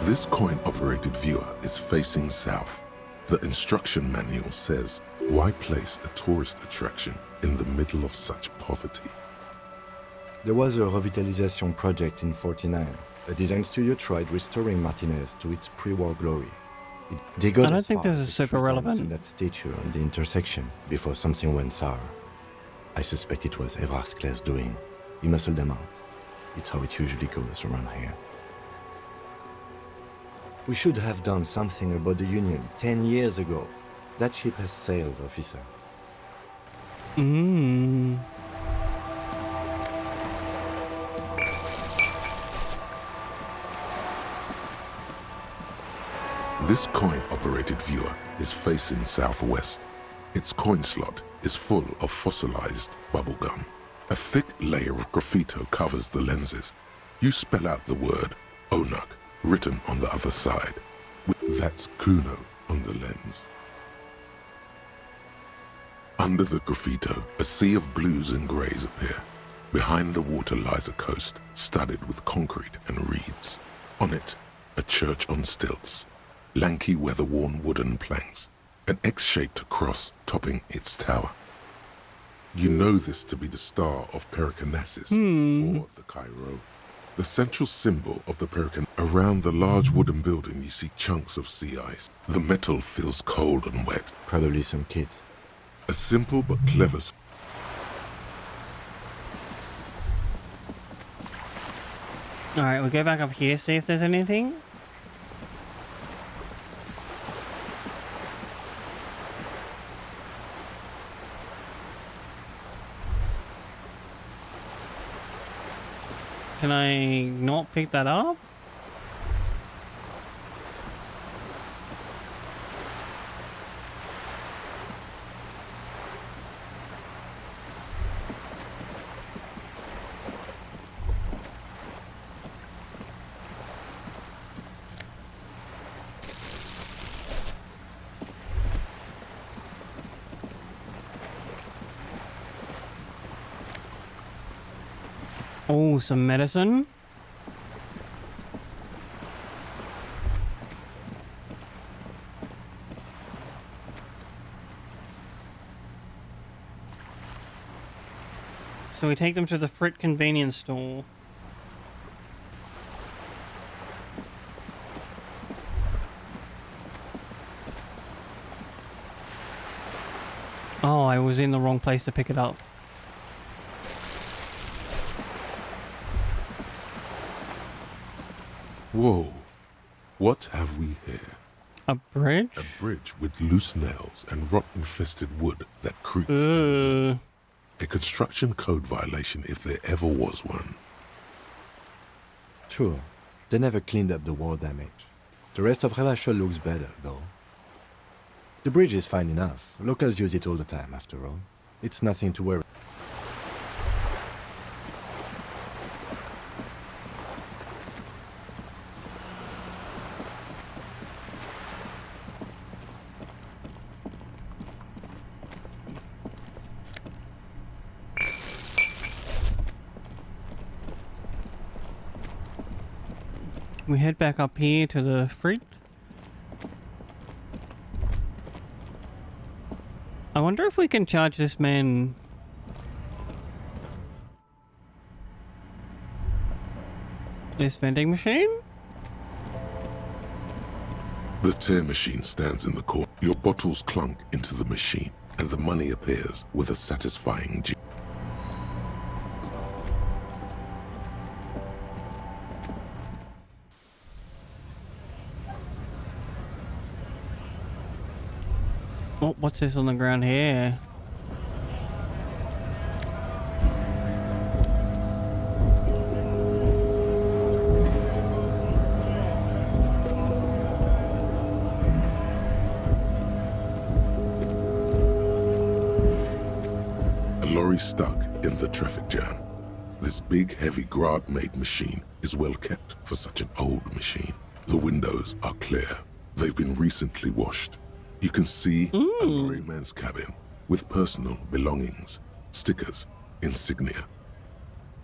This coin-operated viewer is facing south. The instruction manual says, why place a tourist attraction in the middle of such poverty? There was a revitalization project in '49. A design studio tried restoring Martinez to its pre-war glory. They got I don't as think far this as is the super tree relevant. stumps in that statue on the intersection before something went sour. I suspect it was Evrard Skler's doing. He muscled them out. It's how it usually goes around here. We should have done something about the Union 10 years ago. That ship has sailed, officer. This coin-operated viewer is facing southwest. Its coin slot is full of fossilized bubblegum. A thick layer of graffito covers the lenses. You spell out the word Onug written on the other side. That's Kuno on the lens. Under the graffito, a sea of blues and greys appear. Behind the water lies a coast studded with concrete and reeds. On it, a church on stilts. Lanky, weather-worn wooden planks. An X-shaped cross topping its tower. You know this to be the star of Pericarnassus, or the Cairo. The central symbol of the Perican. Around the large wooden building, you see chunks of sea ice. The metal feels cold and wet. Probably some kids. A simple but clever. Alright, we'll go back up here, see if there's anything. Can I not pick that up? Oh, some medicine. So we take them to the Frit convenience store. Oh, I was in the wrong place to pick it up. Whoa. What have we here? A bridge? A bridge with loose nails and rot-infested wood that creaks. A construction code violation if there ever was one. Sure, they never cleaned up the war damage. The rest of Revachol looks better, though. The bridge is fine enough. Locals use it all the time, after all. It's nothing to worry. We head back up here to the Frit. I wonder if we can charge this man. This vending machine? The tear machine stands in the corner. Your bottles clunk into the machine, and the money appears with a satisfying jingle. Oh, what's this on the ground here? A lorry stuck in the traffic jam. This big, heavy Grad-made machine is well kept for such an old machine. The windows are clear. They've been recently washed. You can see a lorryman's cabin with personal belongings, stickers, insignia.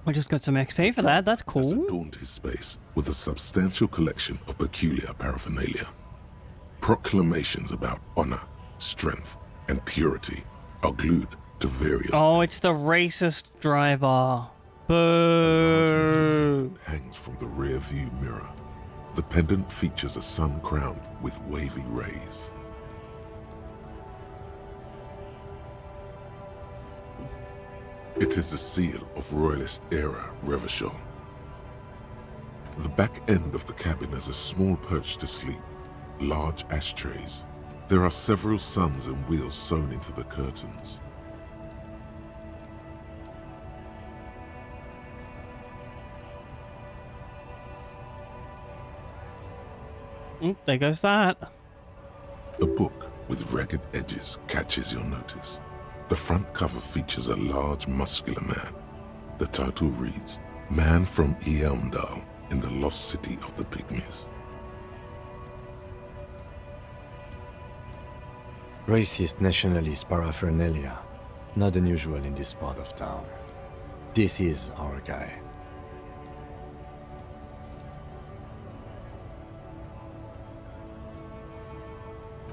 We just got some XP for that. That's cool. Has adorned his space with a substantial collection of peculiar paraphernalia. Proclamations about honor, strength, and purity are glued to various. Oh, it's the racist driver. Boo! Hangs from the rear view mirror. The pendant features a sun crowned with wavy rays. It is the seal of Royalist era Revachol. The back end of the cabin has a small perch to sleep, large ashtrays. There are several suns and wheels sewn into the curtains. There goes that. A book with ragged edges catches your notice. The front cover features a large, muscular man. The title reads, Man from Eamdal in the Lost City of the Pygmies. Racist nationalist paraphernalia. Not unusual in this part of town. This is our guy.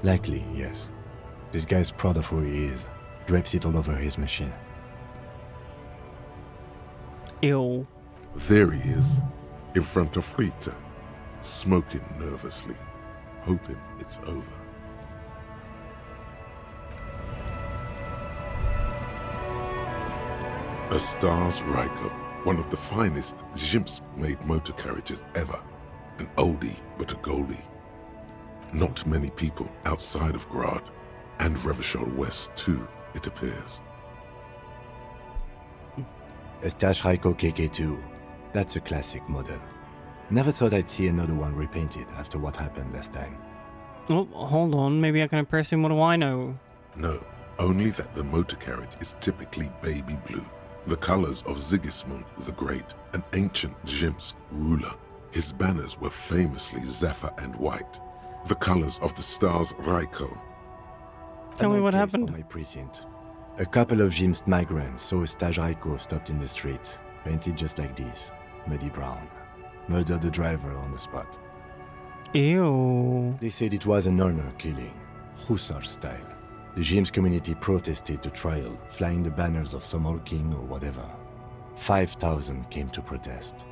Likely, yes. This guy's proud of who he is. Drapes it all over his machine. Ew. There he is, in front of Frita, smoking nervously, hoping it's over. A Stars Ryko, one of the finest Zhimsk-made motor carriages ever. An oldie but a goldie. Not many people outside of Grad, and Revachol West too, it appears. A Stas Ryko KK2. That's a classic model. Never thought I'd see another one repainted after what happened last time. Oh, hold on. Maybe I can impress him. What do I know? No, only that the motor carriage is typically baby blue, the colors of Sigismund the Great, an ancient Zhimsk ruler. His banners were famously zephyr and white, the colors of the Stars Ryko. Tell me what happened. My precinct. A couple of Zhimsk migrants saw a Stas Ryko stopped in the street, painted just like this, muddy brown. Murdered the driver on the spot. Ew. They said it was an honor killing, Hussar style. The Zhimsk community protested the trial, flying the banners of some old king or whatever. 5,000 came to protest.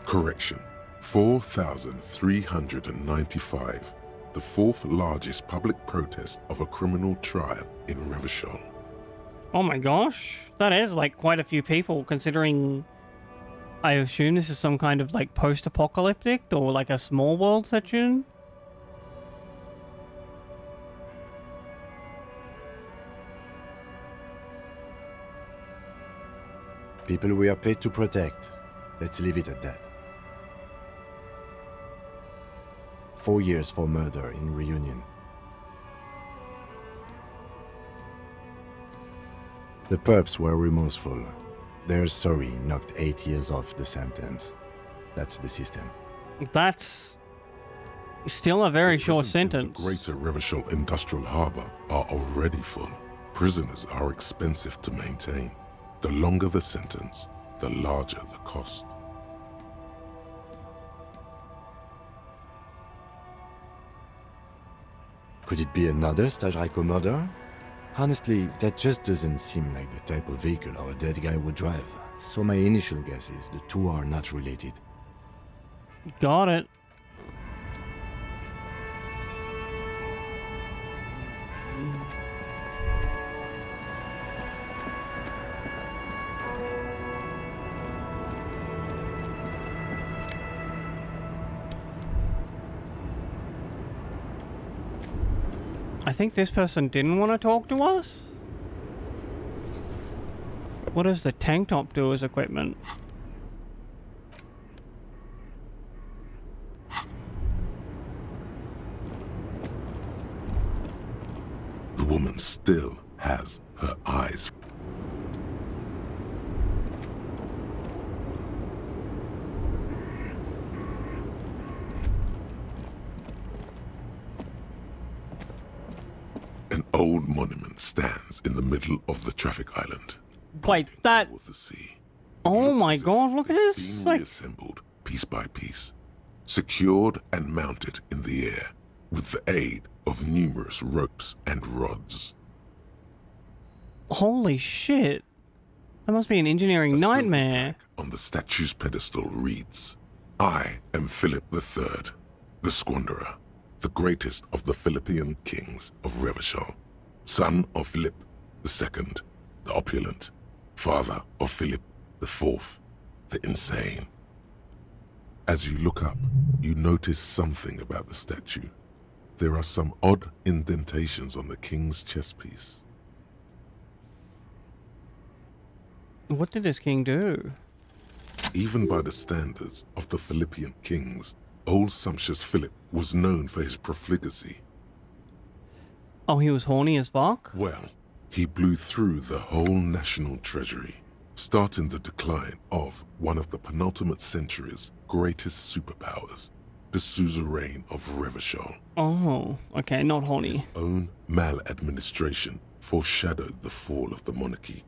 Correction, 4,395, the fourth largest public protest of a criminal trial in Revachol. Oh my gosh. That is like quite a few people, considering I assume this is some kind of like post-apocalyptic or like a small world section. People we are paid to protect. Let's leave it at that. 4 years for murder in Reunion. The perps were remorseful. Their sorry knocked 8 years off the sentence. That's the system. That's still a very short Prisons in sentence. the greater Revachol Industrial Harbour are already full. Prisoners are expensive to maintain. The longer the sentence, the larger the cost. Could it be another Stas Ryko murder? Honestly, that just doesn't seem like the type of vehicle our dead guy would drive. So my initial guess is the two are not related. Got it. I think this person didn't want to talk to us? What does the tank top do as equipment? The woman still has her eyes. An old monument stands in the middle of the traffic island. Wait, that... Toward the sea. Oh my god, look at It's this! being Like, reassembled piece by piece, secured and mounted in the air with the aid of numerous ropes and rods. holy shit. That must be an engineering A silver nightmare. plaque on the statue's pedestal reads, "I am Philip III, the Squanderer, the greatest of the Philippian kings of Revachol, son of Philip II, the opulent, father of Philip IV, the insane." As you look up, you notice something about the statue. There are some odd indentations on the king's chestpiece. What did this king do? Even by the standards of the Philippian kings, old sumptuous Philip was known for his profligacy. Oh, he was horny as fuck? Well, he blew through the whole national treasury, starting the decline of one of the penultimate century's greatest superpowers, the suzerain of Revachol. Oh, okay, not horny. His own maladministration foreshadowed the fall of the monarchy.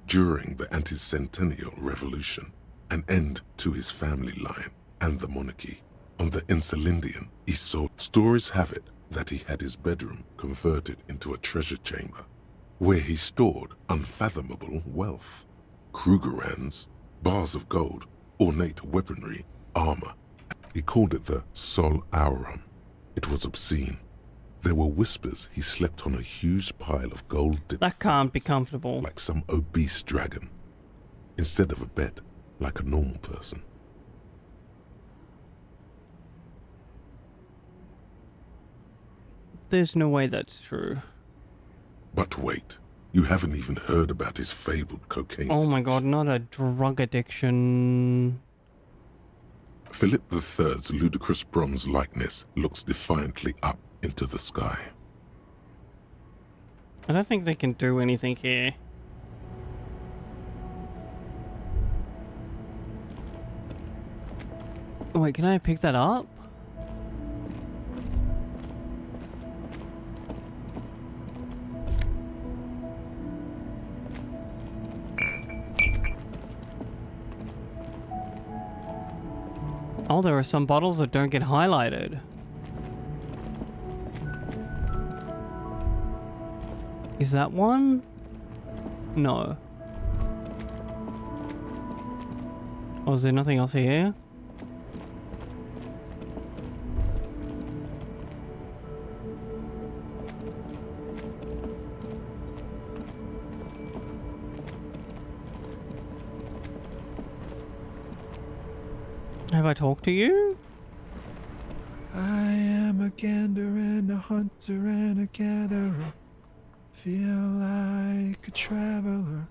During the anti-centennial revolution, an end to his family line and the monarchy. On the Insulindian, he saw stories have it that he had his bedroom converted into a treasure chamber, where he stored unfathomable wealth. Krugerrands, Bars of gold, ornate weaponry, armor. He called it the Sol Auron. It was obscene. There were whispers he slept on a huge pile of gold-dipped That can't be feathers, comfortable. like some obese dragon, instead of a bed, like a normal person. There's no way that's true. But wait, you haven't even heard about his fabled cocaine. Oh my god, not a drug addiction. Philip III's ludicrous bronze likeness looks defiantly up into the sky. I don't think they can do anything here. Wait, can I pick that up? Oh, there are some bottles that don't get highlighted. Is that one? No. Oh, is there nothing else here? Have I talked to you? I am a gander and a hunter and a gatherer. Feel like a traveler.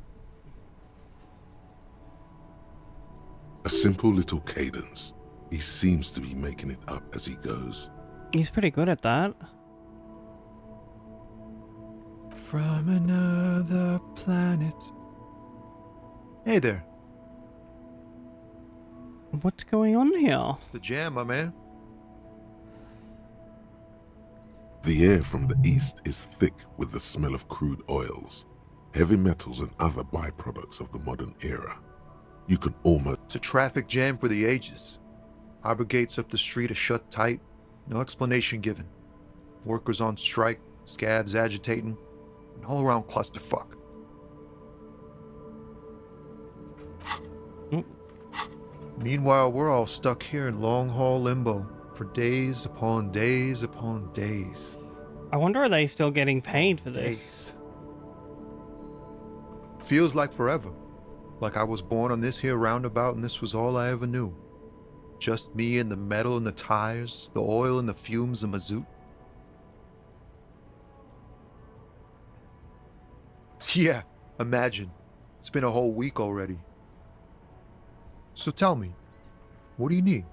A simple little cadence. He seems to be making it up as he goes. He's pretty good at that. From another planet. Hey there. What's going on here? It's the jam, my man. The air from the east is thick with the smell of crude oils, heavy metals and other byproducts of the modern era. You can almost... It's a traffic jam for the ages. Harbor gates up the street are shut tight. No explanation given. Workers on strike, scabs agitating, an all-around clusterfuck. Meanwhile, we're all stuck here in long-haul limbo for days upon days upon days. I wonder, are they still getting paid for this? Days. Feels like forever. Like I was born on this here roundabout and this was all I ever knew. Just me and the metal and the tires, the oil and the fumes of mazout. Yeah, imagine. It's been a whole week already. So tell me, what do you need?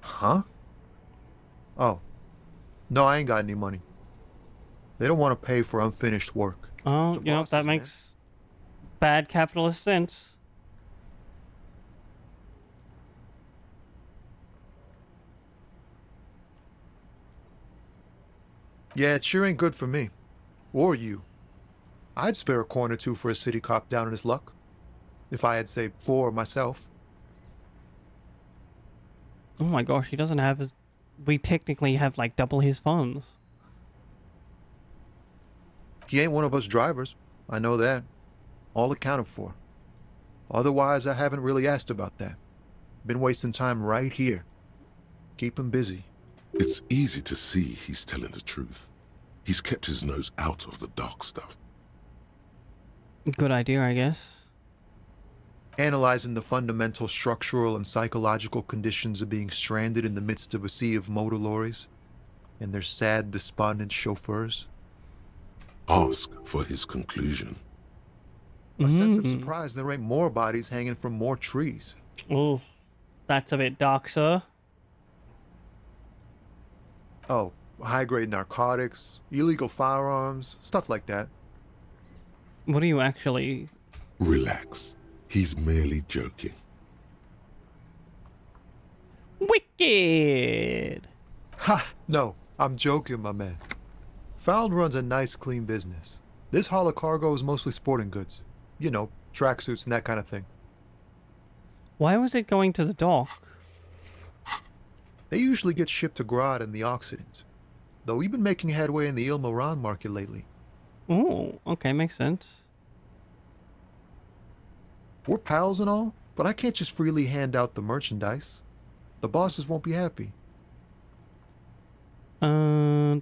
Huh? Oh. No, I ain't got any money. They don't want to pay for unfinished work. Oh, The you know, bosses, that man. makes bad capitalist sense. Yeah, it sure ain't good for me. Or you. I'd spare a coin or two for a city cop down in his luck. If I had, say, 4 myself. Oh my gosh, he doesn't have... We technically have, like, double his funds. He ain't one of us drivers. I know that. All accounted for. Otherwise, I haven't really asked about that. Been wasting time right here. Keep him busy. It's easy to see he's telling the truth. He's kept his nose out of the dark stuff. Good idea, I guess. Analyzing the fundamental structural and psychological conditions of being stranded in the midst of a sea of motor lorries and their sad, despondent chauffeurs. Ask for his conclusion. A sense of surprise there ain't more bodies hanging from more trees. Oh, that's a bit dark, sir. Oh, high-grade narcotics, illegal firearms, stuff like that. What are you actually... Relax. He's merely joking. Wicked! Ha! No, I'm joking, my man. Found runs a nice, clean business. This haul of cargo is mostly sporting goods. You know, tracksuits and that kind of thing. Why was it going to the dock? They usually get shipped to Grad in the Occident, though we've been making headway in the Il Moran market lately. Oh, okay, makes sense. We're pals and all, but I can't just freely hand out the merchandise. The bosses won't be happy.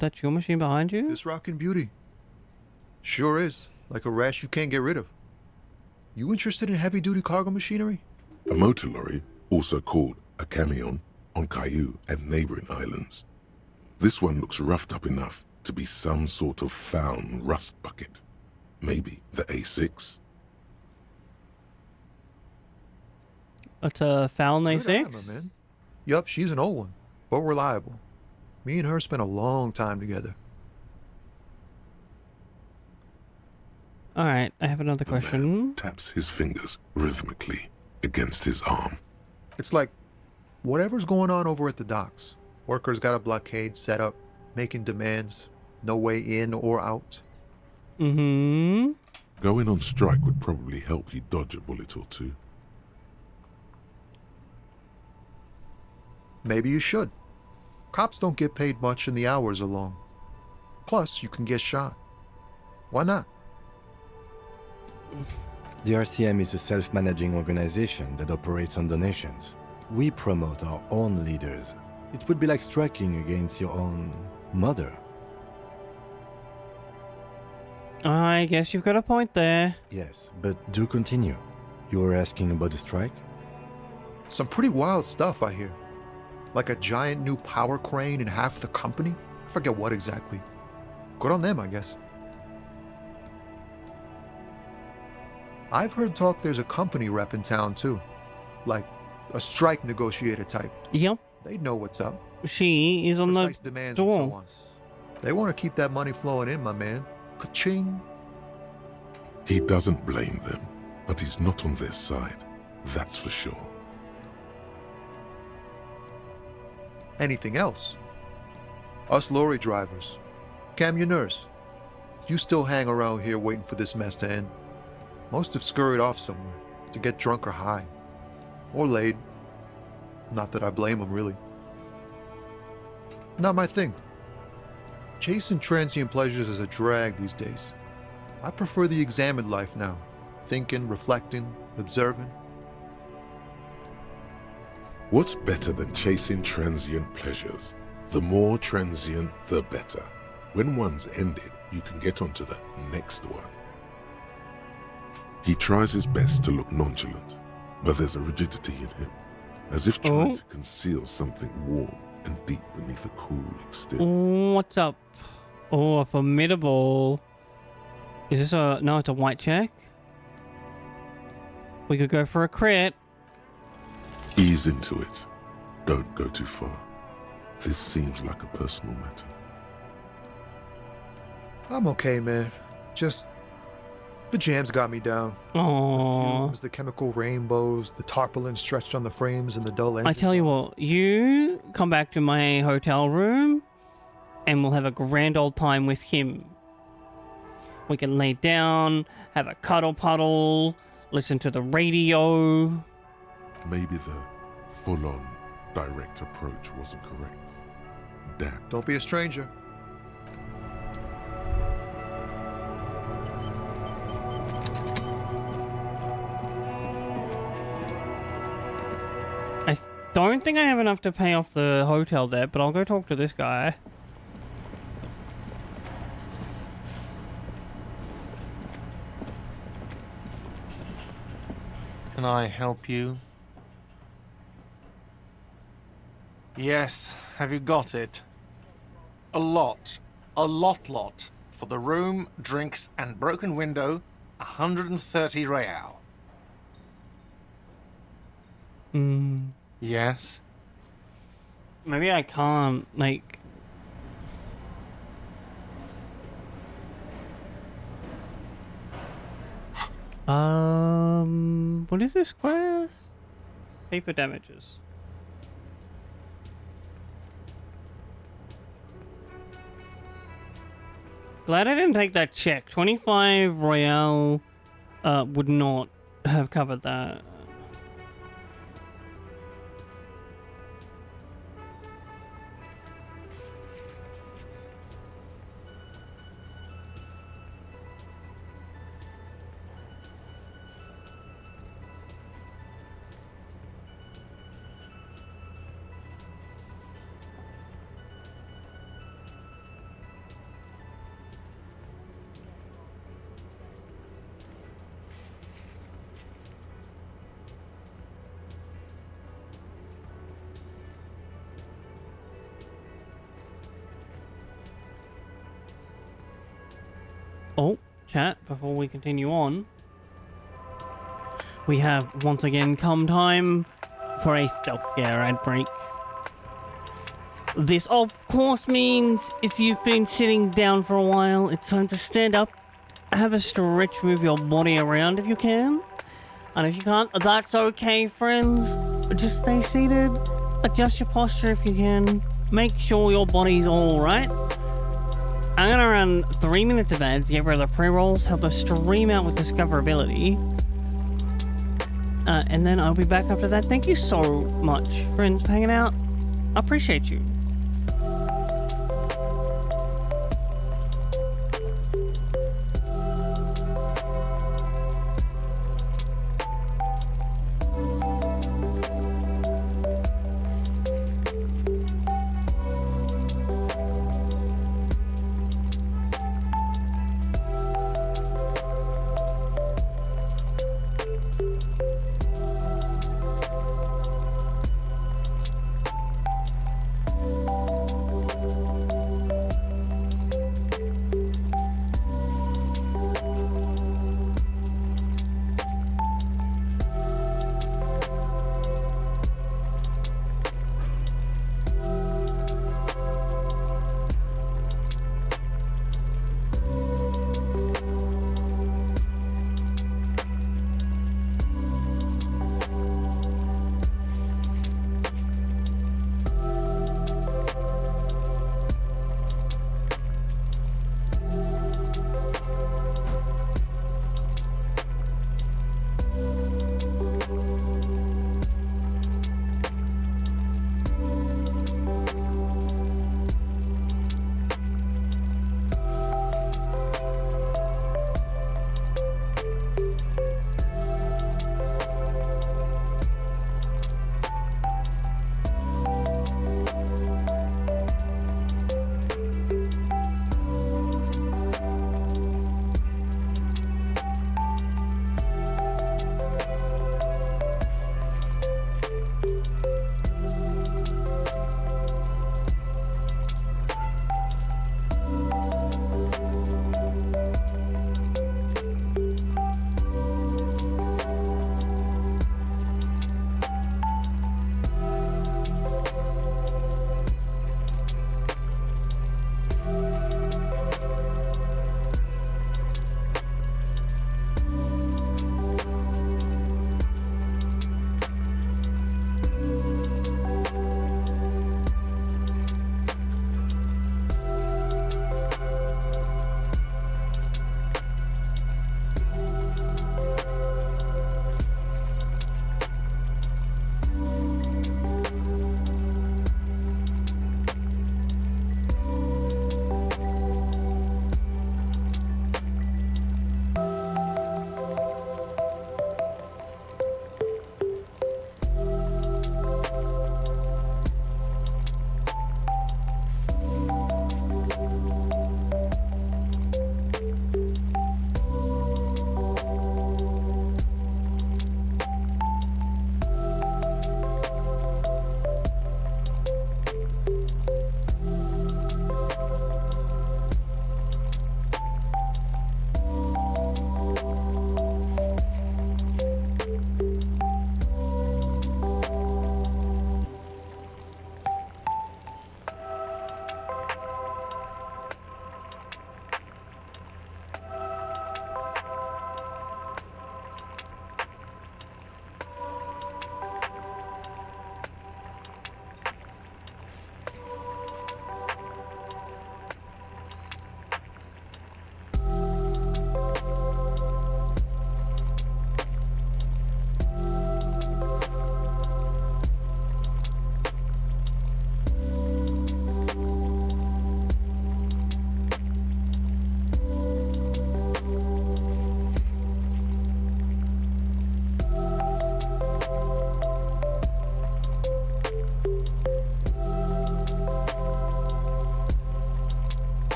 That's your machine behind you? This rockin' beauty. Sure is. Like a rash you can't get rid of. You interested in heavy-duty cargo machinery? A motor lorry, also called a camion, on Caillou and neighboring islands. This one looks roughed up enough to be some sort of found rust bucket. Maybe the A6? It's a Falcon Good A6? hammer, man. Yup, she's an old one, but reliable. Me and her spent a long time together. Alright, I have another question. Taps his fingers rhythmically against his arm. It's like whatever's going on over at the docks. Workers got a blockade set up, making demands, no way in or out. Mm-hmm. Going on strike would probably help you dodge a bullet or two. Maybe you should. Cops don't get paid much and the hours are long. Plus, you can get shot. Why not? The RCM is a self-managing organization that operates on donations. We promote our own leaders. It would be like striking against your own mother. I guess you've got a point there. Yes, but do continue. You were asking about the strike? Some pretty wild stuff, I hear. Like a giant new power crane in half the company? I forget what exactly. Good on them, I guess. I've heard talk there's a company rep in town, too. Like a strike negotiator type. Yep. They'd know what's up. She is on Precise the demands door. and so on. They want to keep that money flowing in, my man. Ka-ching. He doesn't blame them, but he's not on their side. That's for sure. Anything else? Us lorry drivers. Camionneurs. If you still hang around here waiting for this mess to end, most have scurried off somewhere to get drunk or high. Or laid. Not that I blame them, really. Not my thing. Chasing transient pleasures is a drag these days. I prefer the examined life now. Thinking, reflecting, observing. What's better than chasing transient pleasures? The more transient, the better. When one's ended, you can get onto the next one. He tries his best to look nonchalant, but there's a rigidity in him, as if trying to conceal something warm and deep beneath a cool exterior. What's up? Oh, a formidable. Is this a... No, it's a white check. We could go for a crit. Ease into it. Don't go too far. This seems like a personal matter. I'm okay, man. Just... the jams got me down. Aww. The fumes, the chemical rainbows, the tarpaulin stretched on the frames, and the dull engine. I tell you what, you come back to my hotel room and we'll have a grand old time with him. We can lay down, have a cuddle puddle, listen to the radio. Maybe the full-on direct approach wasn't correct. Damn. Don't be a stranger. I don't think I have enough to pay off the hotel debt, but I'll go talk to this guy. Can I help you? Yes, have you got it? A lot. A lot. For the room, drinks, and broken window, 130 real. Yes? Maybe I can't, like... What is this class? Paper damages. Glad I didn't take that check. 25 Royale would not have covered that. Oh, chat, before we continue on, we have once again come time for a self-care ad break. This of course means if you've been sitting down for a while, it's time to stand up, have a stretch, move your body around if you can. And if you can't, that's okay, friends. Just stay seated, adjust your posture if you can, make sure your body's alright. I'm gonna run 3 minutes of ads, get rid of the pre-rolls, help us stream out with discoverability. And then I'll be back after that. Thank you so much, friends, for hanging out. I appreciate you.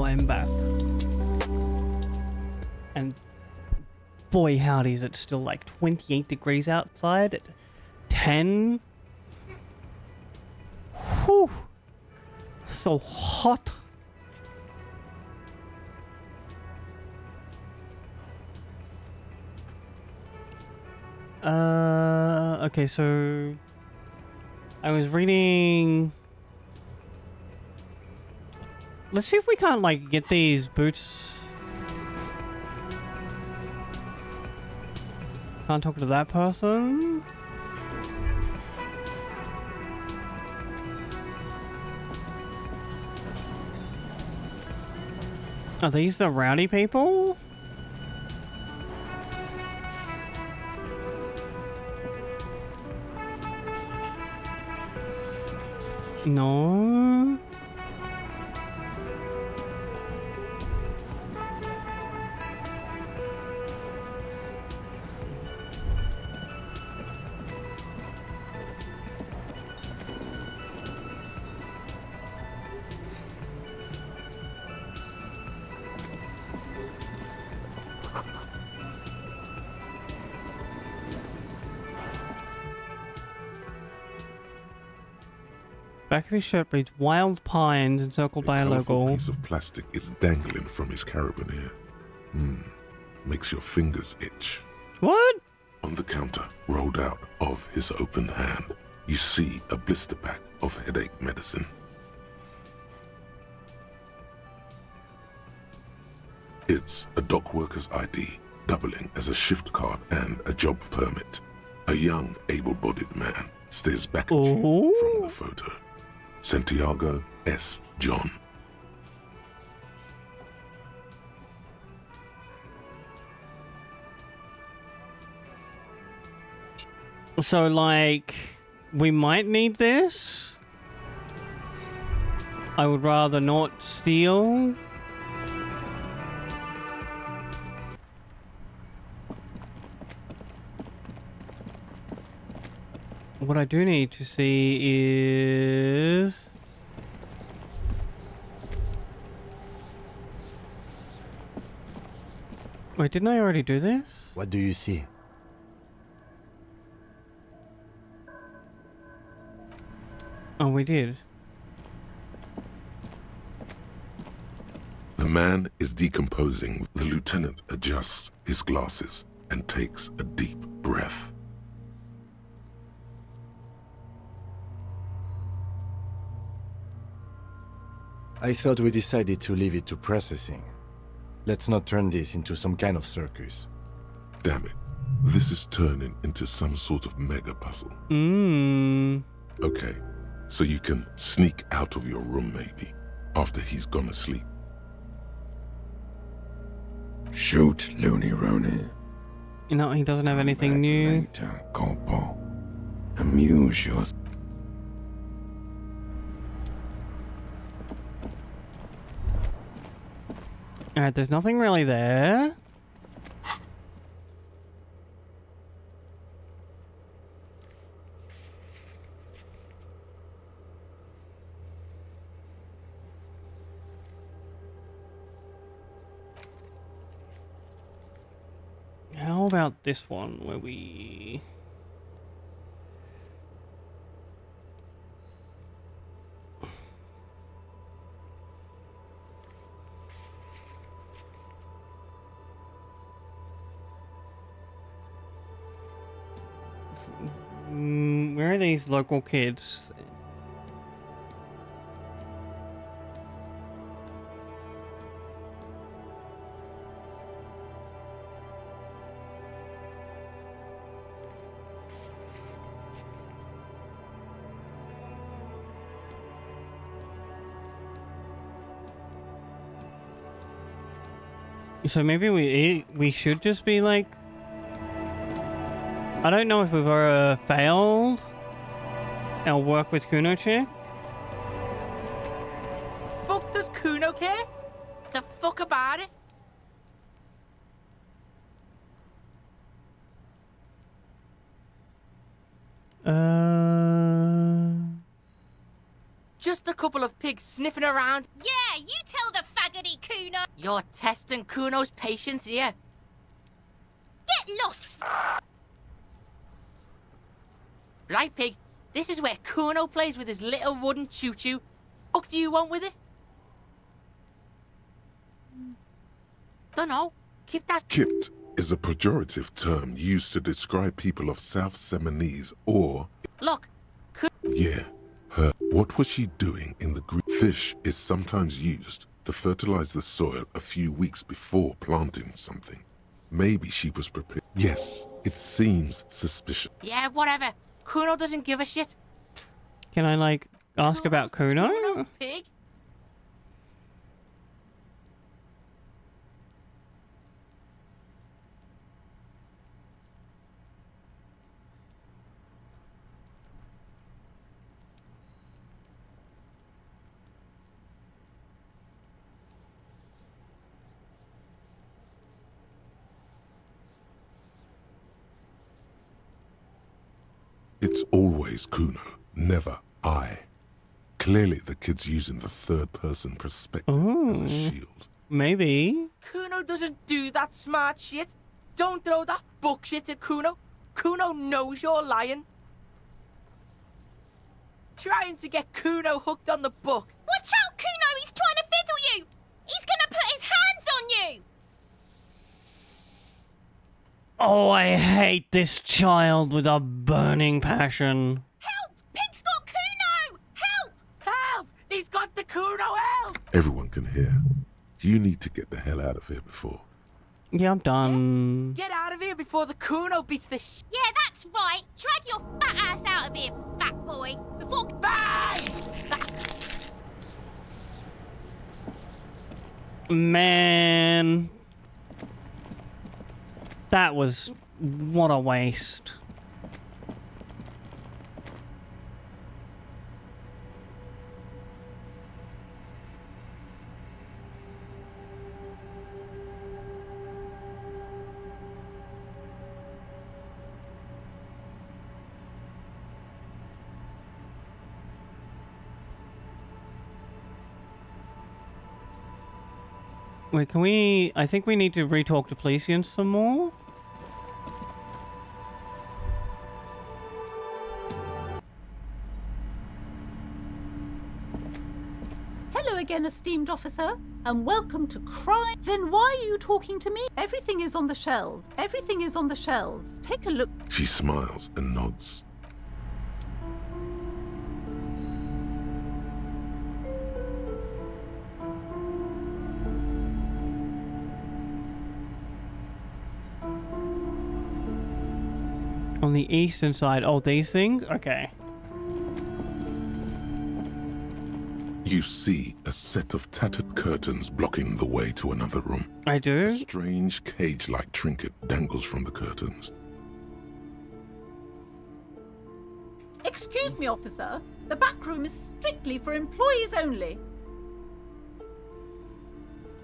I'm back. And boy howdy, is it still like 28 degrees outside at 10. Whew. So hot. Okay, so I was reading. Let's see if we can't like get these boots. Can't talk to that person. Are these the rowdy people? No. Back of his shirt reads Wild Pines encircled by a colourful logo. piece of plastic is dangling from his carabiner. Makes your fingers itch. What? On the counter, rolled out of his open hand, you see a blister pack of headache medicine. It's a dock worker's ID, doubling as a shift card and a job permit. A young, able-bodied man stares back at you from the photo. Santiago S. John. So, like, we might need this. I would rather not steal. What I do need to see is... Wait, didn't I already do this? What do you see? Oh, we did. The man is decomposing. The lieutenant adjusts his glasses and takes a deep breath. I thought we decided to leave it to processing. Let's not turn this into some kind of circus. Damn it. This is turning into some sort of mega puzzle. Okay, so you can sneak out of your room maybe, after he's gone to sleep. Shoot, Looney Rooney. You know, he doesn't have anything new. Later, Corporal. Amuse yourself. Alright, there's nothing really there. How about this one where we... Where are these local kids? So maybe we should just be like... I don't know if we've ever failed our work with Kuno Chick. Fuck does Kuno care? The fuck about it? Just a couple of pigs sniffing around. Yeah, you tell the faggot he Kuno. You're testing Kuno's patience here. Get lost, Right, Pig. This is where Kuno plays with his little wooden choo-choo. What do you want with it? Dunno. Keep that... Kipped is a pejorative term used to describe people of South Seminese or... Look. Yeah, her. What was she doing in the green? Fish is sometimes used to fertilize the soil a few weeks before planting something. Maybe she was prepared. Yes, it seems suspicious. Yeah, whatever. Kuno doesn't give a shit. Can I, like, ask about Kuno? Kuno, Pig. It's always Kuno, never I. Clearly the kid's using the third-person perspective as a shield. Maybe. Kuno doesn't do that smart shit. Don't throw that book shit at Kuno. Kuno knows you're lying. Trying to get Kuno hooked on the book. Watch out, Kuno! He's trying to fiddle you! He's gonna put his hands on you! Oh, I hate this child with a burning passion. Help! Pig's got Kuno! Help! Help! He's got the Kuno, help! Everyone can hear. You need to get the hell out of here before. Yeah, I'm done. Get out of here before the Kuno beats the Yeah, that's right. Drag your fat ass out of here, fat boy. Before... Man. That was... what a waste. Wait, can we... I think we need to re-talk to Elysium some more. Hello again, esteemed officer, and welcome to crime. Then why are you talking to me? Everything is on the shelves. Everything is on the shelves. Take a look. She smiles and nods. On the eastern side. Oh, these things? Okay. You see a set of tattered curtains blocking the way to another room. I do? A strange cage-like trinket dangles from the curtains. Excuse me, officer. The back room is strictly for employees only.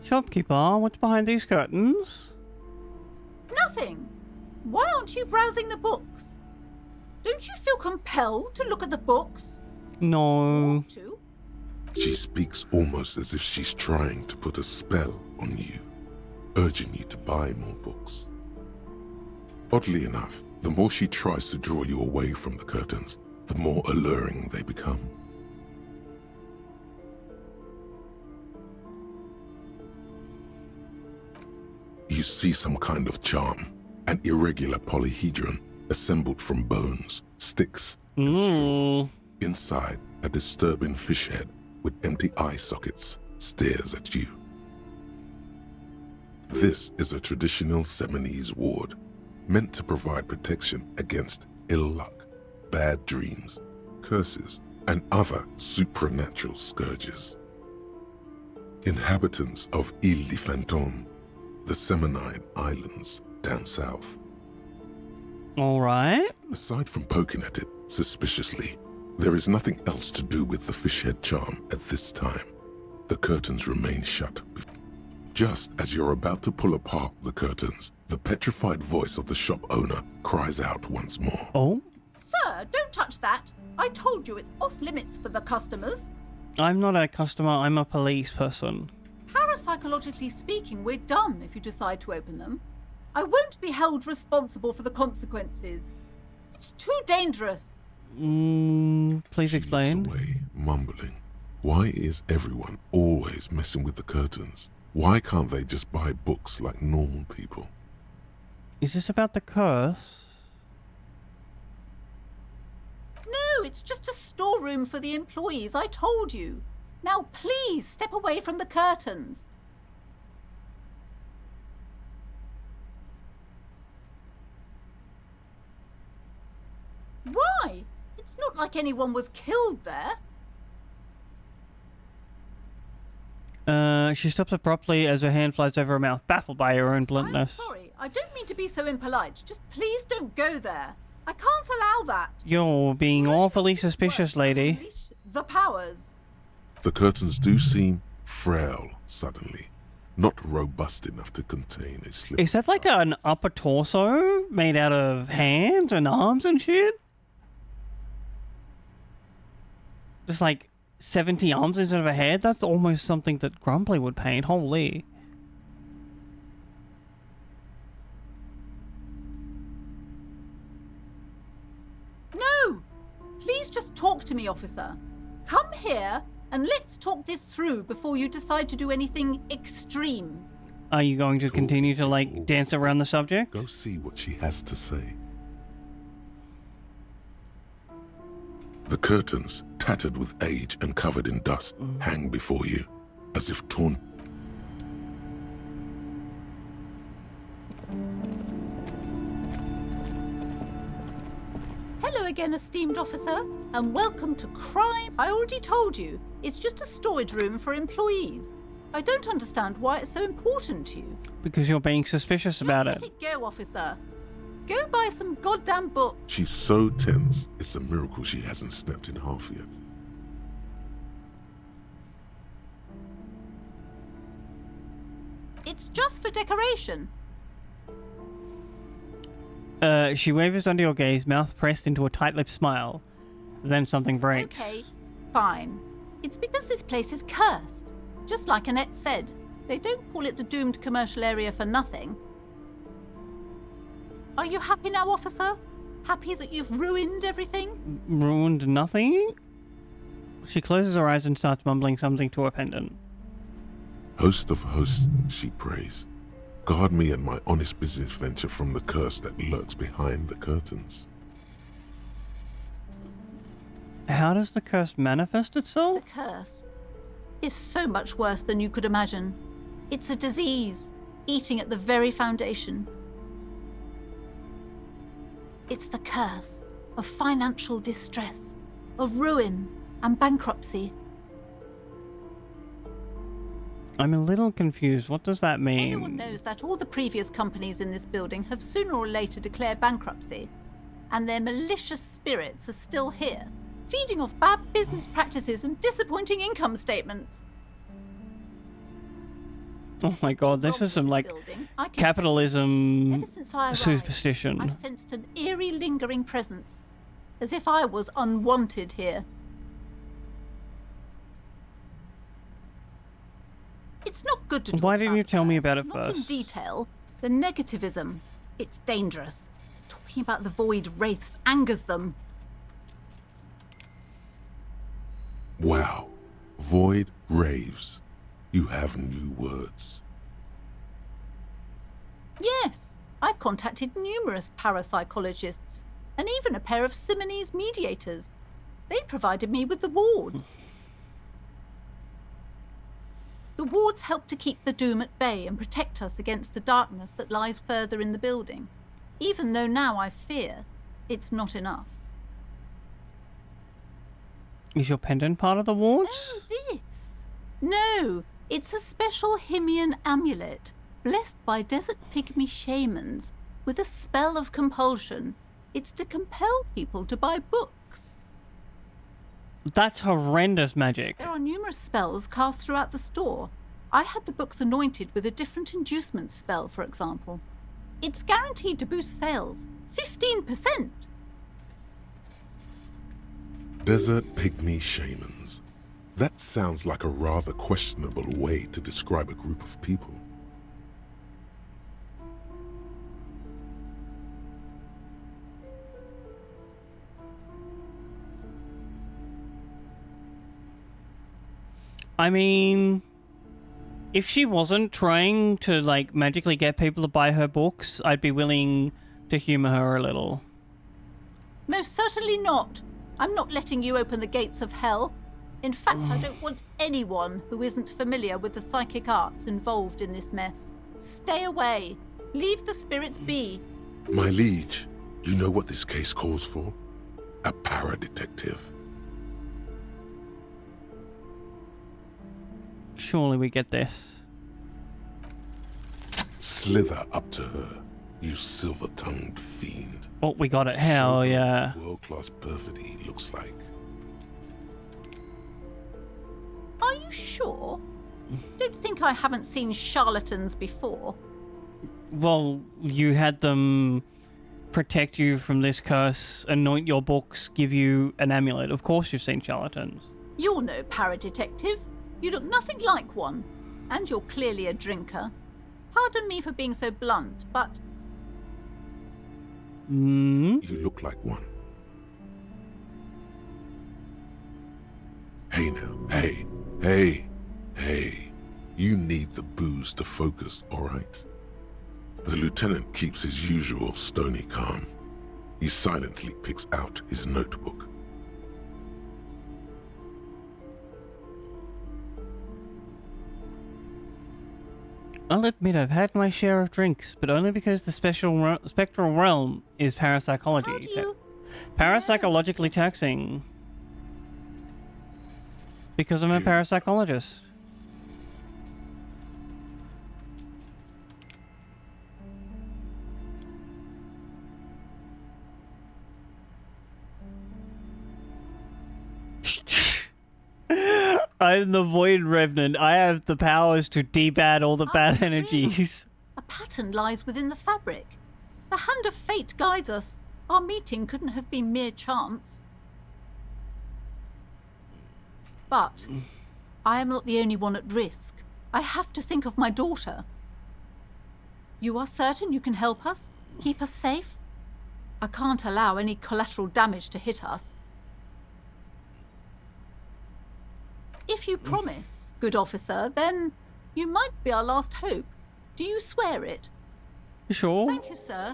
Shopkeeper, what's behind these curtains? Nothing. Why aren't you browsing the books? Don't you feel compelled to look at the books? No. To? She speaks almost as if she's trying to put a spell on you, urging you to buy more books. Oddly enough, the more she tries to draw you away from the curtains, the more alluring they become. You see some kind of charm, an irregular polyhedron assembled from bones, sticks, and straw. Inside, a disturbing fish head with empty eye sockets stares at you. This is a traditional Seminese ward, meant to provide protection against ill luck, bad dreams, curses, and other supernatural scourges. Inhabitants of Île de Fantôme, the Seminine Islands down south. Alright. Aside from poking at it suspiciously, there is nothing else to do with the fish head charm at this time. The curtains remain shut. Just as you're about to pull apart the curtains, the petrified voice of the shop owner cries out once more. Oh? Sir, don't touch that. I told you it's off limits for the customers. I'm not a customer, I'm a police person. How Parapsychologically speaking, we're done if you decide to open them. I won't be held responsible for the consequences. It's too dangerous. Please explain. Looks away, mumbling. Why is everyone always messing with the curtains? Why can't they just buy books like normal people? Is this about the curse? No, it's just a storeroom for the employees, I told you. Now please step away from the curtains. Why? It's not like anyone was killed there. She stops abruptly as her hand flies over her mouth, baffled by her own bluntness. I'm sorry, I don't mean to be so impolite. Just please don't go there. I can't allow that. You're being awfully suspicious, lady. Unleash the powers. The curtains do seem frail suddenly, not robust enough to contain a slip. Is that like an upper torso made out of hands and arms and shit? Just like 70 arms instead of a head? That's almost something that Grumbly would paint. Holy. No! Please just talk to me, officer. Come here and let's talk this through before you decide to do anything extreme. Are you going to continue to, like, dance around the subject? Go see what she has to say. The curtains, tattered with age and covered in dust, hang before you, as if torn. Hello again, esteemed officer, and welcome to Crime. I already told you, it's just a storage room for employees. I don't understand why it's so important to you. Because you're being suspicious about Let it go, officer. Go buy some goddamn book. She's so tense, it's a miracle she hasn't snapped in half yet. It's just for decoration. She wavers under your gaze, mouth pressed into a tight-lipped smile. Then something breaks. Okay, fine. It's because this place is cursed. Just like Annette said, they don't call it the doomed commercial area for nothing. Are you happy now, officer? Happy that you've ruined everything? Ruined nothing? She closes her eyes and starts mumbling something to her pendant. Host of hosts, she prays. Guard me and my honest business venture from the curse that lurks behind the curtains. How does the curse manifest itself? The curse is so much worse than you could imagine. It's a disease, eating at the very foundation. It's the curse of financial distress, of ruin and bankruptcy. I'm a little confused. What does that mean? Everyone knows that all the previous companies in this building have sooner or later declared bankruptcy, and their malicious spirits are still here, feeding off bad business practices and disappointing income statements. Oh my god, this is some, like, capitalism Ever since I arrived, superstition. I've sensed an eerie lingering presence, as if I was unwanted here. It's not good to talk Why didn't you tell me about it not in first? detail. The negativism, it's dangerous. Talking about the void wraiths angers them. Wow. Void raves. You have new words. Yes, I've contacted numerous parapsychologists, and even a pair of Simonese mediators. They provided me with the wards. The wards help to keep the doom at bay and protect us against the darkness that lies further in the building, even though now I fear it's not enough. Is your pendant part of the wards? Oh, this? No, it's a special Himian amulet, blessed by desert pygmy shamans, with a spell of compulsion. It's to compel people to buy books. That's horrendous magic. There are numerous spells cast throughout the store. I had the books anointed with a different inducement spell, for example. It's guaranteed to boost sales 15%. Desert pygmy shamans. That sounds like a rather questionable way to describe a group of people. I mean, if she wasn't trying to, like, magically get people to buy her books, I'd be willing to humor her a little. Most certainly not. I'm not letting you open the gates of hell. In fact, I don't want anyone who isn't familiar with the psychic arts involved in this mess. Stay away. Leave the spirits be. My liege, you know what this case calls for? A para-detective. Surely we get this. Slither up to her, you silver-tongued fiend. Oh, we got it. Hell yeah. World-class perfidy looks like. Are you sure? Don't think I haven't seen charlatans before. Well, you had them protect you from this curse, anoint your books, give you an amulet. Of course you've seen charlatans. You're no para-detective. You look nothing like one. And you're clearly a drinker. Pardon me for being so blunt, but... You look like one. Hey now, hey. You need the booze to focus, alright? The lieutenant keeps his usual stony calm. He silently picks out his notebook. I'll admit I've had my share of drinks, but only because the spectral realm is parapsychology. Parapsychologically taxing. Because I'm a parapsychologist. I'm the Void Revenant. I have the powers to debad all the bad energies. A pattern lies within the fabric. The hand of fate guides us. Our meeting couldn't have been mere chance. But I am not the only one at risk. I have to think of my daughter. You are certain you can help us? Keep us safe? I can't allow any collateral damage to hit us. If you promise, good officer, then you might be our last hope. Do you swear it? Sure. Thank you, sir.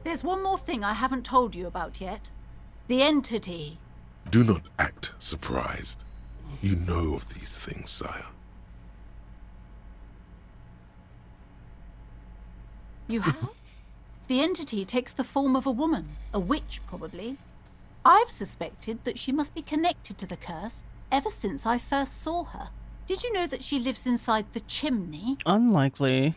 There's one more thing I haven't told you about yet. The entity. Do not act surprised. You know of these things, sire. You have? The entity takes the form of a woman, a witch probably. I've suspected that she must be connected to the curse ever since I first saw her. Did you know that she lives inside the chimney? Unlikely.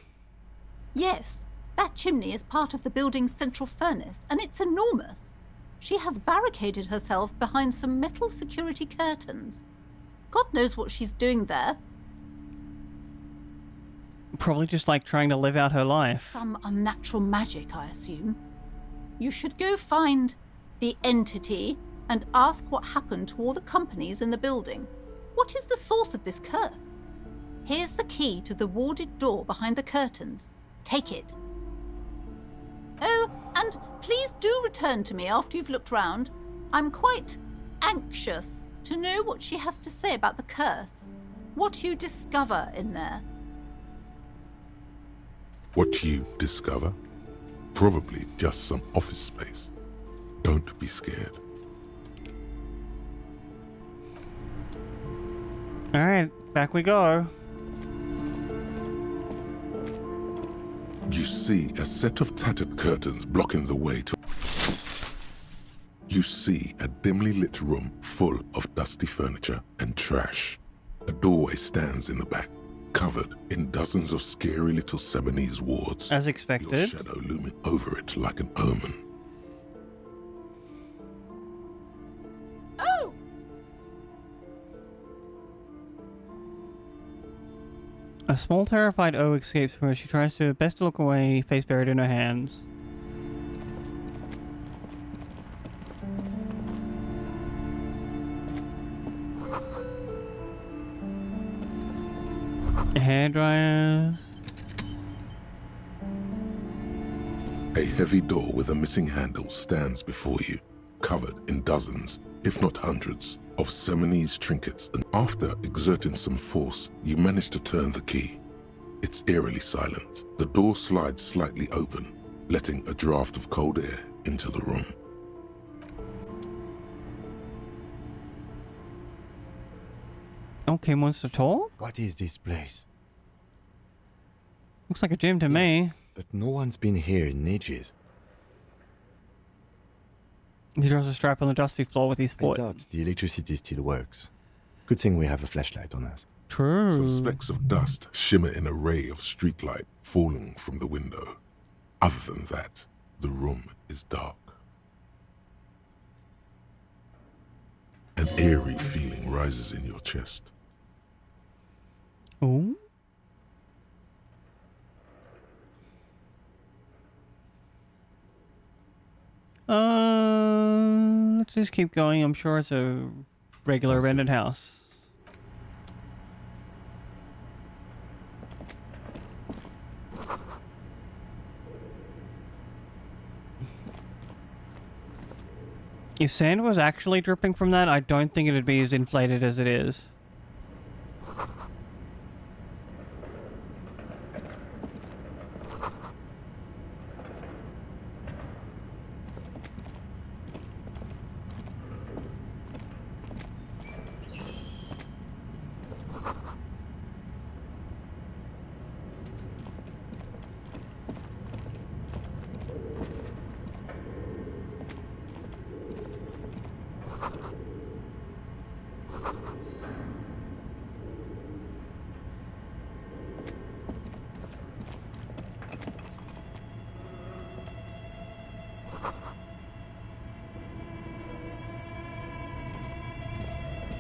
Yes, that chimney is part of the building's central furnace, and it's enormous. She has barricaded herself behind some metal security curtains. God knows what she's doing there. Probably just like trying to live out her life. Some unnatural magic, I assume. You should go find the entity and ask what happened to all the companies in the building. What is the source of this curse? Here's the key to the warded door behind the curtains. Take it. Oh, and please do return to me after you've looked round. I'm quite anxious to know what she has to say about the curse. What you discover in there. What you discover? Probably just some office space. Don't be scared. Alright, back we go. You see a set of tattered curtains blocking the way to... You see a dimly lit room full of dusty furniture and trash. A doorway stands in the back, covered in dozens of scary little Seminese wards. As expected. Your shadow looming over it like an omen. Oh! A small terrified O escapes from her. She tries to best to look away, face buried in her hands. Hairdryers. A heavy door with a missing handle stands before you, covered in dozens, if not hundreds, of Seminese trinkets, and after exerting some force, you manage to turn the key. It's eerily silent. The door slides slightly open, letting a draft of cold air into the room. Okay, wants to talk? What is this place? Looks like a gym to me. But no one's been here in ages. He draws a strap on the dusty floor with his I foot. doubt the electricity still works. Good thing we have a flashlight on us. True. Some specks of dust shimmer in a ray of streetlight falling from the window. Other than that, the room is dark. An eerie feeling rises in your chest. Ooh. Let's just keep going. I'm sure it's a regular rented house. If sand was actually dripping from that, I don't think it'd be as inflated as it is.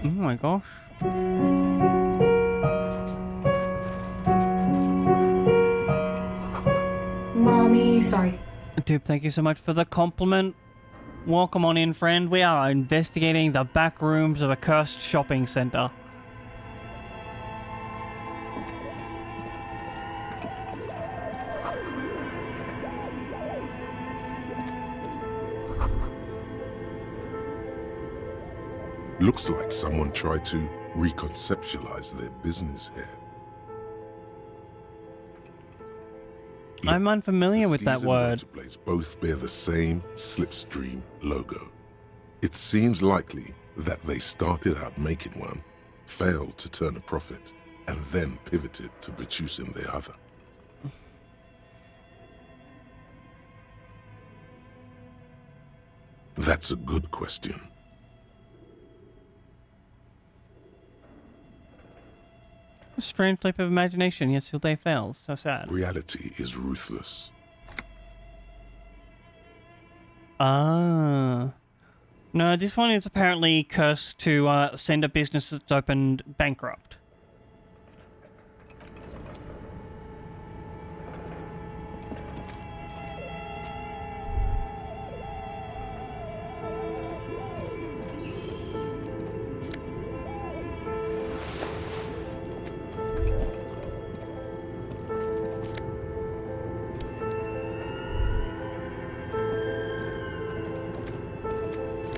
Oh my gosh. Mommy, sorry. Dude, thank you so much for the compliment. Welcome on in, friend. We are investigating the back rooms of a cursed shopping center. Looks like someone tried to reconceptualize their business here. I'm unfamiliar with that skis and word. motor blades both bear the same Slipstream logo. It seems likely that they started out making one, failed to turn a profit, and then pivoted to producing the other. That's a good question. A strange leap of imagination, yet still they fail. So sad. Reality is ruthless. Ah. No, this one is apparently cursed to send a business that's opened bankrupt.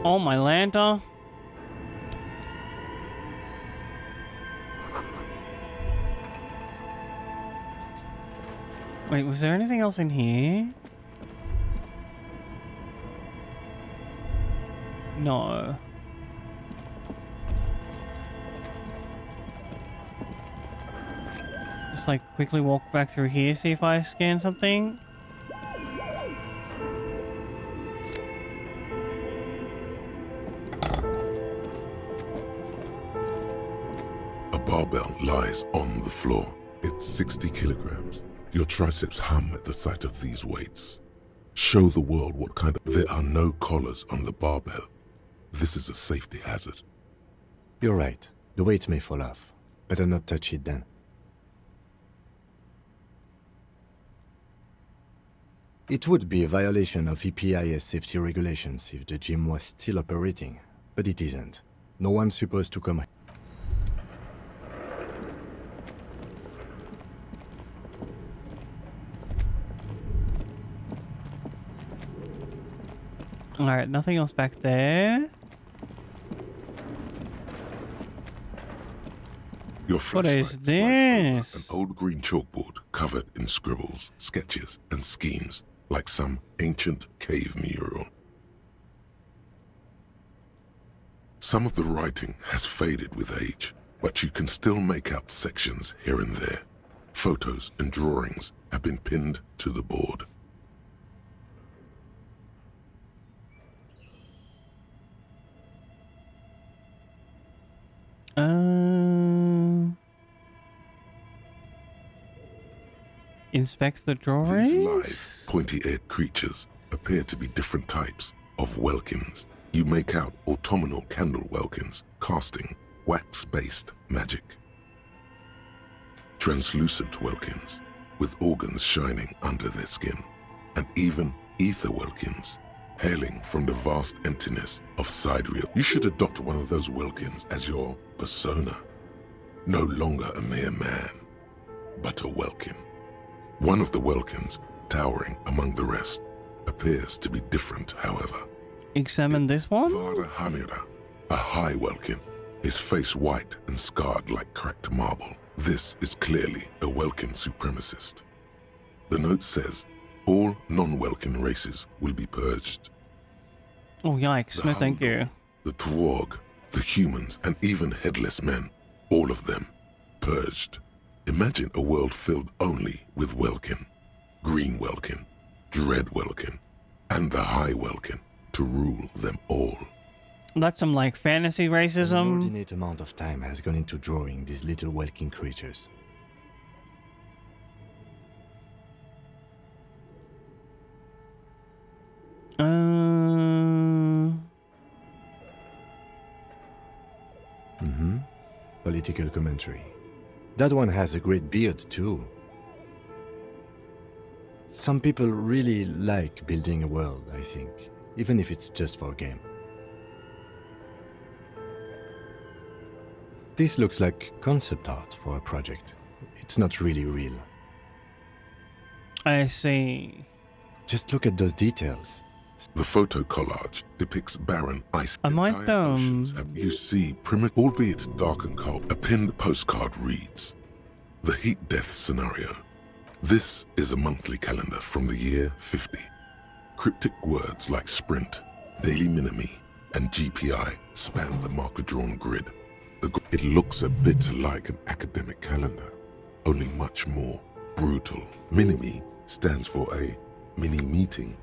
Oh, my lanta. Wait, was there anything else in here? No. Just like quickly walk back through here, see if I scan something. A barbell lies on the floor. It's 60 kilograms. Your triceps hum at the sight of these weights. Show the world what kind of... There are no collars on the barbell. This is a safety hazard. You're right. The weight may fall off. Better not touch it then. It would be a violation of EPIS safety regulations if the gym was still operating, but it isn't. No one's supposed to come. Alright, nothing else back there. Your What is flashlight slides over this? an old green chalkboard covered in scribbles, sketches, and schemes like some ancient cave mural. Some of the writing has faded with age, but you can still make out sections here and there. Photos and drawings have been pinned to the board. Inspect the drawings? These live, pointy-eared creatures appear to be different types of welkins. You make out autumnal candle welkins, casting wax-based magic. Translucent welkins, with organs shining under their skin, and even ether welkins, hailing from the vast emptiness of Sidereal. You should adopt one of those welkins as your persona. No longer a mere man, but a welkin. One of the welkins, towering among the rest, appears to be different, however. Examine this one? Vara Hamira, a high welkin, his face white and scarred like cracked marble. This is clearly a welkin supremacist. The note says, all non-welkin races will be purged. Oh yikes, no thank you. The Twarg, the humans, and even headless men, all of them, purged. Imagine a world filled only with welkin, green welkin, dread welkin, and the high welkin to rule them all. That's some like fantasy An racism. inordinate amount of time has gone into drawing these little welkin creatures. Political commentary. That one has a great beard too. Some people really like building a world, I think, even if it's just for a game. This looks like concept art for a project. It's not really real. I see. Just look at those details. The photo collage depicts barren ice. I might You see primitive, albeit dark and cold. A pinned postcard reads, "The heat death scenario. This is a monthly calendar from the year 50. Cryptic words like sprint, daily minimi, and GPI span the marker-drawn grid. It looks a bit like an academic calendar, only much more brutal. Minimi stands for a mini-meeting.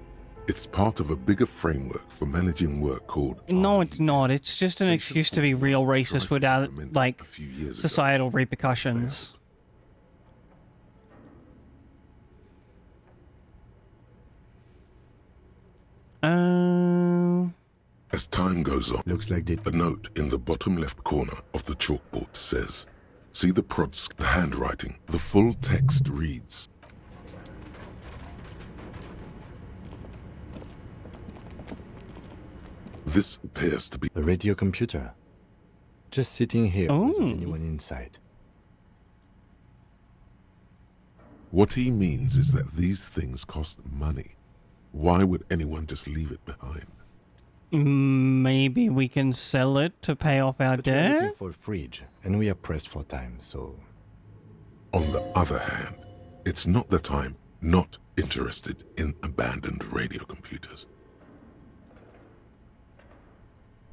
It's part of a bigger framework for managing work called... No, it's not. It's just an excuse to be real racist without, like, societal repercussions. As time goes on, looks like a note in the bottom left corner of the chalkboard says, "See the prods, the handwriting." The full text reads, "This appears to be the radio computer. Just sitting here without anyone inside." What he means is that these things cost money. Why would anyone just leave it behind? Maybe we can sell it to pay off our But we're debt? looking for a fridge, and we are pressed for time, so... On the other hand, it's not that I'm not interested in abandoned radio computers.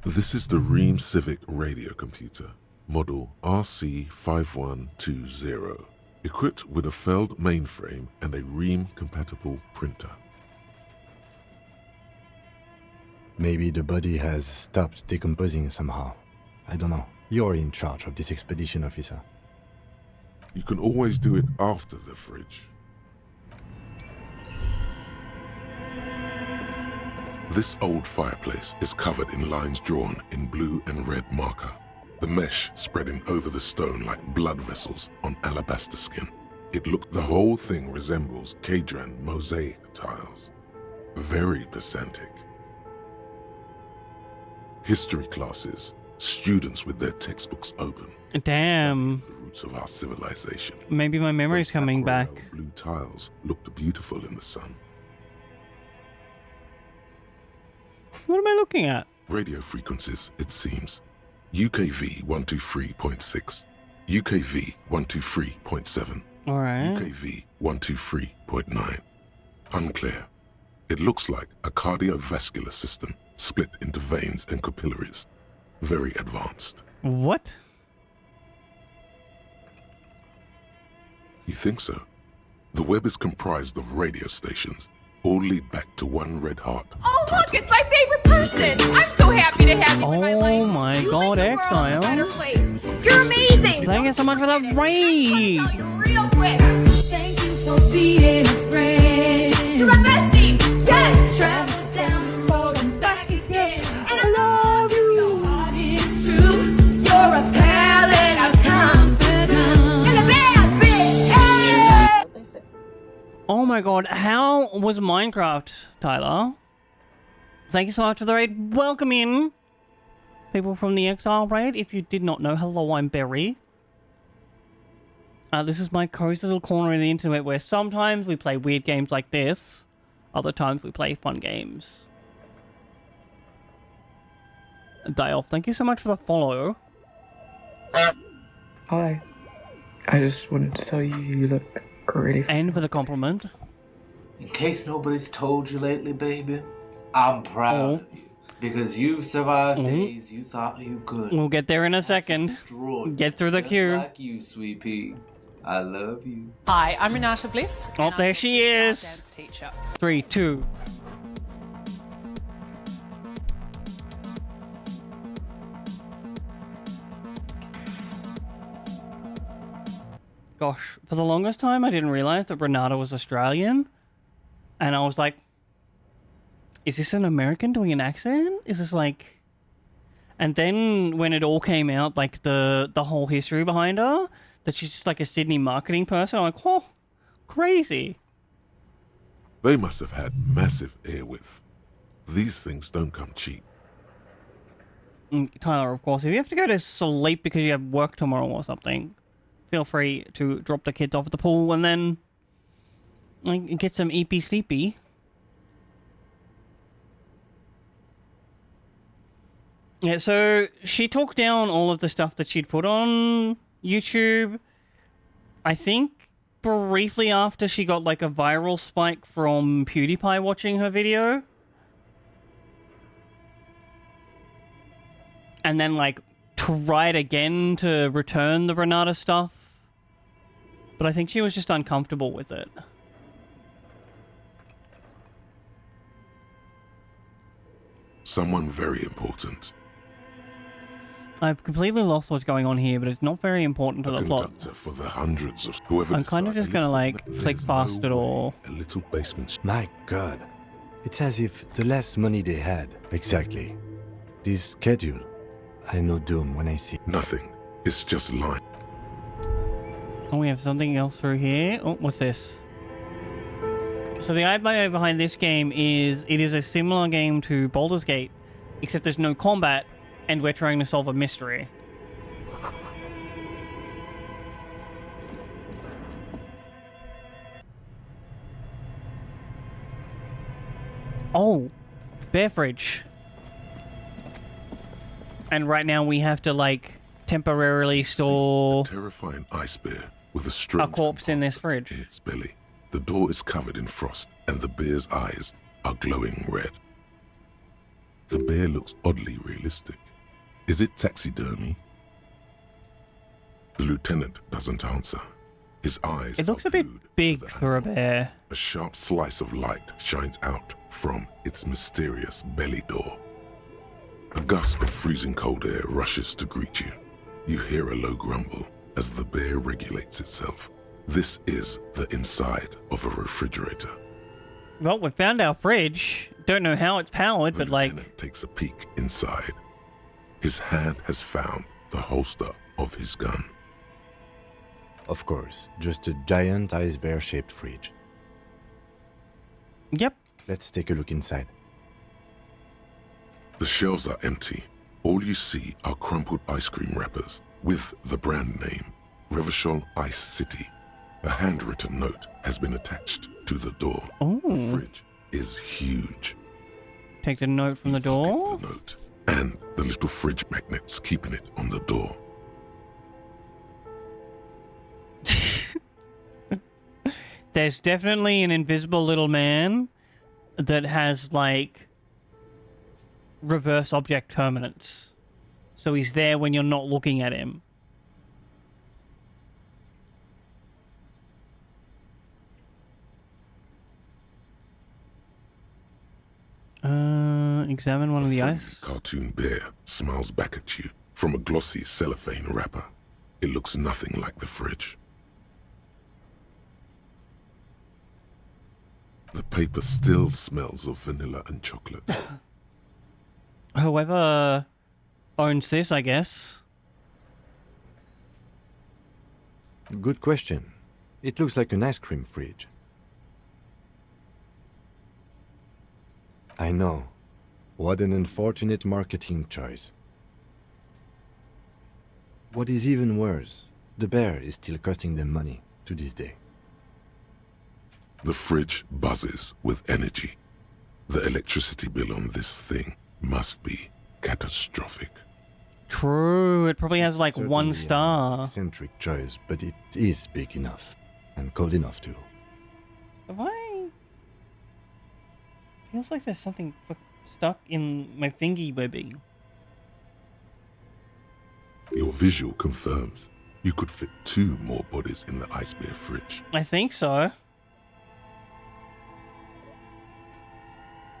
This is the Ream Civic radio computer, model RC5120, equipped with a Feld mainframe and a Ream-compatible printer. Maybe the body has stopped decomposing somehow. I don't know. You're in charge of this expedition, officer. You can always do it after the fridge. This old fireplace is covered in lines drawn in blue and red marker, the mesh spreading over the stone like blood vessels on alabaster skin. The whole thing resembles Kadran mosaic tiles. Very pedantic. History classes, students with their textbooks open. Damn. The roots of our civilization. Maybe my memory's coming back. Blue tiles looked beautiful in the sun. What am I looking at? Radio frequencies, it seems. UKV 123.6, UKV 123.7, Alright. UKV 123.9. Unclear. It looks like a cardiovascular system split into veins and capillaries. Very advanced. What? You think so? The web is comprised of radio stations. All lead back to one red heart. Oh, look, it's my favorite person. I'm so happy to have you in my life. Oh my god, Exile. You're amazing. Thank you so much for the raid. Real quick. Thank you for being a friend. You're my bestie. Yes. Travel down the road and back again. And I love you. Your heart is true. You're a palette of confidence. And a bad bitch. Oh my god, how was Minecraft, Tyler? Thank you so much for the raid. Welcome in, people from the Exile raid. If you did not know, hello, I'm Berry. This is my cozy little corner of the internet where sometimes we play weird games like this, other times we play fun games. Dial, thank you so much for the follow. Hi. I just wanted to tell you you look really... And for the compliment. In case nobody's told you lately, baby, I'm proud of you. Because you've survived days you thought you could. We'll get there in a second. Get through the queue. Just like you, sweet pea. I love you. Hi, I'm Renata Bliss. Oh, there she is. Dance teacher. 3, 2. Gosh, for the longest time I didn't realize that Renata was Australian. And I was like, is this an American doing an accent? Is this like... And then when it all came out, like the whole history behind her, that she's just like a Sydney marketing person, I'm like, oh, crazy. They must have had massive airwidth. These things don't come cheap. Tyler, of course, if you have to go to sleep because you have work tomorrow or something, feel free to drop the kids off at the pool and then like, get some eepy sleepy. Yeah, so she took down all of the stuff that she'd put on YouTube, I think briefly after she got like a viral spike from PewDiePie watching her video. And then like tried again to return the Renata stuff. But I think she was just uncomfortable with it. Someone very important. I've completely lost what's going on here, but it's not very important to the plot. For the hundreds of whoever I'm kind of just gonna like click past it all. A little basement. My God, it's as if the less money they had. Exactly. This schedule, I know doom when I see. Nothing. It's just line. Oh, we have something else through here. Oh, what's this? So the idea behind this game is it is a similar game to Baldur's Gate, except there's no combat, and we're trying to solve a mystery. Oh, bear fridge. And right now we have to like temporarily store a terrifying ice bear with a strange corpse in this fridge. In its belly. The door is covered in frost, and the bear's eyes are glowing red. The bear looks oddly realistic. Is it taxidermy? The lieutenant doesn't answer. His eyes. It looks a bit big for a bear. A sharp slice of light shines out from its mysterious belly door. A gust of freezing cold air rushes to greet you. You hear a low grumble as the bear regulates itself. This is the inside of a refrigerator. Well, we found our fridge. Don't know how it's powered, but like... The lieutenant takes a peek inside. His hand has found the holster of his gun. Of course, just a giant ice bear-shaped fridge. Yep. Let's take a look inside. The shelves are empty. All you see are crumpled ice cream wrappers with the brand name, Revachol Ice City. A handwritten note has been attached to the door. Oh. The fridge is huge. Take the note from the door. The note and the little fridge magnets keeping it on the door. There's definitely an invisible little man that has, like, reverse object permanence. So he's there when you're not looking at him. Examine one of the ice. Cartoon bear smiles back at you from a glossy cellophane wrapper. It looks nothing like the fridge. The paper still smells of vanilla and chocolate. Whoever owns this, I guess. Good question. It looks like an ice cream fridge. I know. What an unfortunate marketing choice. What is even worse, the bear is still costing them money to this day. The fridge buzzes with energy. The electricity bill on this thing must be catastrophic. True, it probably has like Certainly one an star. eccentric choice, but it is big enough. And cold enough too. Have I... Feels like there's something stuck in my fingy webby. Your visual confirms you could fit 2 more bodies in the ice bear fridge. I think so.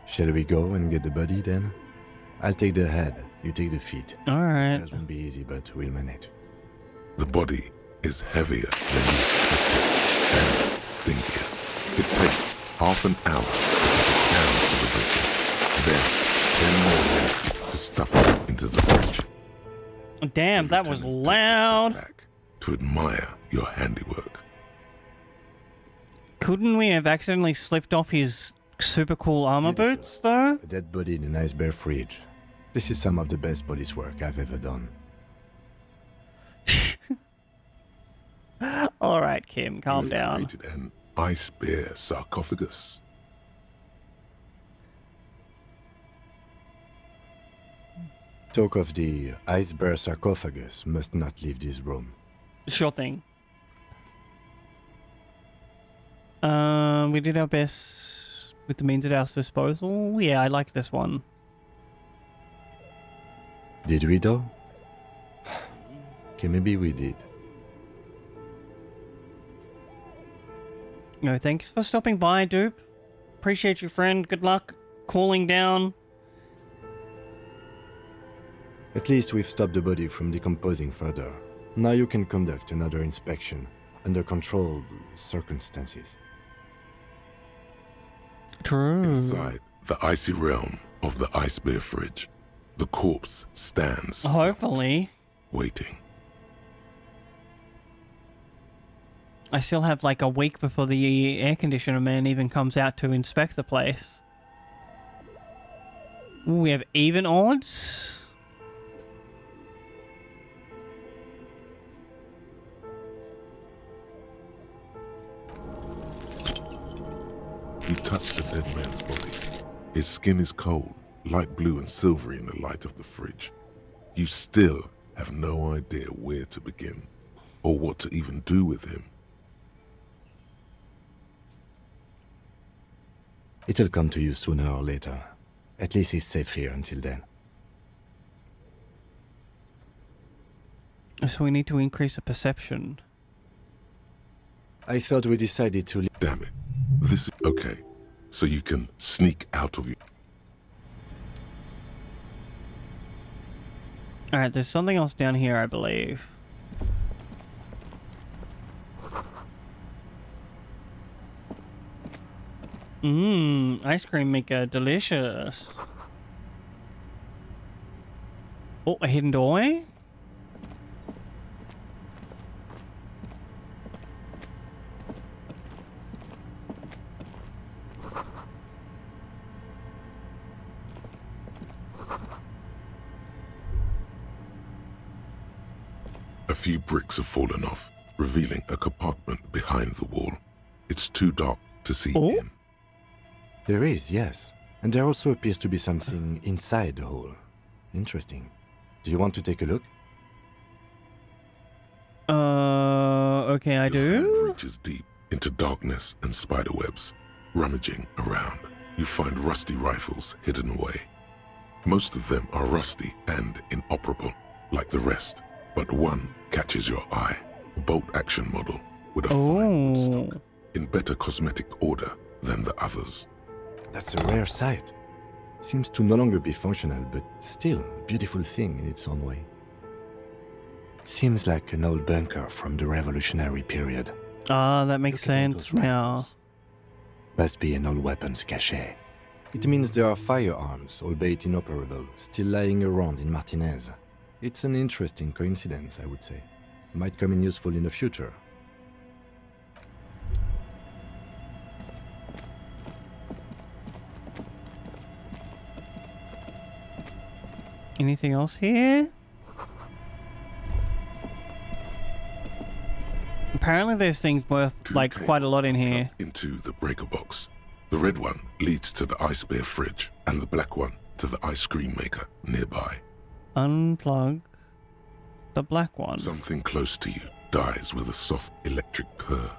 Shall we go and get the body then? I'll take the head, you take the feet. Alright. Stairs won't be easy, but we'll manage. The body is heavier than you expected and stinkier. It takes half an hour to get it down to the butcher. Then 10 more minutes to stuff it into the fridge. Damn, that was loud. To admire your handiwork. Couldn't we have accidentally slipped off his super cool armor boots, though? A dead body in an ice bear fridge. This is some of the best police work I've ever done. Alright, Kim, calm You have down. created an ice bear sarcophagus. Talk of the ice bear sarcophagus must not leave this room. Sure thing. We did our best with the means at our disposal. Yeah, I like this one. Did we though? Okay, maybe we did. No, thanks for stopping by, Dupe. Appreciate you, friend. Good luck calling down. At least we've stopped the body from decomposing further. Now you can conduct another inspection under controlled circumstances. True. Inside the icy realm of the ice bear fridge, the corpse stands. Hopefully. Waiting. I still have like a week before the air conditioner man even comes out to inspect the place. Ooh, we have even odds. You touch the dead man's body. His skin is cold, light blue and silvery in the light of the fridge. You still have no idea where to begin, or what to even do with him. It'll come to you sooner or later. At least he's safe here until then. So we need to increase the perception. I thought we decided to leave. Damn it. This is okay. So you can sneak out of you. Alright, there's something else down here, I believe. Ice cream maker, delicious. Oh, a hidden doorway? A few bricks have fallen off, revealing a compartment behind the wall. It's too dark to see in. There is, yes. And there also appears to be something inside the hole. Interesting. Do you want to take a look? Okay, I Your hand do. reaches deep into darkness and spiderwebs. Rummaging around, you find rusty rifles hidden away. Most of them are rusty and inoperable, like the rest, but one catches your eye. A bolt-action model with a fine wood stock, in better cosmetic order than the others. That's a rare sight. Seems to no longer be functional, but still a beautiful thing in its own way. Seems like an old bunker from the revolutionary period. Ah, that makes sense now. Must be an old weapons cache. It means there are firearms, albeit inoperable, still lying around in Martinez. It's an interesting coincidence, I would say. Might come in useful in the future. Anything else here? Apparently there's things worth, like, quite a lot in here. Into the breaker box. The red one leads to the ice bear fridge, and the black one to the ice cream maker nearby. Unplug the black one. Something close to you dies with a soft electric purr.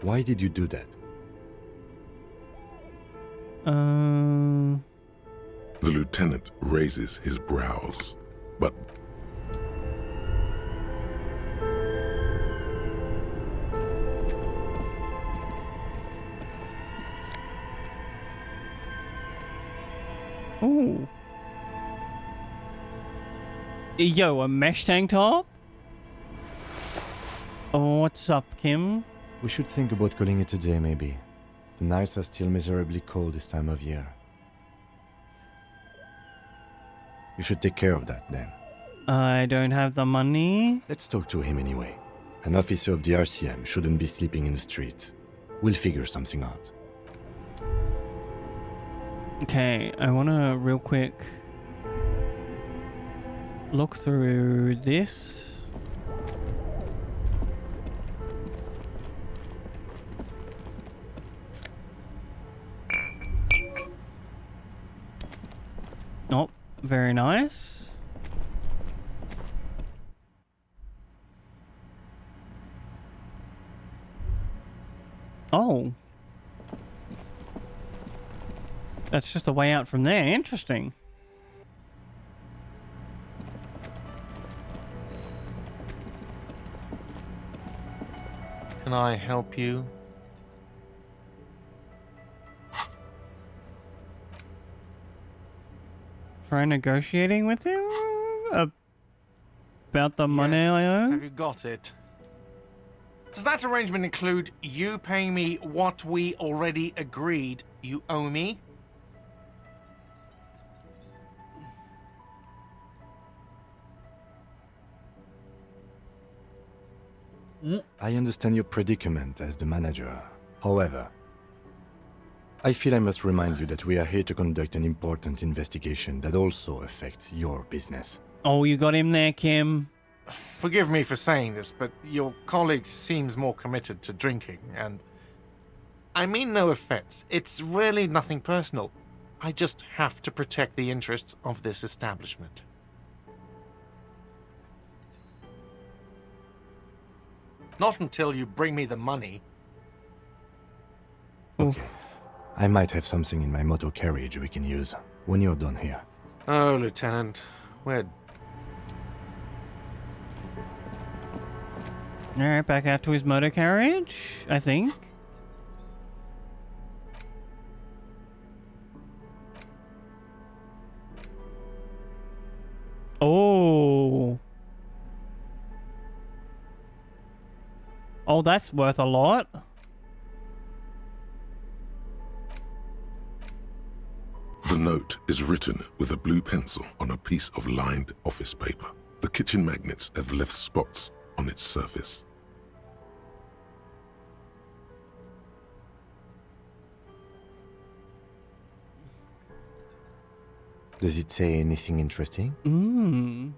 Why did you do that? The lieutenant raises his brows, but Ooh. Yo, a mesh tank top? Oh, what's up, Kim? We should think about calling it a day, maybe. The nights are still miserably cold this time of year. You should take care of that, then. I don't have the money. Let's talk to him anyway. An officer of the RCM shouldn't be sleeping in the street. We'll figure something out. Okay, I want to real quick look through this. Oh, very nice. Oh. That's just a way out from there. Interesting. Can I help you? Try negotiating with him about the money I owe? Have you got it? Does that arrangement include you paying me what we already agreed you owe me? I understand your predicament as the manager. However, I feel I must remind you that we are here to conduct an important investigation that also affects your business. Oh, you got him there, Kim. Forgive me for saying this, but your colleague seems more committed to drinking, and I mean no offense. It's really nothing personal. I just have to protect the interests of this establishment. Not until you bring me the money. Okay. I might have something in my motor carriage we can use when you're done here. Oh, Lieutenant, we're... Alright, back out to his motor carriage, I think. Oh. Oh, that's worth a lot. The note is written with a blue pencil on a piece of lined office paper. The kitchen magnets have left spots on its surface. Does it say anything interesting?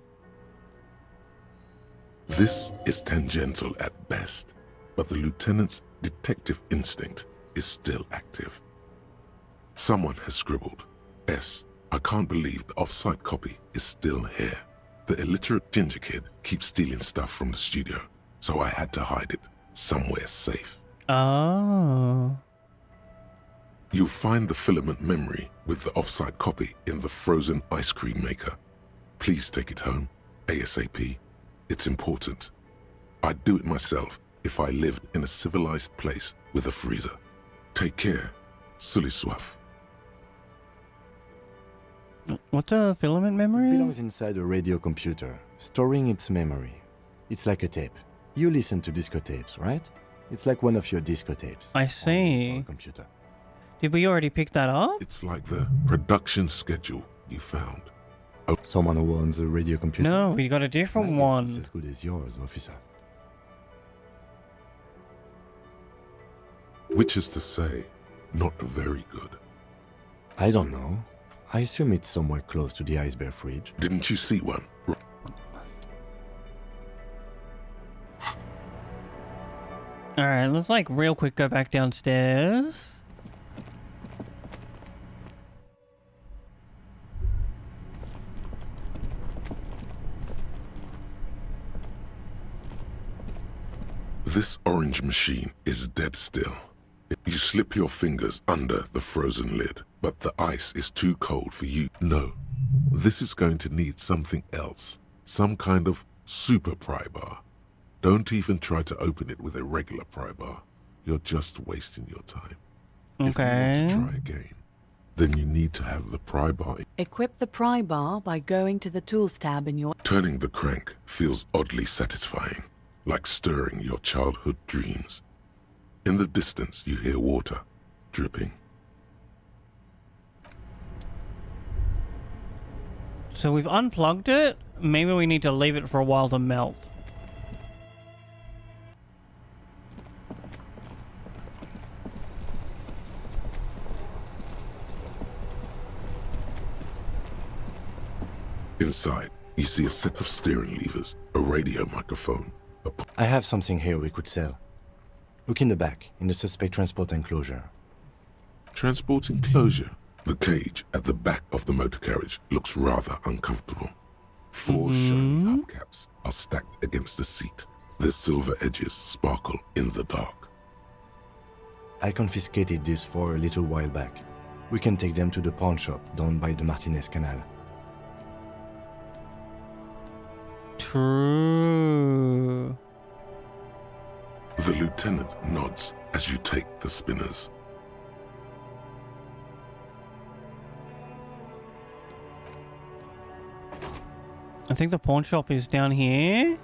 This is tangential at best, but the lieutenant's detective instinct is still active. Someone has scribbled, S. I can't believe the off-site copy is still here. The illiterate ginger kid keeps stealing stuff from the studio, so I had to hide it somewhere safe. Oh. You'll find the filament memory with the off-site copy in the frozen ice cream maker. Please take it home, ASAP. It's important. I'd do it myself if I lived in a civilized place with a freezer. Take care, Sully Swaff. What's a filament It memory? belongs inside a radio computer, storing its memory. It's like a tape. You listen to disco tapes, right? It's like one of your disco tapes. I only see. for a computer. Did we already pick that up? It's like the production schedule you found. Oh, someone who owns a radio computer? No, we got a different My guess is one. as good as yours, officer. Which is to say, not very good. I don't know. I assume it's somewhere close to the iceberg fridge. Didn't you see one? Alright, let's like real quick go back downstairs. This orange machine is dead still. You slip your fingers under the frozen lid, but the ice is too cold for you. No, this is going to need something else. Some kind of super pry bar. Don't even try to open it with a regular pry bar. You're just wasting your time. If you want to try again, then you need to have the pry bar. Equip the pry bar by going to the Tools tab in your... Turning the crank feels oddly satisfying, like stirring your childhood dreams. In the distance, you hear water dripping. So we've unplugged it. Maybe we need to leave it for a while to melt. Inside, you see a set of steering levers, a radio microphone. I have something here we could sell. Look in the back, in the suspect transport enclosure. Transport enclosure? The cage at the back of the motor carriage looks rather uncomfortable. Four shiny hubcaps are stacked against the seat. Their silver edges sparkle in the dark. I confiscated these four a little while back. We can take them to the pawn shop down by the Martinez Canal. True. The lieutenant nods as you take the spinners. I think the pawn shop is down here.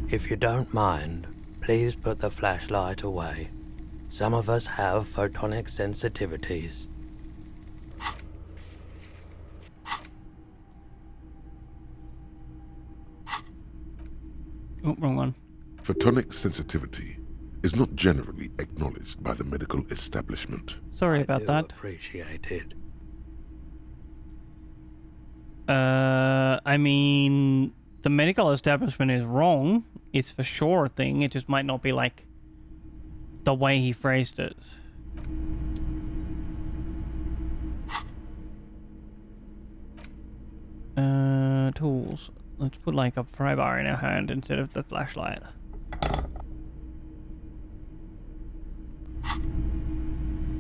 If you don't mind, please put the flashlight away. Some of us have photonic sensitivities. Oh, wrong one. Photonic sensitivity is not generally acknowledged by the medical establishment. Sorry about that. Appreciate it. I mean, the medical establishment is wrong. It's for sure a thing. It just might not be like the way he phrased it. Tools. Let's put like a pry bar in our hand instead of the flashlight.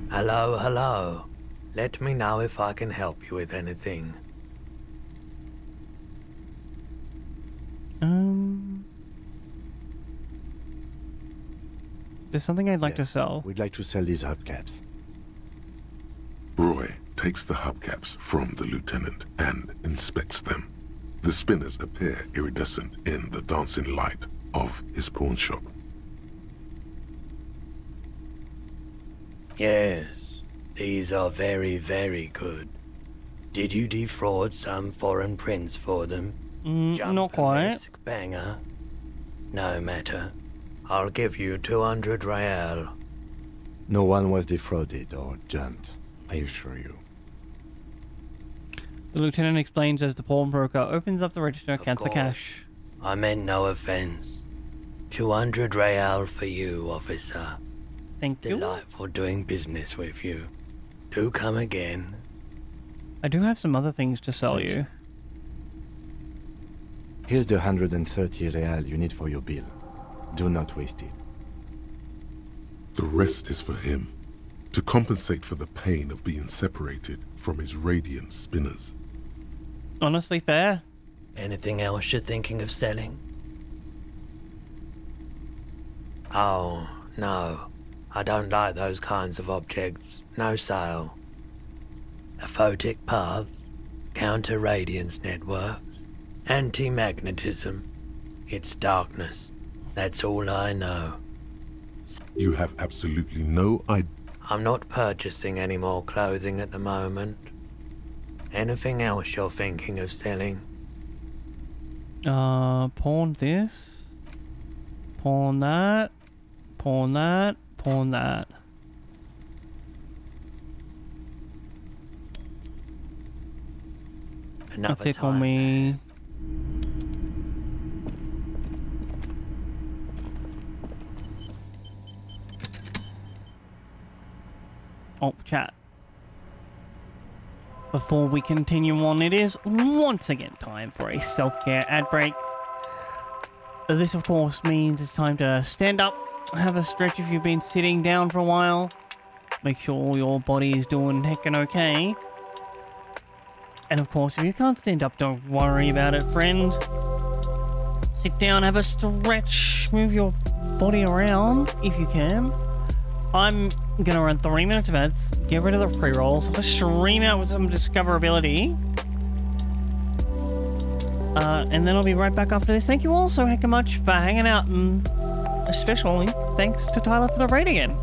Hello, hello. Let me know if I can help you with anything. There's something I'd like to sell. We'd like to sell these hubcaps. Roy takes the hubcaps from the lieutenant and inspects them. The spinners appear iridescent in the dancing light of his pawn shop. Yes, these are very, very good. Did you defraud some foreign prince for them? Not quite. Banger. No matter. I'll give you 200 real. No one was defrauded or jumped, I assure you. The lieutenant explains as the pawnbroker opens up the register, counts the cash. I meant no offense. 200 real for you, officer. Thank you. Delightful doing business with you. Do come again. I do have some other things to sell you. Here's the 130 real you need for your bill. Do not waste it. The rest is for him, to compensate for the pain of being separated from his radiant spinners. Honestly fair. Anything else you're thinking of selling? Oh, no. I don't like those kinds of objects. No sale. Aphotic paths, counter-radiance networks, anti-magnetism. It's darkness. That's all I know. You have absolutely no idea. I'm not purchasing any more clothing at the moment. Anything else you're thinking of selling? Pawn this. Pawn that. Pawn that. Pawn that. Another That's it for time. me. Oh, chat. Before we continue on, it is once again time for a self-care ad break. This, of course, means it's time to stand up, have a stretch if you've been sitting down for a while. Make sure your body is doing heckin' okay. And of course, if you can't stand up, don't worry about it, friend. Sit down, have a stretch, move your body around if you can. I'm gonna run 3 minutes of ads, get rid of the pre-rolls, have a stream out with some discoverability. And then I'll be right back after this. Thank you all so heckin' much for hanging out, and especially thanks to Tyler for the raid again.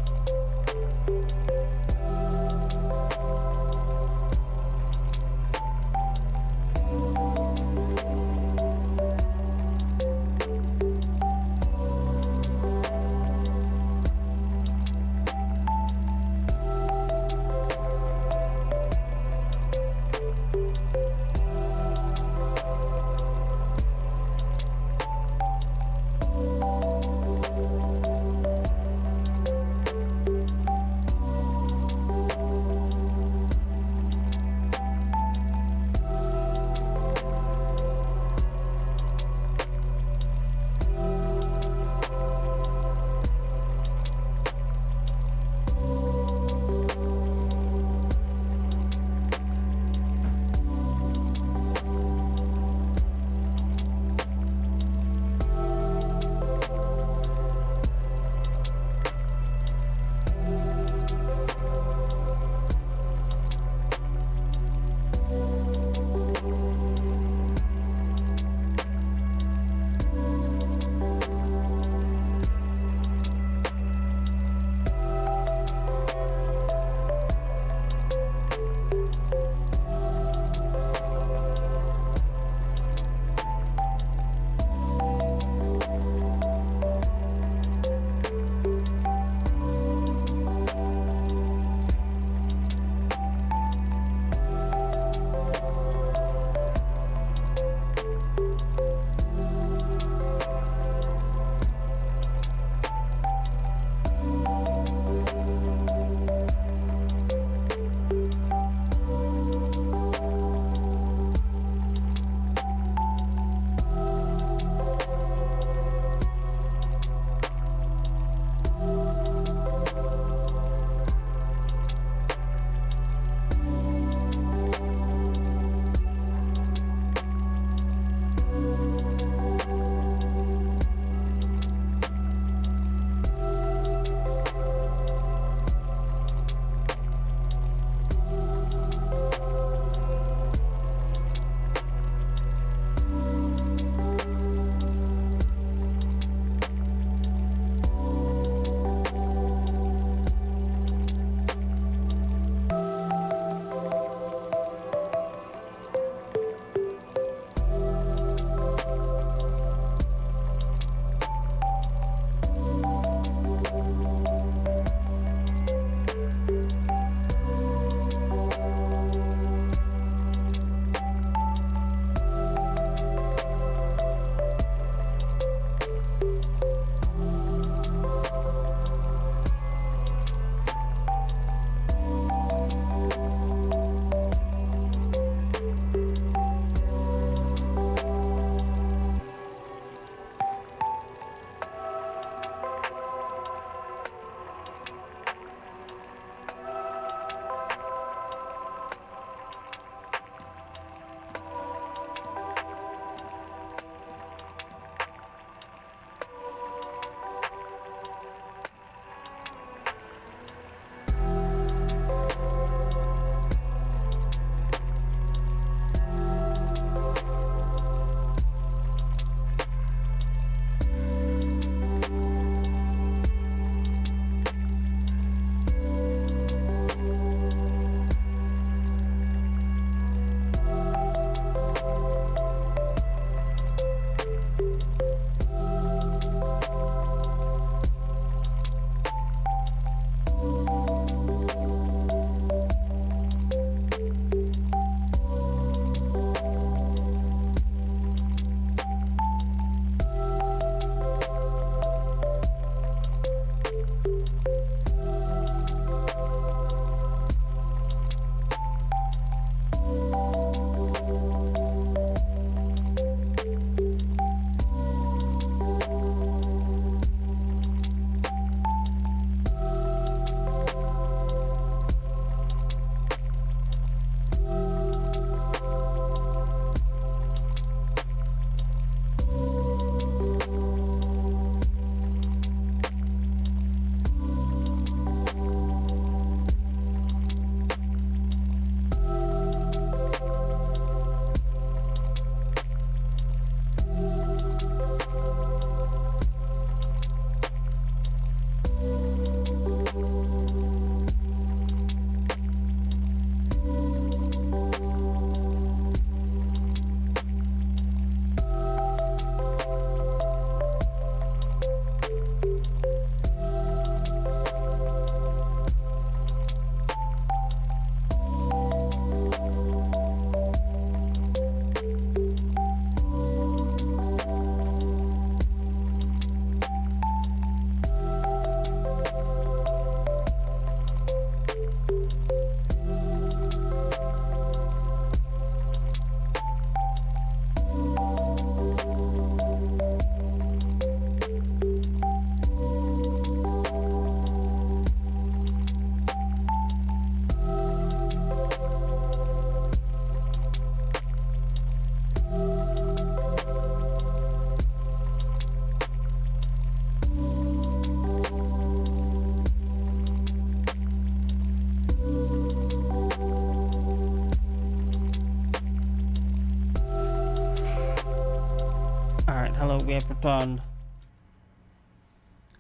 we have returned.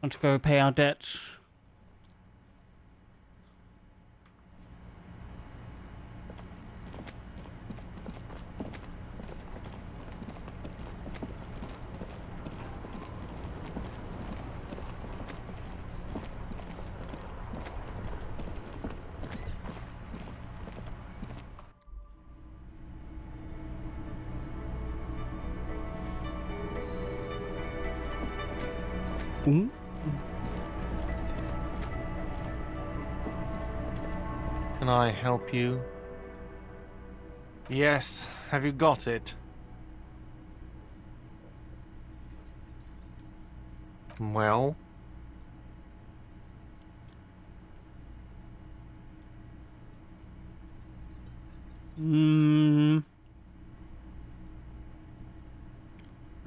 Let's go pay our debts. Ooh. Can I help you? Yes, have you got it? Well?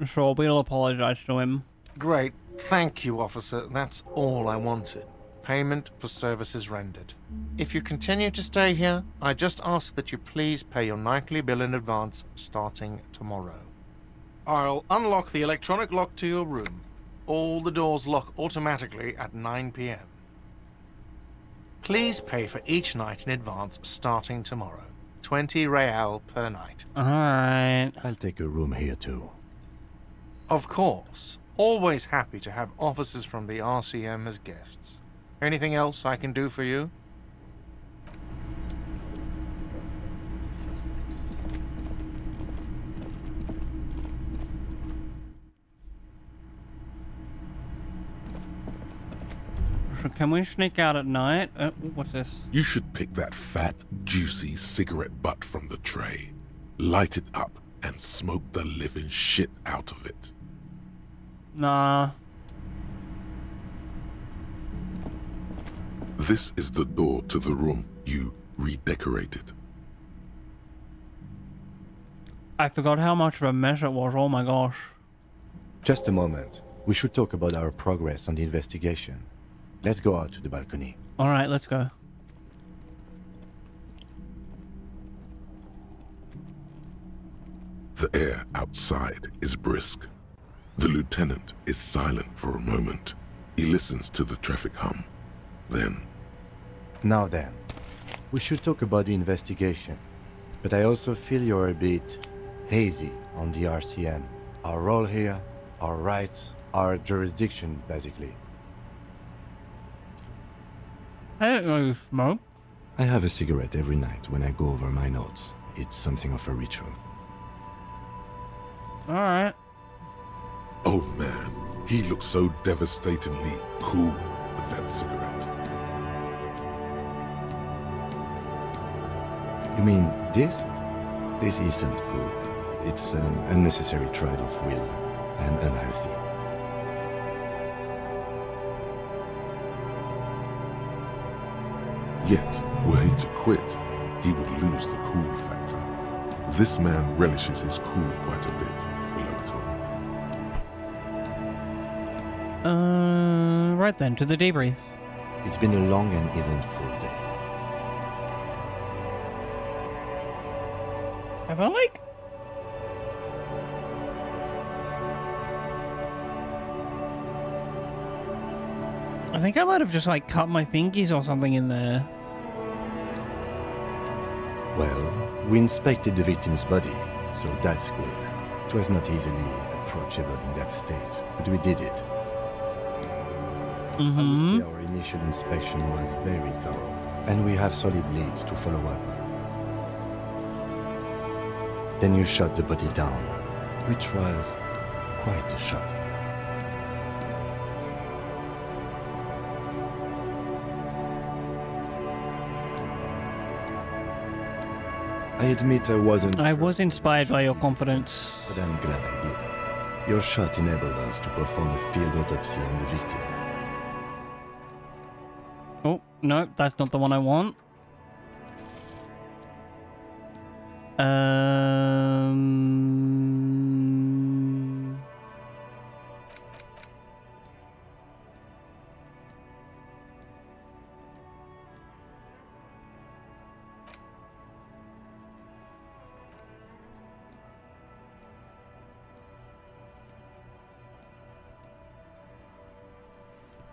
Sure, we'll apologize to him. Great. Thank you, officer. That's all I wanted. Payment for services rendered. If you continue to stay here, I just ask that you please pay your nightly bill in advance starting tomorrow. I'll unlock the electronic lock to your room. All the doors lock automatically at 9 p.m. Please pay for each night in advance starting tomorrow. 20 real per night. Alright. I'll take a room here too. Of course. Always happy to have officers from the RCM as guests. Anything else I can do for you? So can we sneak out at night? What's this? You should pick that fat, juicy cigarette butt from the tray, light it up, and smoke the living shit out of it. Nah. This is the door to the room you redecorated. I forgot how much of a mess it was. Oh my gosh. Just a moment. We should talk about our progress on the investigation. Let's go out to the balcony. Alright, let's go. The air outside is brisk. The lieutenant is silent for a moment. He listens to the traffic hum. Then... Now then, we should talk about the investigation. But I also feel you're a bit hazy on the RCM. Our role here, our rights, our jurisdiction, basically. I don't know you smoke. I have a cigarette every night when I go over my notes. It's something of a ritual. Alright. Oh man, he looks so devastatingly cool with that cigarette. You mean this? This isn't cool. It's an unnecessary trial of will and unhealthy. Yet, were he to quit, he would lose the cool factor. This man relishes his cool quite a bit, below it all. Right then, to the debrief. It's been a long and eventful day. Have I like... I think I might have just like cut my fingies or something in there. Well, we inspected the victim's body, so that's good. It was not easily approachable in that state, but we did it. I would say our initial inspection was very thorough, and we have solid leads to follow up. Then you shot the body down, which was quite a shot. I admit I wasn't I sure, was inspired by your confidence. but I'm glad I did. Your shot enabled us to perform a field autopsy on the victim. Oh, no, that's not the one I want.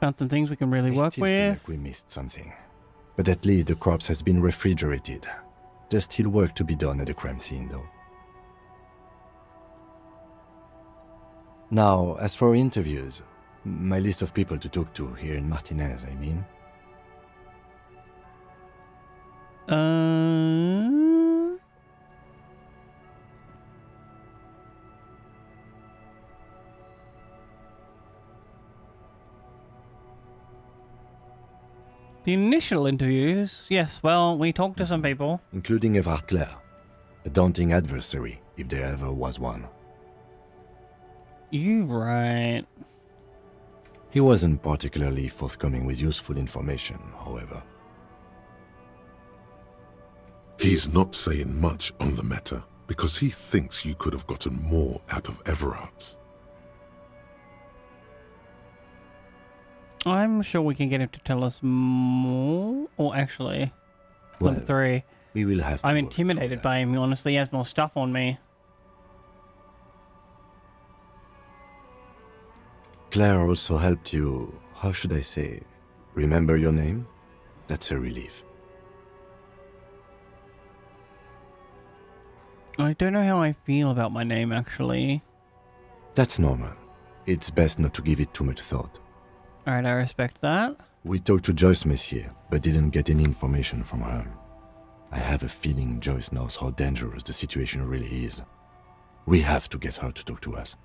Found some things we can really I work still feel with. like we missed something. But at least the corpse has been refrigerated. There's still work to be done at the crime scene, though. Now, as for interviews, my list of people to talk to here in Martinez, I mean. The initial interviews, yes, well, we talked to some people. Including Everard Clare, a daunting adversary, if there ever was one. You right. He wasn't particularly forthcoming with useful information, however. He's not saying much on the matter because he thinks you could have gotten more out of Everard. I'm sure we can get him to tell us more. Or actually, Well, number 3. We will have to I'm work intimidated by him. He honestly has more stuff on me. Claire also helped you, how should I say, remember your name? That's a relief. I don't know how I feel about my name, actually. That's normal. It's best not to give it too much thought. Alright, I respect that. We talked to Joyce Messier, but didn't get any information from her. I have a feeling Joyce knows how dangerous the situation really is. We have to get her to talk to us.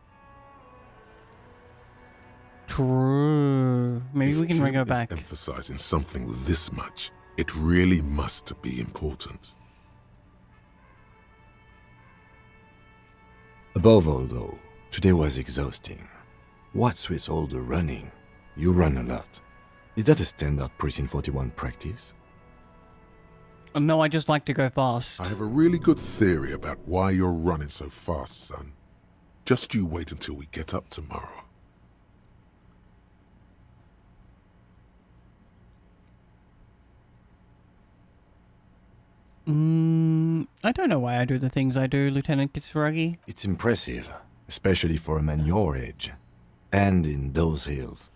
True. Maybe we can bring her Kim is back. emphasizing something this much, it really must be important. Above all, though, today was exhausting. What's with all the running? You run a lot. Is that a standard Precinct 41 practice? No, I just like to go fast. I have a really good theory about why you're running so fast, son. Just you wait until we get up tomorrow. I don't know why I do the things I do, Lieutenant Kitsuragi. It's impressive, especially for a man your age. And in those hills.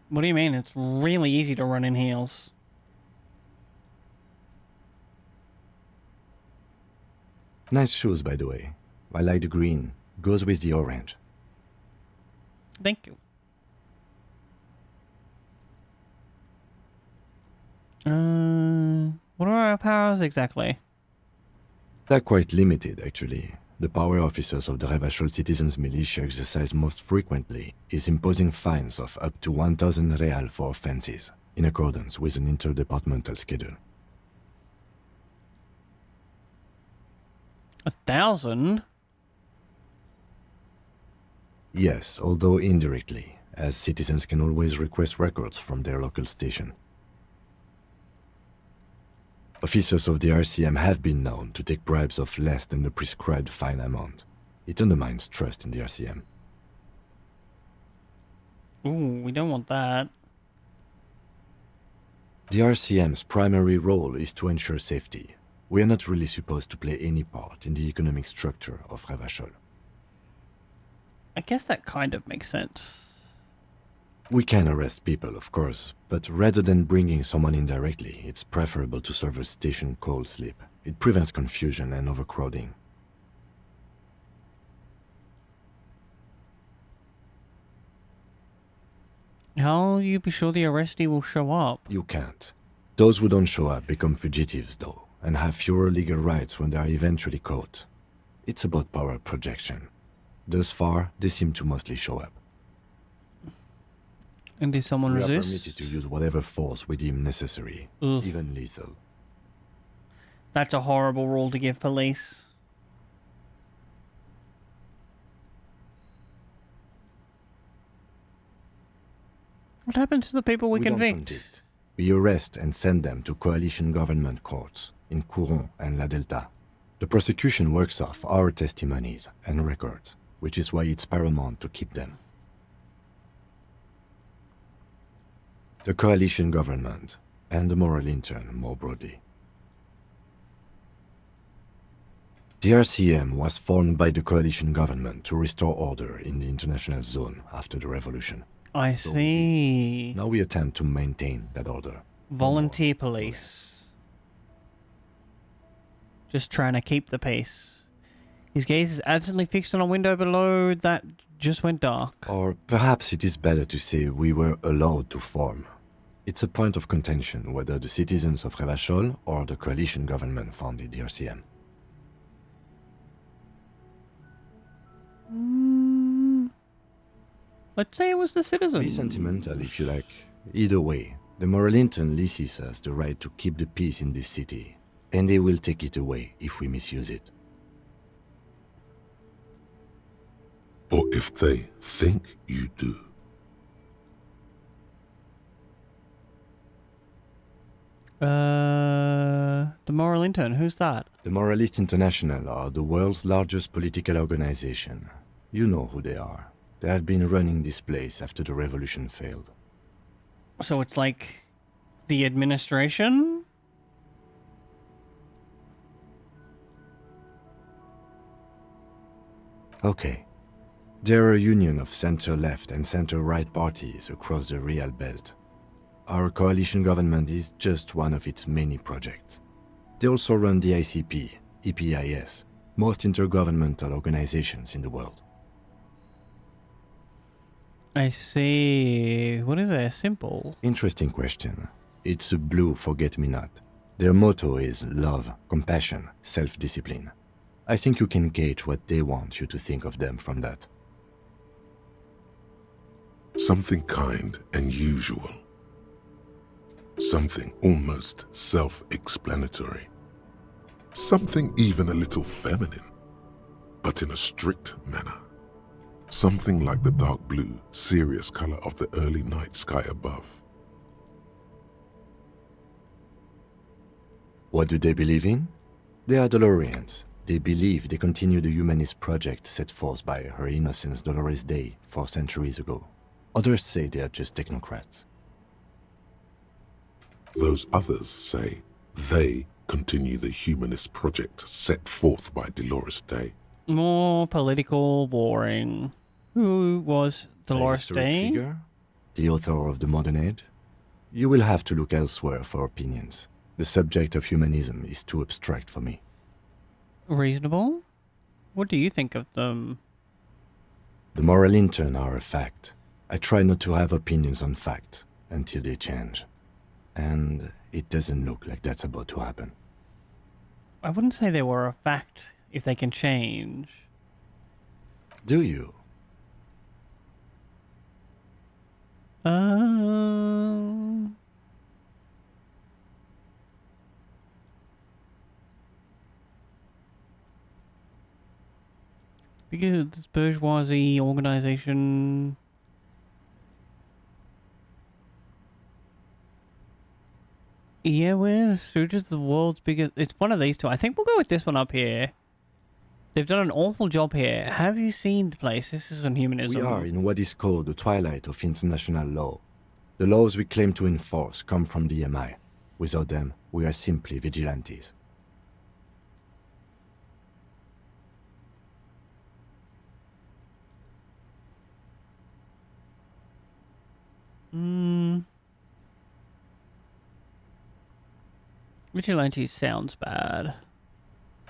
What do you mean? It's really easy to run in heels. Nice shoes, by the way. I like the green. Goes with the orange. Thank you. What are our powers exactly? They're quite limited, actually. The power officers of the Revachol Citizens Militia exercise most frequently is imposing fines of up to 1,000 real for offenses, in accordance with an interdepartmental schedule. 1,000? Yes, although indirectly, as citizens can always request records from their local station. Officers of the RCM have been known to take bribes of less than the prescribed fine amount. It undermines trust in the RCM. Ooh, we don't want that. The RCM's primary role is to ensure safety. We are not really supposed to play any part in the economic structure of Revachol. I guess that kind of makes sense. We can arrest people, of course, but rather than bringing someone in directly, it's preferable to serve a station cold sleep. It prevents confusion and overcrowding. How will you be sure the arrestee will show up? You can't. Those who don't show up become fugitives, though, and have fewer legal rights when they are eventually caught. It's about power projection. Thus far, they seem to mostly show up. And did someone We are resist? permitted to use whatever force we deem necessary, Ugh. even lethal. That's a horrible rule to give police. What happens to the people we don't convict? convict. We arrest and send them to coalition government courts in Couron and La Delta. The prosecution works off our testimonies and records, which is why it's paramount to keep them. The coalition government, and the moral intern more broadly. The RCM was formed by the coalition government to restore order in the international zone after the revolution. I see. Now we attempt to maintain that order. Volunteer police. Just trying to keep the pace. His gaze is absently fixed on a window below that just went dark. Or perhaps it is better to say we were allowed to form. It's a point of contention whether the citizens of Revachol or the coalition government founded the RCM. Let's say it was the citizens. Be sentimental if you like. Either way, the Morlinton leases us the right to keep the peace in this city, and they will take it away if we misuse it. Or if they think you do. The Moral Intern, who's that? The Moralist International are the world's largest political organization. You know who they are. They have been running this place after the revolution failed. So it's like the administration? Okay. They're a union of center-left and center-right parties across the Real Belt. Our coalition government is just one of its many projects. They also run the ICP, EPIS, most intergovernmental organizations in the world. I see. What is their symbol? Interesting question. It's a blue forget-me-not. Their motto is love, compassion, self-discipline. I think you can gauge what they want you to think of them from that. Something kind and usual. Something almost self-explanatory. Something even a little feminine, but in a strict manner. Something like the dark blue, serious color of the early night sky above. What do they believe in? They are Dolorians. They believe they continue the humanist project set forth by Her Innocence Dolores Day 4 centuries ago. Others say they are just technocrats. Those others say they continue the humanist project set forth by Dolores Day. More political, boring. Who was Dolores Day? Figure? The author of the modern age? You will have to look elsewhere for opinions. The subject of humanism is too abstract for me. Reasonable? What do you think of them? The moral intern are a fact. I try not to have opinions on facts until they change. And it doesn't look like that's about to happen. I wouldn't say they were a fact if they can change. Do you? Because this bourgeoisie organization. Yeah, where's Stooges, the world's biggest? It's one of these two. I think we'll go with this one up here. They've done an awful job here. Have you seen the place? This isn't humanism. We are in what is called the twilight of international law. The laws we claim to enforce come from the MI. Without them, we are simply vigilantes. Vigilantes sounds bad.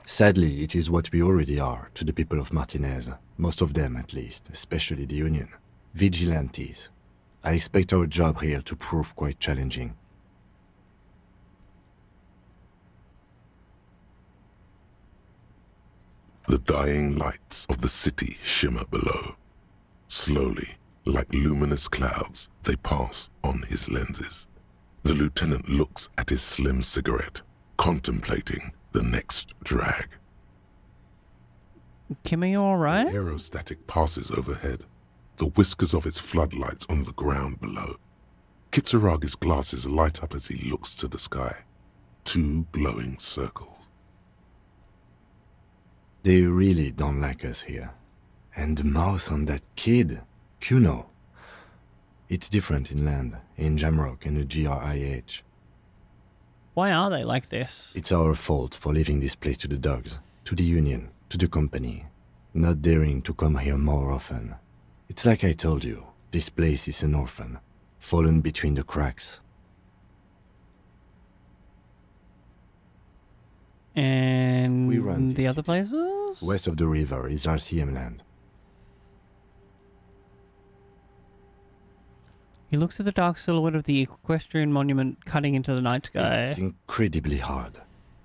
Sadly, it is what we already are to the people of Martinez. Most of them, at least, especially the Union. Vigilantes. I expect our job here to prove quite challenging. The dying lights of the city shimmer below. Slowly, like luminous clouds, they pass on his lenses. The lieutenant looks at his slim cigarette, contemplating the next drag. Kimmy, you alright? The aerostatic passes overhead, the whiskers of its floodlights on the ground below. Kitsuragi's glasses light up as he looks to the sky. 2 glowing circles. They really don't like us here. And the mouth on that kid, Kuno. It's different in land, in Jamrock and the GRIH. Why are they like this? It's our fault for leaving this place to the dogs, to the Union, to the company. Not daring to come here more often. It's like I told you, This place is an orphan, fallen between the cracks. And We run the other places? West of the river is RCM land. He looks at the dark silhouette of the equestrian monument cutting into the night sky. It's incredibly hard.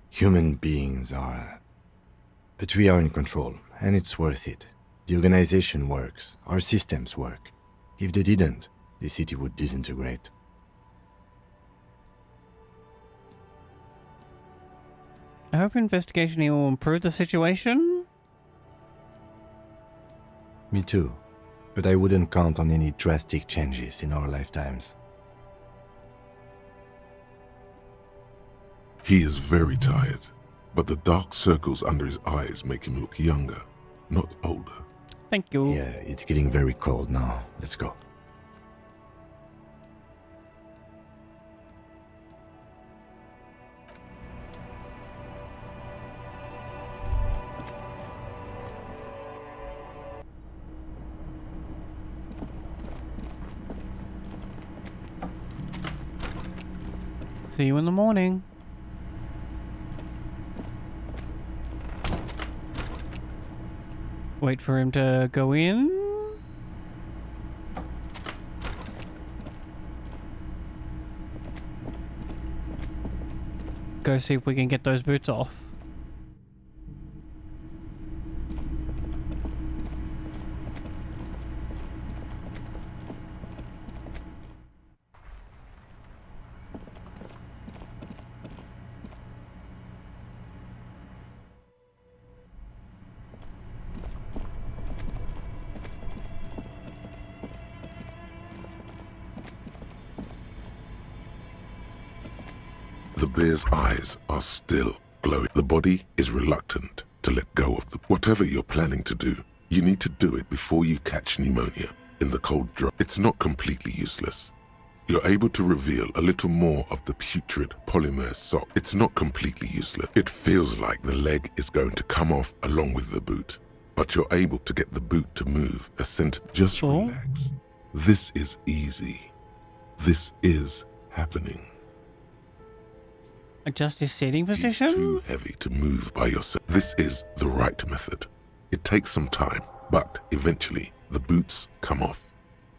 Human beings are... But we are in control, and it's worth it. The organization works. Our systems work. If they didn't, the city would disintegrate. I hope investigation here will improve the situation. Me too. But I wouldn't count on any drastic changes in our lifetimes. He is very tired, but the dark circles under his eyes make him look younger, not older. Thank you. Yeah, it's getting very cold now. Let's go. See you in the morning. Wait for him to go in. Go see if we can get those boots off. The bear's eyes are still glowing. The body is reluctant to let go of whatever you're planning to do. You need to do it before you catch pneumonia in the cold drop. It's not completely useless. You're able to reveal a little more of the putrid polymer sock. It's not completely useless. It feels like the leg is going to come off along with the boot, but you're able to get the boot to move a centimeter. Just relax. This is easy. This is happening. Adjust his seating position? He's too heavy to move by yourself. This is the right method. It takes some time, but eventually the boots come off,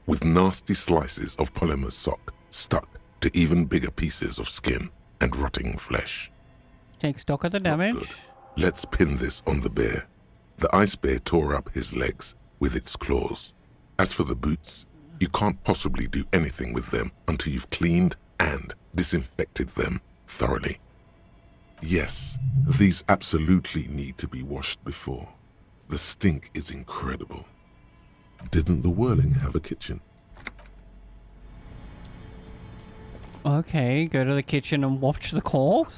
with nasty slices of polymer sock stuck to even bigger pieces of skin and rotting flesh. Take stock of the damage. Not good. Let's pin this on the bear. The ice bear tore up his legs with its claws. As for the boots, you can't possibly do anything with them until you've cleaned and disinfected them thoroughly. Yes, these absolutely need to be washed before. The stink is incredible. Didn't the Whirling have a kitchen? Okay, go to the kitchen and watch the corpse.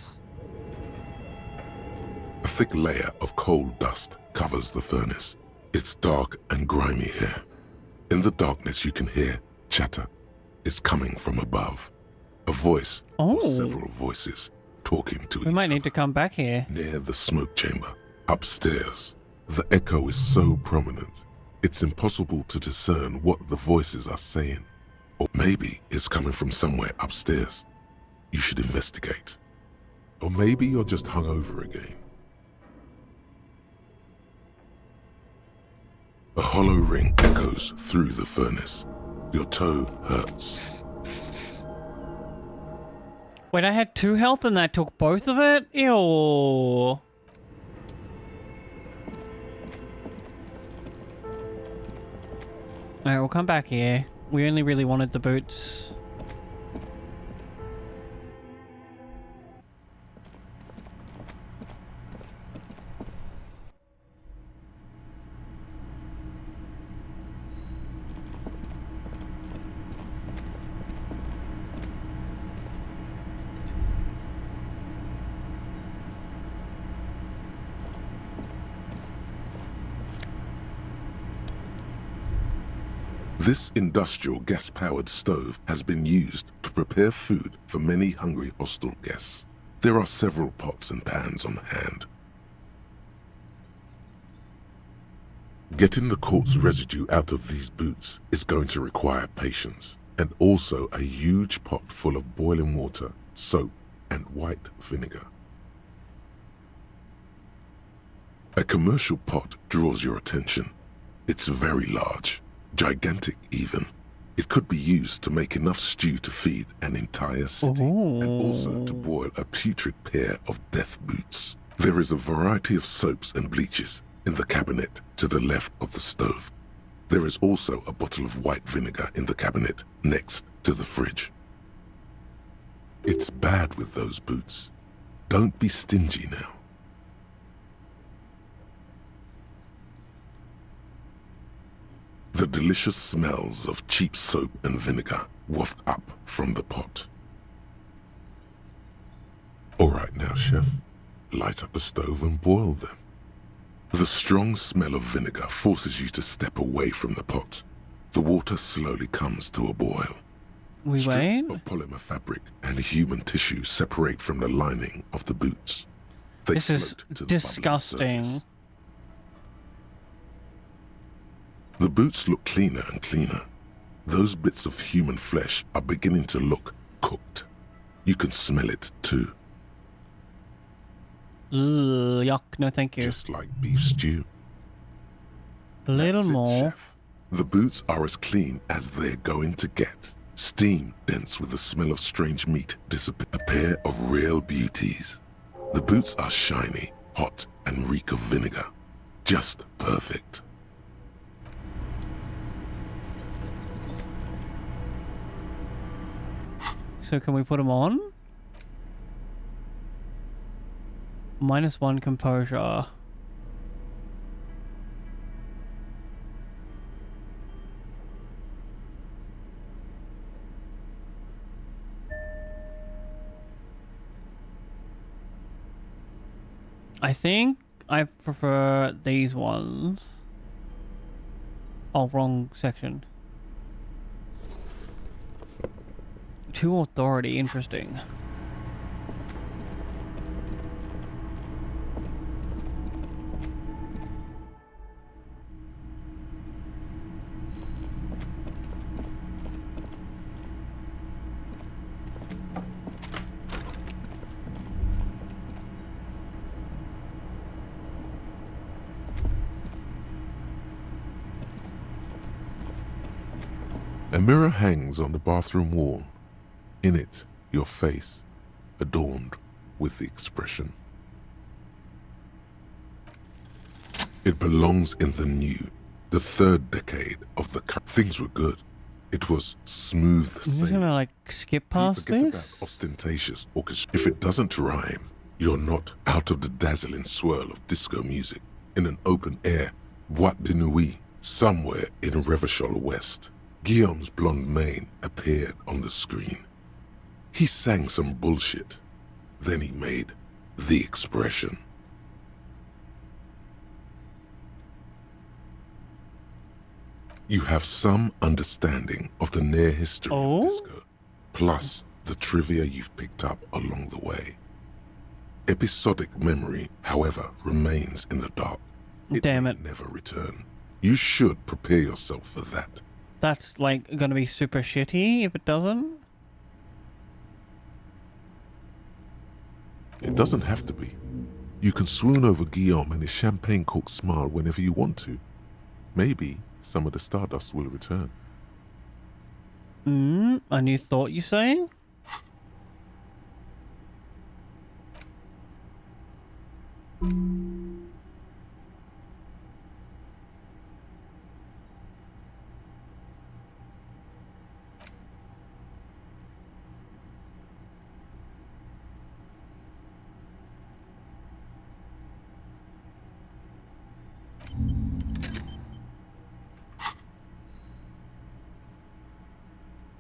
A thick layer of coal dust covers the furnace. It's dark and grimy here. In the darkness you can hear chatter. It's coming from above. A voice or several voices talking to each other. We might need to come back here. Near the smoke chamber, upstairs. The echo is so prominent, it's impossible to discern what the voices are saying. Or maybe it's coming from somewhere upstairs. You should investigate. Or maybe you're just hungover again. A hollow ring echoes through the furnace. Your toe hurts. Wait, I had 2 health and that took both of it? Ew. Alright, we'll come back here. We only really wanted the boots. This industrial gas-powered stove has been used to prepare food for many hungry hostel guests. There are several pots and pans on hand. Getting the corpse residue out of these boots is going to require patience, and also a huge pot full of boiling water, soap, and white vinegar. A commercial pot draws your attention. It's very large, gigantic even. It could be used to make enough stew to feed an entire city, and also to boil a putrid pair of death boots. There is a variety of soaps and bleaches in the cabinet to the left of the stove. There is also a bottle of white vinegar in the cabinet next to the fridge. It's bad with those boots. Don't be stingy now. The delicious smells of cheap soap and vinegar waft up from the pot. All right now, chef. Light up the stove and boil them. The strong smell of vinegar forces you to step away from the pot. The water slowly comes to a boil. We Strips wait. of polymer fabric and human tissue separate from the lining of the boots. They This is float to the bubbling disgusting. surface. The boots look cleaner and cleaner. Those bits of human flesh are beginning to look cooked. You can smell it too. Ugh, yuck, no thank you. Just like beef stew. A little That's it, more. chef. The boots are as clean as they're going to get. Steam dense with the smell of strange meat disappear. A pair of real beauties. The boots are shiny, hot, and reek of vinegar. Just perfect. So can we put them on? -1 composure. I think I prefer these ones. Oh, wrong section. 2 authority, interesting. A mirror hangs on the bathroom wall. In it, your face, adorned with the expression. It belongs in the new, the third decade of the things were good. It was smooth I'm just sailing. gonna like skip past Forget this. about ostentatious orchestra. If it doesn't rhyme, you're not out of the dazzling swirl of disco music in an open air boîte de nuit somewhere in Revachol West. Guillaume's blonde mane appeared on the screen. He sang some bullshit. Then he made the expression. You have some understanding of the near history of disco, plus the trivia you've picked up along the way. Episodic memory, however, remains in the dark. Damn may it. never return. You should prepare yourself for that. That's like gonna be super shitty if it doesn't. It doesn't have to be. You can swoon over Guillaume and his champagne-corked smile whenever you want to. Maybe some of the stardust will return. A new thought, you say?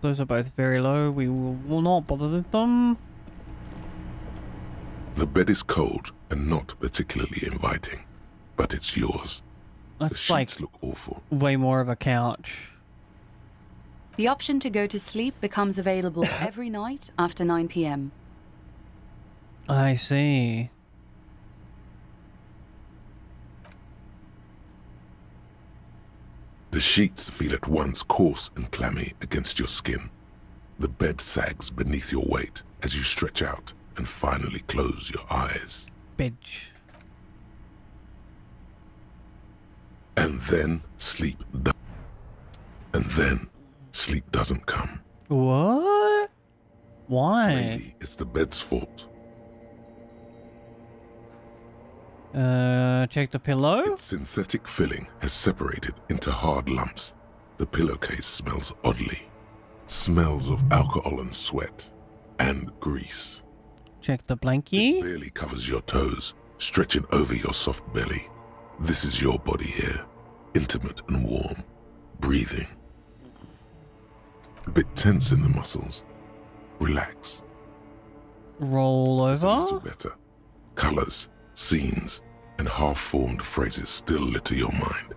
Those are both very low. We will not bother with them. The bed is cold and not particularly inviting, but it's yours. The That's sheets like look awful. way more of a couch. The option to go to sleep becomes available every night after 9 p.m. I see. The sheets feel at once coarse and clammy against your skin. The bed sags beneath your weight as you stretch out and finally close your eyes. Bitch. And then sleep doesn't come. What? Why? Maybe it's the bed's fault. Check the pillow. Its synthetic filling has separated into hard lumps. The pillowcase smells oddly. Smells of alcohol and sweat. And grease. Check the blankie. It barely covers your toes, stretching over your soft belly. This is your body here. Intimate and warm. Breathing. A bit tense in the muscles. Relax. Roll It's a over. little better. Colors, scenes, and half-formed phrases still litter your mind.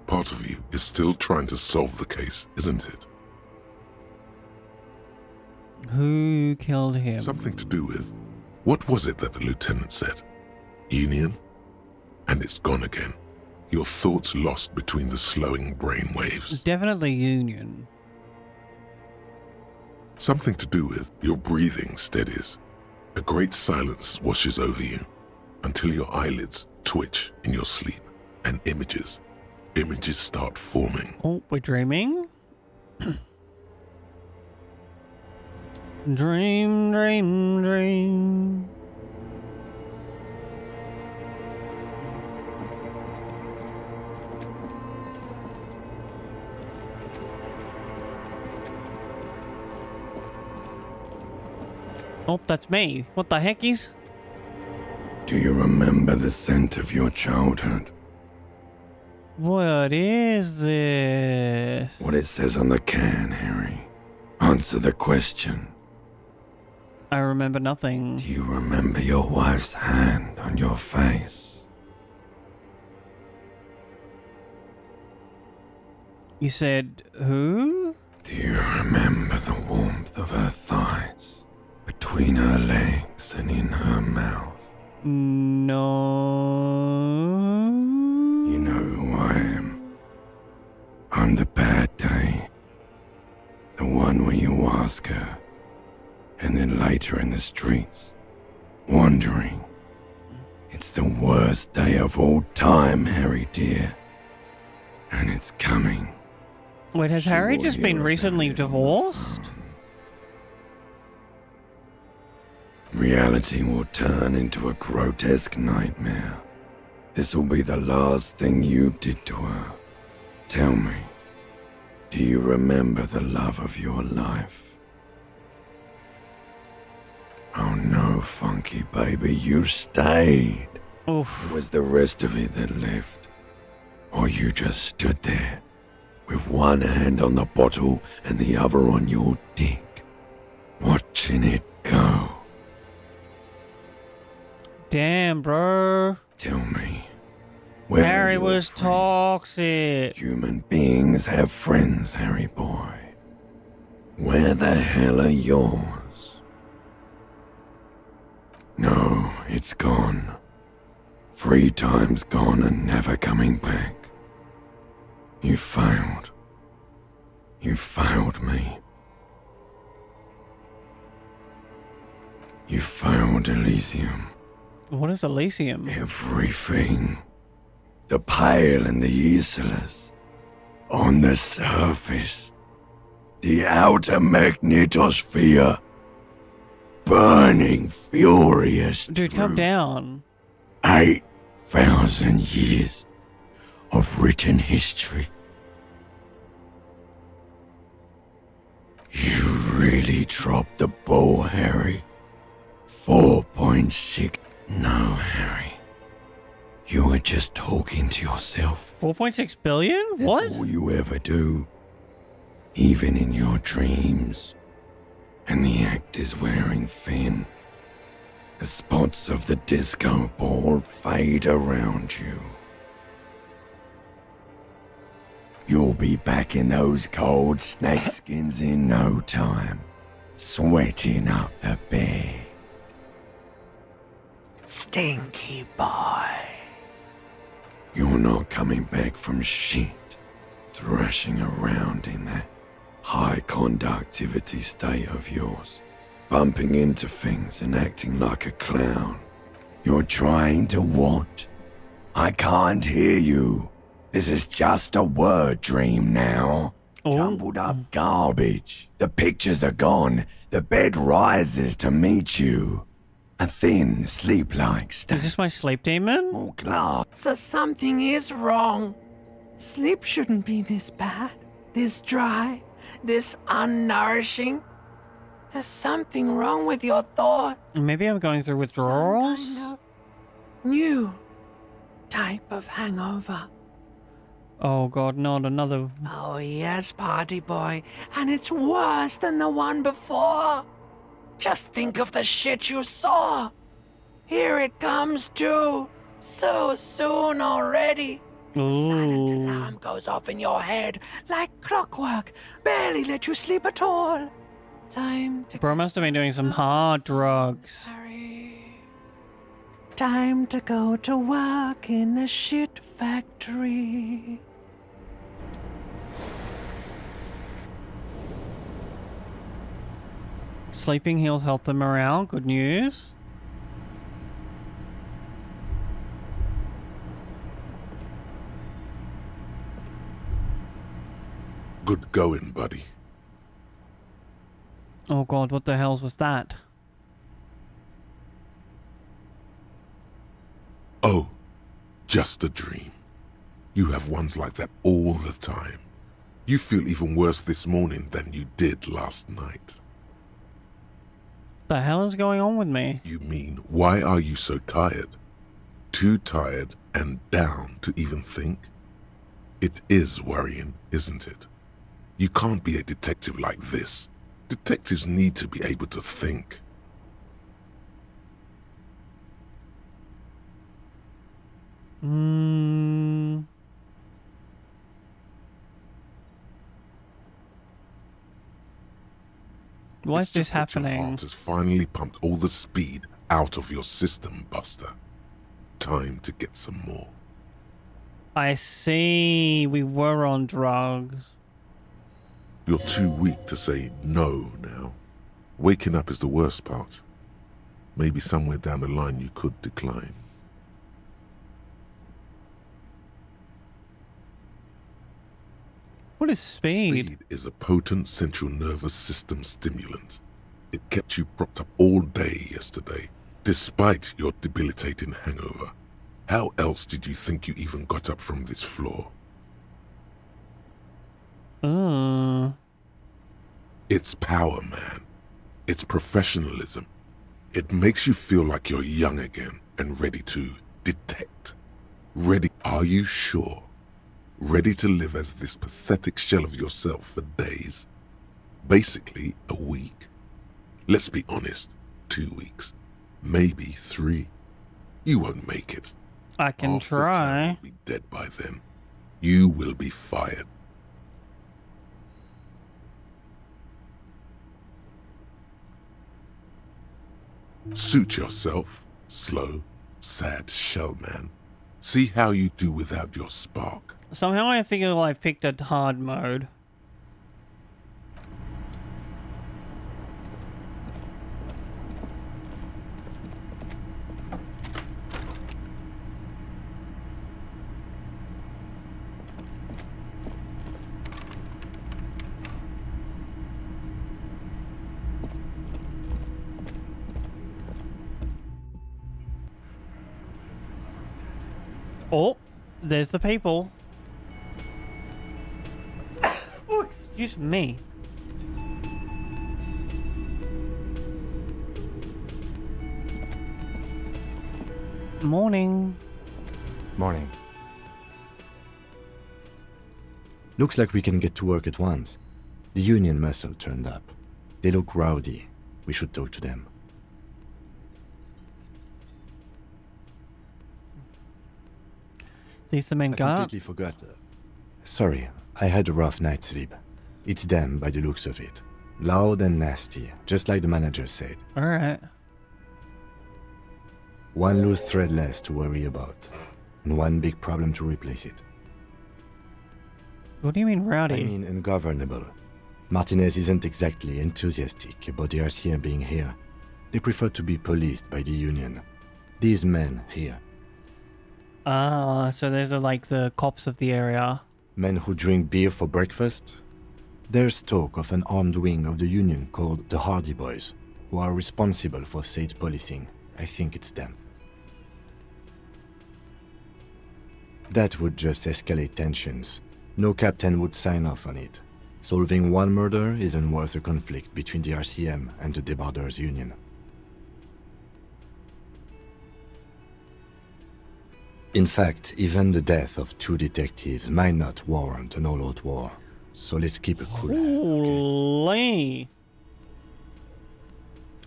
Part of you is still trying to solve the case, isn't it? Who killed him? Something to do with... What was it that the lieutenant said? Union? And it's gone again. Your thoughts lost between the slowing brain waves. Definitely Union. Something to do with your breathing steadies. A great silence washes over you until your eyelids twitch in your sleep and images start forming. Oh, we're dreaming? Dream, dream, dream. Oh, that's me. What the heck is? Do you remember the scent of your childhood? What is this? What it says on the can, Harry. Answer the question. I remember nothing. Do you remember your wife's hand on your face? You said who? Do you remember the warmth of her thighs between her legs and in her mouth? No. You know who I am. I'm the bad day. The one where you ask her, and then later in the streets, wandering. It's the worst day of all time, Harry dear. And it's coming. Wait, has Harry just been recently divorced? Reality will turn into a grotesque nightmare. This will be the last thing you did to her. Tell me, do you remember the love of your life? Oh no, Funky baby, you stayed. Oof. It was the rest of it that left. Or you just stood there, with one hand on the bottle and the other on your dick, watching it go. Damn, bro. Tell me, where Harry are your was friends? toxic. Human beings have friends, Harry boy. Where the hell are yours? No, it's gone. 3 times gone and never coming back. You failed. You failed me. You failed Elysium. What is Elysium? Everything. The Pale and the Isolas. On the surface. The outer magnetosphere. Burning, furious. Dude, calm down. 8,000 years of written history. You really dropped the ball, Harry. 4.6. No, Harry. You were just talking to yourself. 4.6 billion? That's What? all you ever do. Even in your dreams. And the act is wearing thin. The spots of the disco ball fade around you. You'll be back in those cold snakeskins in no time, sweating up the bed. Stinky boy. You're not coming back from shit. thrashing around in that high conductivity state of yours, bumping into things and acting like a clown. You're trying to what? I can't hear you. This is just a word dream now. Jumbled up garbage. The pictures are gone. The bed rises to meet you. A thin, sleep-like state. Is this my sleep demon? More glass. So something is wrong. Sleep shouldn't be this bad, this dry, this unnourishing. There's something wrong with your thoughts. Maybe I'm going through withdrawals? Some kind of new type of hangover. Oh god, not another. Oh yes, party boy. And it's worse than the one before. Just think of the shit you saw. Here it comes too. So soon already. The silent alarm goes off in your head like clockwork. Barely let you sleep at all. Time to Bro must have been doing some hard drugs. Time to go to work in the shit factory. Sleeping heals health and morale. Good news. Good going, buddy. Oh god, what the hell was that? Oh, just a dream. You have ones like that all the time. You feel even worse this morning than you did last night. The hell is going on with me? You mean, why are you so tired? Too tired and down to even think? It is worrying, isn't it? You can't be a detective like this. Detectives need to be able to think. Why is this Your happening? heart has finally pumped all the speed out of your system, Buster. Time to get some more. I see. We were on drugs. You're too weak to say no now. Waking up is the worst part. Maybe somewhere down the line you could decline. What is speed? Speed is a potent central nervous system stimulant. It kept you propped up all day yesterday, despite your debilitating hangover. How else did you think you even got up from this floor? It's power, man. It's professionalism. It makes you feel like you're young again and ready to detect. Ready, are you sure? Ready to live as this pathetic shell of yourself for days? Basically, a week. Let's be honest, 2 weeks. Maybe 3. You won't make it. I can Half the try. town will be dead by then. You will be fired. Suit yourself, slow, sad shell man. See how you do without your spark. Somehow I figure I picked a hard mode. Oh, there's the people. Oh, excuse me. Morning. Morning. Looks like we can get to work at once. The union muscle turned up. They look rowdy. We should talk to them. These the men I got. completely forgot. Sorry, I had a rough night's sleep. It's them by the looks of it. Loud and nasty, just like the manager said. Alright. One loose thread less to worry about, and one big problem to replace it. What do you mean rowdy? I mean ungovernable. Martinez isn't exactly enthusiastic about the RCM being here. They prefer to be policed by the Union. These men here. Ah, so those are like the cops of the area. Men who drink beer for breakfast? There's talk of an armed wing of the Union called the Hardy Boys, who are responsible for state policing. I think it's them. That would just escalate tensions. No captain would sign off on it. Solving one murder isn't worth a conflict between the RCM and the Debarders Union. In fact, even the death of 2 detectives might not warrant an all-out war. So let's keep a cool head. Holy.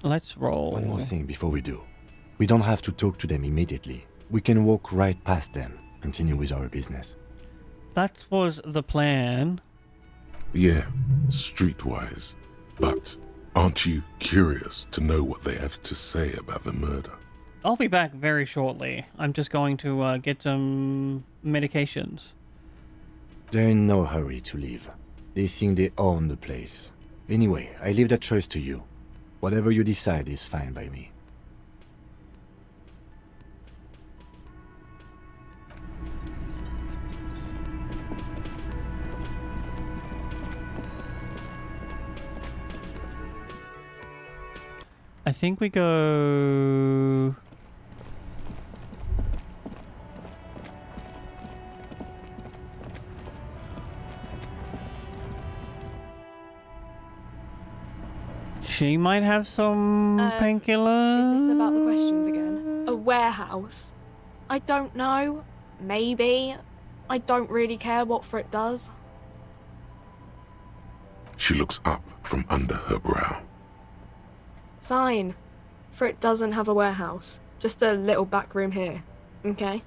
Let's roll. One more thing before we do. We don't have to talk to them immediately. We can walk right past them, continue with our business. That was the plan. Yeah, streetwise. But aren't you curious to know what they have to say about the murder? I'll be back very shortly. I'm just going to get some medications. They're in no hurry to leave. They think they own the place. Anyway, I leave that choice to you. Whatever you decide is fine by me. I think we go... She might have some painkillers. Is this about the questions again? A warehouse? I don't know. Maybe. I don't really care what Frit does. She looks up from under her brow. Fine. Frit doesn't have a warehouse. Just a little back room here. Okay?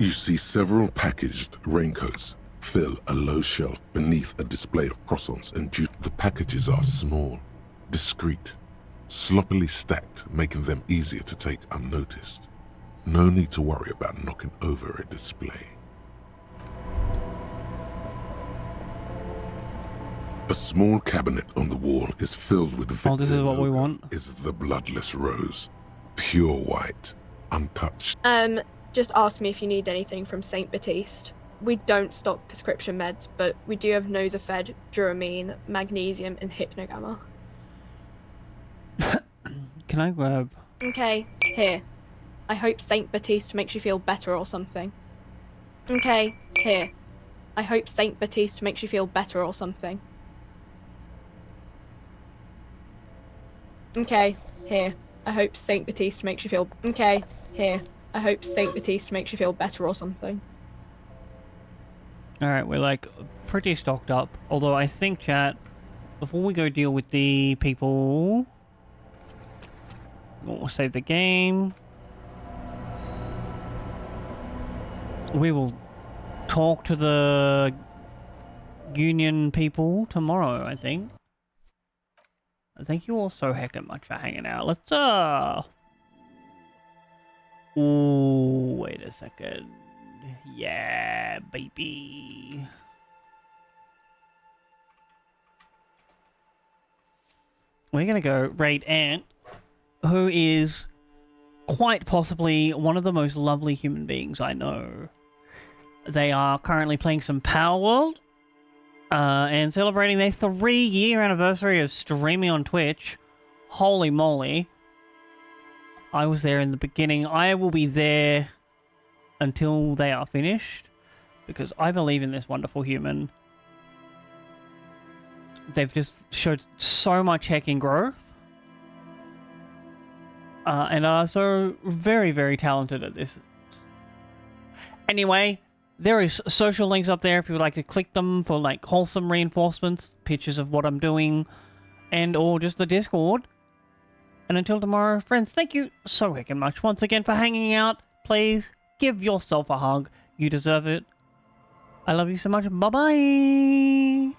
You see several packaged raincoats fill a low shelf beneath a display of croissants and juice. The packages are small, discreet, sloppily stacked, making them easier to take unnoticed. No need to worry about knocking over a display. A small cabinet on the wall is filled with Oh, this is what we want. Is the bloodless rose, pure white, untouched. Just ask me if you need anything from St. Baptiste. We don't stock prescription meds, but we do have Nosafed, Duramine, Magnesium, and Hypnogamma. Can I grab... Okay, here. I hope St. Baptiste makes you feel better or something. Okay, here. I hope St. Baptiste makes you feel better or something. Okay, here. I hope St. Baptiste makes you feel... Okay, here. I hope St. Baptiste makes you feel better or something. Alright, we're like pretty stocked up. Although I think, chat, before we go deal with the people... We'll save the game. We will talk to the Union people tomorrow, I think. Thank you all so heckin' much for hanging out. Let's, Ooh, wait a second. Yeah, baby. We're gonna go raid Ant, who is quite possibly one of the most lovely human beings I know. They are currently playing some Power World, and celebrating their 3-year anniversary of streaming on Twitch. Holy moly. I was there in the beginning. I will be there until they are finished, because I believe in this wonderful human. They've just showed so much heckin' growth. And are so very, very talented at this. Anyway, there is social links up there if you would like to click them for like wholesome reinforcements, pictures of what I'm doing, and or just the Discord. And until tomorrow, friends, thank you so heckin' much once again for hanging out. Please give yourself a hug. You deserve it. I love you so much. Bye-bye.